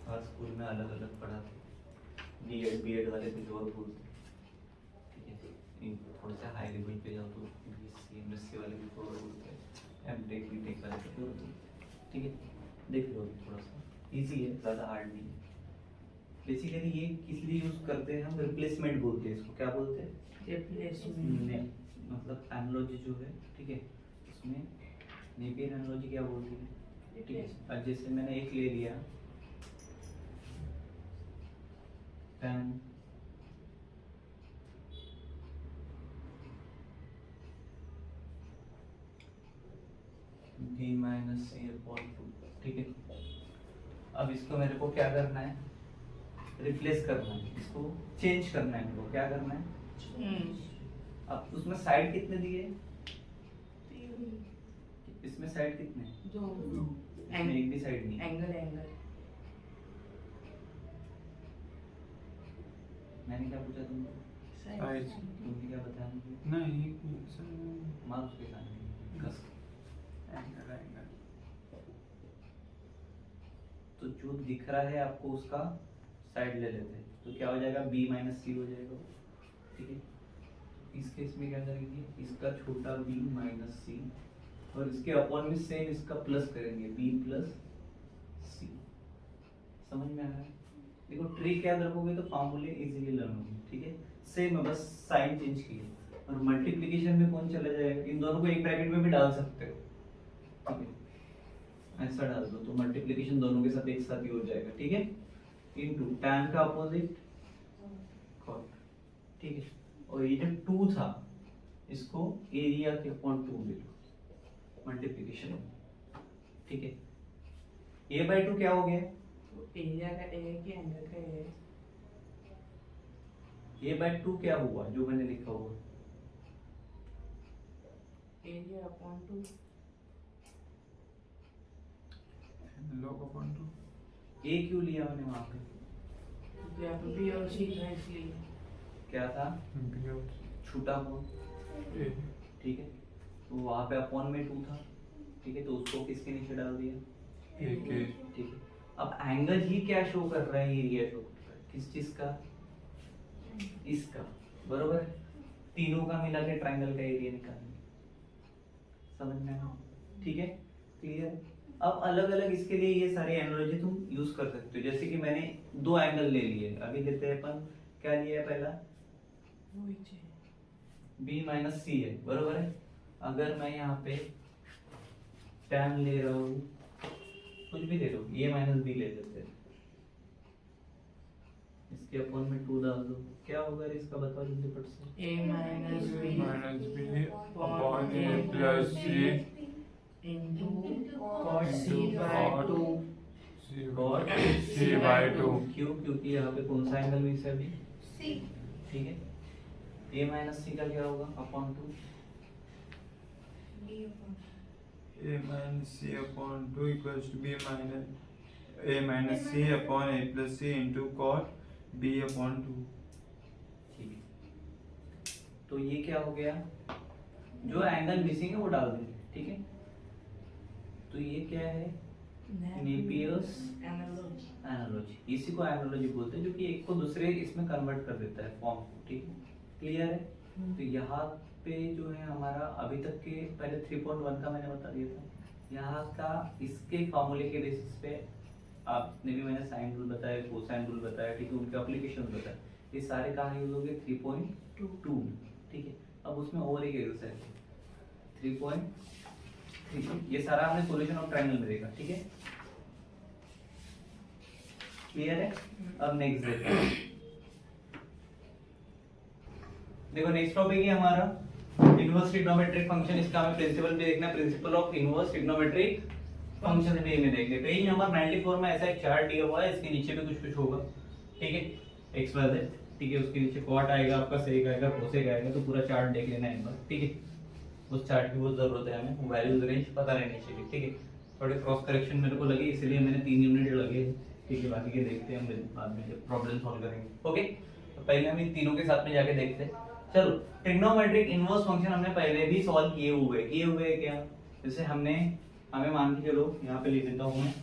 हर स्कूल में अलग अलग पढ़ा थे, बीएड वाले कुछ और बोलते, ठीक है। इन थोड़ा सा हाई लेवल पे जाओ तो बीएससी एमएससी वाले भी और बोलते हैं, एमटेक बीटेक वाले कुछ और बोलते हैं, ठीक है। देख लो थोड़ा सा इजी है, ज़्यादा हार्ड नहीं है। बेसिकली ये किस लिए यूज करते हैं हम? रिप्लेसमेंट बोलते हैं इसको, क्या बोलते हैं? रिप्लेसमेंट, मतलब एनालॉजी जो है, ठीक है, उसमें नेपियर एनालॉजी क्या बोलती है, ठीक है। अब जैसे मैंने एक ले लिया tan b minus c upon 2, ठीक है। अब इसको मेरे को क्या करना है? रिप्लेस करना है, इसको चेंज करना है, मेरे को क्या करना है? अब उसमें साइड कितने दिए? इसमें साइड कितने? इसमें एक भी साइड नहीं। एंगल मैंने क्या पूछा तुमको? साइड तुमने क्या बताया मुझे? नहीं, मार्क्स के साथ कस। एंगल तो जो दिख रहा है आपको उसका साइड ले लेते हैं, तो क्या हो जाएगा? b माइनस सी हो जाएगा, ठीक है। इस केस में क्या करेंगे? इसका छोटा b माइनस सी और इसके अपॉन में सेम इसका प्लस करेंगे, b प्लस सी। समझ में आ रहा है? देखो ट्रिक याद रखोगे तो फार्मूले इजीली लर्न होंगे, ठीक है। सेम है, बस साइन चेंज किए और मल्टीप्लिकेशन में कौन चला जाएगा? इन दोनों को एक ब्रैकेट में भी डाल सकते हो, ठीक है, ऐसा डाल दो तो मल्टीप्लिकेशन दोनों के साथ एक साथ ही हो जाएगा, ठीक है। इनटू tan का अपोजिट cot, ठीक है। और ये जो 2 था इसको एरिया के अपॉन 2 ले लो मल्टीप्लिकेशन, ठीक है। a/2 क्या हो गया? एरिया का ए है कि एंगल का ए है? a/2 क्या हुआ जो मैंने लिखा हुआ? Area upon 2, log upon 2, a क्यों लिया मैंने वहां पे? यहाँ पे बी और सी था इसलिए। क्या था? b और छोटा कोण, a, ठीक है। तो वहां पे अपॉन में 2 था, ठीक है, तो उसको किसके नीचे डाल दिया? a के, ठीक है। अब एंगल ही क्या शो कर रहा है, एरिया शो कर रहा है किस चीज का, इसका, बरोबर है। तीनों का मिला के ट्राइंगल का एरिया निकालना, समझ में आया? ठीक है, क्लियर। अब अलग अलग इसके लिए ये सारे एनालॉजी तुम यूज कर सकते हो। जैसे कि मैंने दो एंगल ले लिए, अभी लेते हैं अपन, क्या लिया है पहला, b माइनस सी है, बरोबर है। अगर मैं यहाँ पे tan ले रहा हूँ, कुछ भी ले लो, a माइनस बी ले लेते हैं, इसके अपॉन में 2 डाल दो, क्या होगा रे इसका, बताओ जल्दी फट से। a minus b minus b upon a plus c into cot c by cot 2 c और c by 2 क्यों, क्योंकि यहाँ पे कौन सा एंगल मिस है अभी, ठीक है। a माइनस सी का क्या होगा, upon 2, a minus c upon 2 equals to b minus a minus c upon a plus c into cot b upon 2। ठीक है। तो ये क्या हो गया, जो एंगल मिसिंग है वो डाल देंगे, ठीक है। तो ये क्या है, नेपियर्स एनालॉजी, इसी को एनालॉजी बोलते हैं, जो कि एक को दूसरे इसमें कन्वर्ट कर देता है फॉर्म को, ठीक है, क्लियर है। तो यहाँ पे जो है हमारा अभी तक के पहले 3.1 का मैंने बता दिया था, यहाँ का इसके फॉर्मूले के बेसिस पे आपने भी, मैंने साइन रूल बताया, कोसाइन रूल बताया, ठीक है, उनके एप्लीकेशन बताया, ये सारे कहाँ यूज होंगे, 3.2, ठीक है। अब उसमें और एक एक्सरसाइज है 3.3, ये सारा हमने सॉल्यूशन ऑफ ट्रायंगल में देखा, ठीक है, क्लियर है। अब नेक्स्ट देखते हैं, देखो नेक्स्ट टॉपिक है हमारा इनवर्स ट्रिग्नोमेट्रिक फंक्शन। इसका हमें प्रिंसिपल भी देखना है, principle of inverse trigonometric function भी हमें देखने। पेज नंबर 94 में ऐसा एक चार्ट दिया हुआ है, इसके नीचे भी कुछ कुछ होगा, ठीक है, एक्स वाई जेड, ठीक है, उसके नीचे कॉट आएगा, आपका सेक आएगा, कोसेक आएगा, तो पूरा चार्ट देख लेना है एक बार, ठीक है। उस चार्ट की बहुत जरूरत है हमें, वैल्यूज रेंज पता रहनी चाहिए, ठीक है। थोड़े क्रॉस करेक्शन मेरे को लगे, इसलिए मैंने 3 यूनिट लगे, ठीक है, बाकी के देखते हैं हम बाद में जब प्रॉब्लम सॉल्व करेंगे, ओके। तो पहले हम इन तीनों के साथ में जाके देखते हैं। चलो, ट्रिग्नोमेट्रिक इनवर्स फंक्शन हमने पहले भी सॉल्व किए हुए क्या, जैसे हमें मान के चलो, यहाँ पे लिख देता हूँ मैं,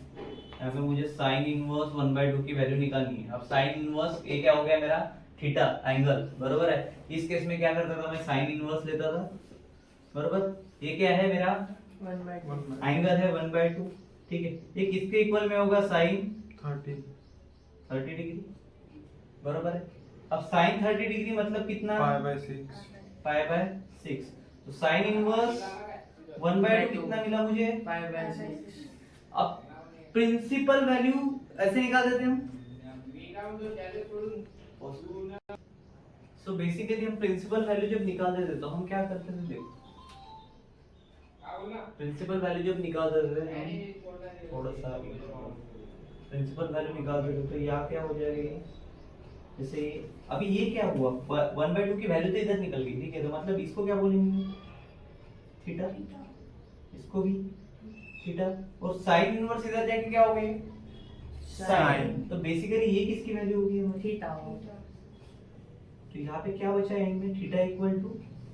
यहाँ पे मुझे साइन इनवर्स 1/2 की वैल्यू निकालनी है। अब साइन इनवर्स ये क्या हो गया मेरा, थीटा एंगल, बरोबर है। इस केस में क्या करता था मैं, साइन इनवर्स लेता था, बरोबर। ये क्या है मेरा, 1/2 एंगल है 1/2, ठीक है। ये किसके इक्वल में होगा, साइन 30 डिग्री, बरोबर है। अब साइन 30 डिग्री मतलब कितना, π/6 π/6। तो साइन इनवर्स 1/2 कितना मिला मुझे, π/6। अब प्रिंसिपल वैल्यू ऐसे निकाल देते हैं हम। सो बेसिकली हम प्रिंसिपल वैल्यू जब निकाल देते तो हम क्या करते थे, देखो प्रिंसिपल वैल्यू जब निकाल देते थे हम, थोड़ा सा प्रिंसिपल वैल्यू निकाल देते तो यहाँ क्या हो जाएगा ये, जैसे अभी ये क्या हुआ, 1/2 की वैल्यू तो इधर निकल गई, ठीक है, तो मतलब इसको क्या बोलेंगे, थीटा, इसको भी थीटा, और साइन इनवर्स इधर जाके क्या हो गई, साइन। तो बेसिकली ये किसकी वैल्यू होगी हमारी, थीटा। तो यहाँ पे क्या बचा एंड में, theta equal to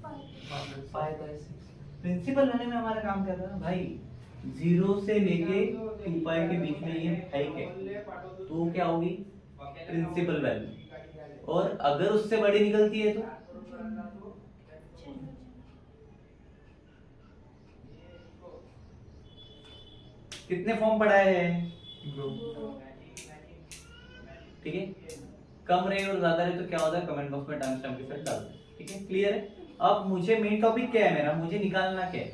π/6। Principal value में हमारा काम क्या था भाई, 0 से लेके 2 पाई के बीच में ये हाइट है, तो क्या होगी प्रिंसिपल वैल्यू, और अगर उससे बड़ी निकलती है तो कितने फॉर्म पढ़ाए हैं, ठीक है। कम रहे और ज्यादा रहे तो क्या होता है, कमेंट बॉक्स में टाइम स्टैम्प के साथ डाल दो, ठीक है, क्लियर है। अब मुझे मेन टॉपिक क्या है मेरा, मुझे निकालना क्या है,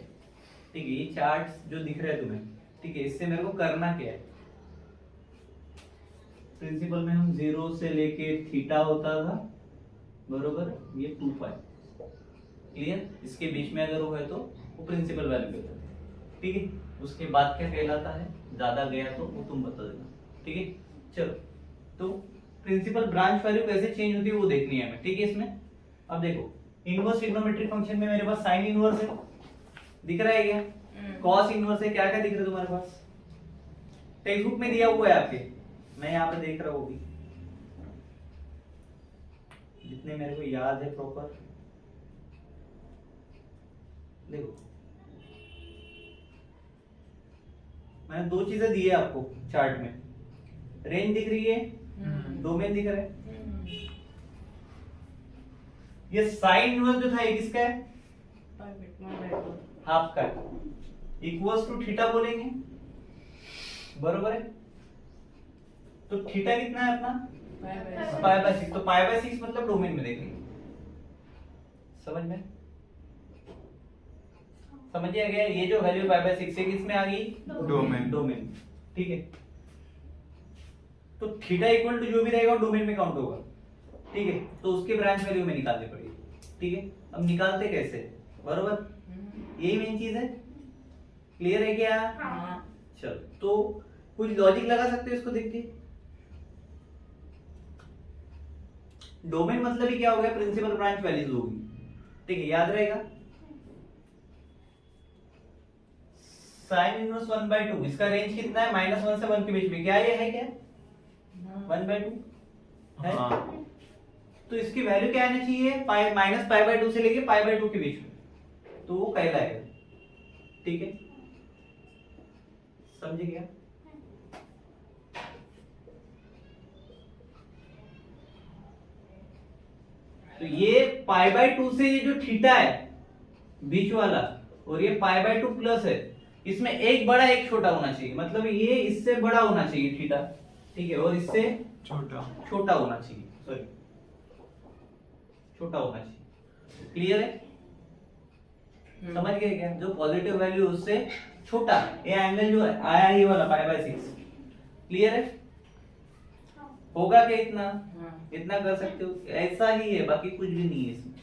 ठीक है, ये चार्ट्स जो दिख रहे हैं तुम्हें, ठीक है, इससे मेरे को करना क्या है। प्रिंसिपल में हम 0 से लेके थीटा होता था, बरोबर, ये 2 पाई, क्लियर। इसके बीच में अगर वो है तो वो प्रिंसिपल वैल्यू कहलाता है, ठीक है। उसके बाद क्या कहलाता है, ज्यादा गया तो वो तुम बता देना, ठीक है। चलो, तो प्रिंसिपल ब्रांच वैल्यू कैसे चेंज होती है वो देखनी है हमें, ठीक है। इसमें अब देखो, इनवर्स ट्रिग्नोमेट्रिक फंक्शन में मेरे पास साइन इनवर्स है, दिख रहा है क्या, कॉस इनवर्स है, क्या क्या दिख रहा है तुम्हारे पास, टेक्स्ट बुक में दिया हुआ है आपके, मैं यहाँ पे देख रहा हूँ भी, जितने मेरे को याद है प्रॉपर, देखो मैंने 2 चीजें दी है आपको चार्ट में, रेंज दिख रही है, डोमेन दिख रहा है। ये साइन इनवर्स जो था ये किसका है? हाफ का है, इक्वल्स टू थीटा बोलेंगे, बरोबर है। तो थीटा कितना है अपना? Pi by 6। तो पाई बाय 6 मतलब डोमेन में देखेंगे, समझ में? समझिए गया? ये जो वैल्यू पाई बाय 6 है किसमें आ गई? डोमेन। डोमेन, ठीक है। तो थीटा इक्वल टू जो भी रहेगा डोमेन में काउंट होगा, ठीक है। तो उसके ब्रांच वैल्यू में निकालनी पड़ेगी, ठीक है। अब निकालते कैसे, बरोबर? यही मेन चीज है, क्लियर है क्या? चलो, तो कुछ लॉजिक लगा सकते हो इसको देख के। डोमेन मतलब ही क्या हो गया? प्रिंसिपल ब्रांच वैल्यूज होगी, ठीक है, याद रहेगा। साइन इनवर्स 1/2, इसका रेंज कितना है? -1 से 1 के बीच में। क्या ये है? क्या 1/2 है? हाँ, तो इसकी वैल्यू क्या आनी चाहिए? -π/2 से लेके π/2 के बीच में, तो वो कहलाएगा, ठीक है। समझे क्या? तो ये π/2 से ये जो थीटा है बीच वाला, और ये π/2 प्लस है, इसमें एक बड़ा एक छोटा होना चाहिए। मतलब ये इससे बड़ा होना चाहिए थीटा, ठीक है, और इससे छोटा। छोटा होना चाहिए, सॉरी, छोटा होना चाहिए। क्लियर है? समझ गए क्या? जो पॉजिटिव वैल्यू उससे छोटा, ये एंगल जो है आया ये वाला π/6, क्लियर है? होगा क्या इतना? इतना कर सकते हो, ऐसा ही है, बाकी कुछ भी नहीं है इसमें।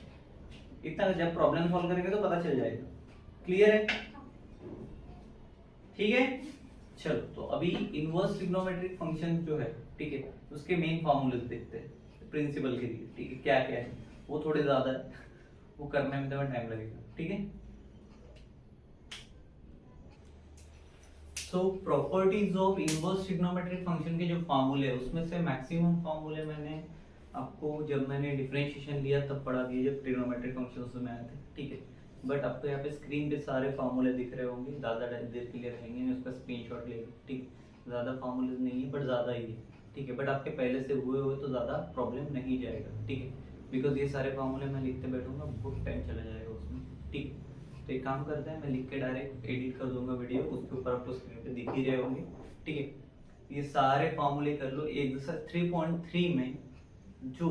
इतना जब प्रॉब्लम सॉल्व करेंगे तो पता चल जाएगा, क्लियर है? ठीक है, चलो। तो अभी इनवर्स ट्रिग्नोमेट्रिक फंक्शन जो है, ठीक है, उसके मेन फॉर्मूले देखते हैं प्रिंसिपल के लिए, ठीक है। क्या क्या है वो थोड़े ज्यादा है, वो करने में थोड़ा टाइम लगेगा, ठीक है। So properties of inverse trigonometric function के जो फार्मूले है उसमें से मैक्सिमम फार्मूले मैंने आपको जब मैंने डिफरेंशिएशन लिया तब पढ़ा दिए, जब ट्रिग्नोमेट्रिक फंक्शंस में आए थे, ठीक है। बट आपको यहाँ पे स्क्रीन पे सारे फार्मूले दिख रहे होंगे, ज़्यादा देर के लिए रहेंगे, मैं उसका स्क्रीनशॉट ले, ठीक। ज़्यादा फार्मूले नहीं है बट ज़्यादा ही है, ठीक है। बट आपके पहले से हुए तो ज़्यादा प्रॉब्लम नहीं जाएगा, ठीक है। बिकॉज ये सारे फार्मूले मैं लिखते बैठूंगा बहुत टाइम चला जाएगा उसमें, ठीक है। तो एक काम करते हैं, मैं लिख के डायरेक्ट एडिट कर दूंगा वीडियो, उसके ऊपर आपको स्क्रीन पे दिख ही रहे होंगे, ठीक है। ये सारे फार्मूले कर लो। एक्सरसाइज 3.3 में जो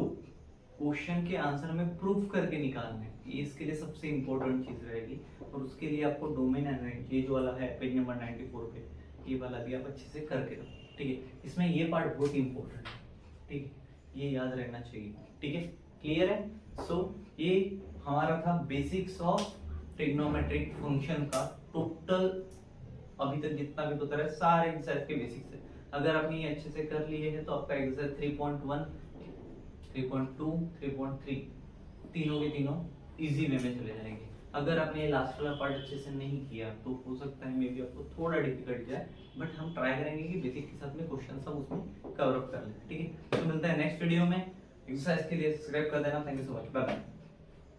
क्वेश्चन के आंसर में प्रूफ करके निकालना है, ये इसके लिए सबसे इंपॉर्टेंट चीज रहेगी। और उसके लिए आपको डोमेन एंड रेंज, ये जो वाला है पेज नंबर 94 पे, ये वाला भी आप अच्छे से करके रखो, ठीक है। इसमें ये पार्ट बहुत इंपॉर्टेंट है, ठीक है, ये याद रहना चाहिए, ठीक है। क्लियर है? सो ये हमारा था बेसिक्स ऑफ ट्रिग्नोमेट्रिक फंक्शन का टोटल अभी तक जितना भी बता रहा है सारे एक्सरसाइज के बेसिक्स है। अगर आपने ये अच्छे से कर लिए हैं तो आपका एक्सरसाइज 3.1, 3.2, 3.3 तीनों के तीनों इजी वे में चले जाएंगे। अगर आपने ये लास्ट वाला पार्ट अच्छे से नहीं किया तो हो सकता है मे बी आपको थोड़ा डिफिकल्ट जाए, बट हम ट्राई करेंगे कि बेसिक के साथ में क्वेश्चन सब उसमें कवर अप कर लें, ठीक है। तो मिलता है नेक्स्ट वीडियो में। एक्सरसाइज के लिए सब्सक्राइब कर देना। Thank you so much, bye bye.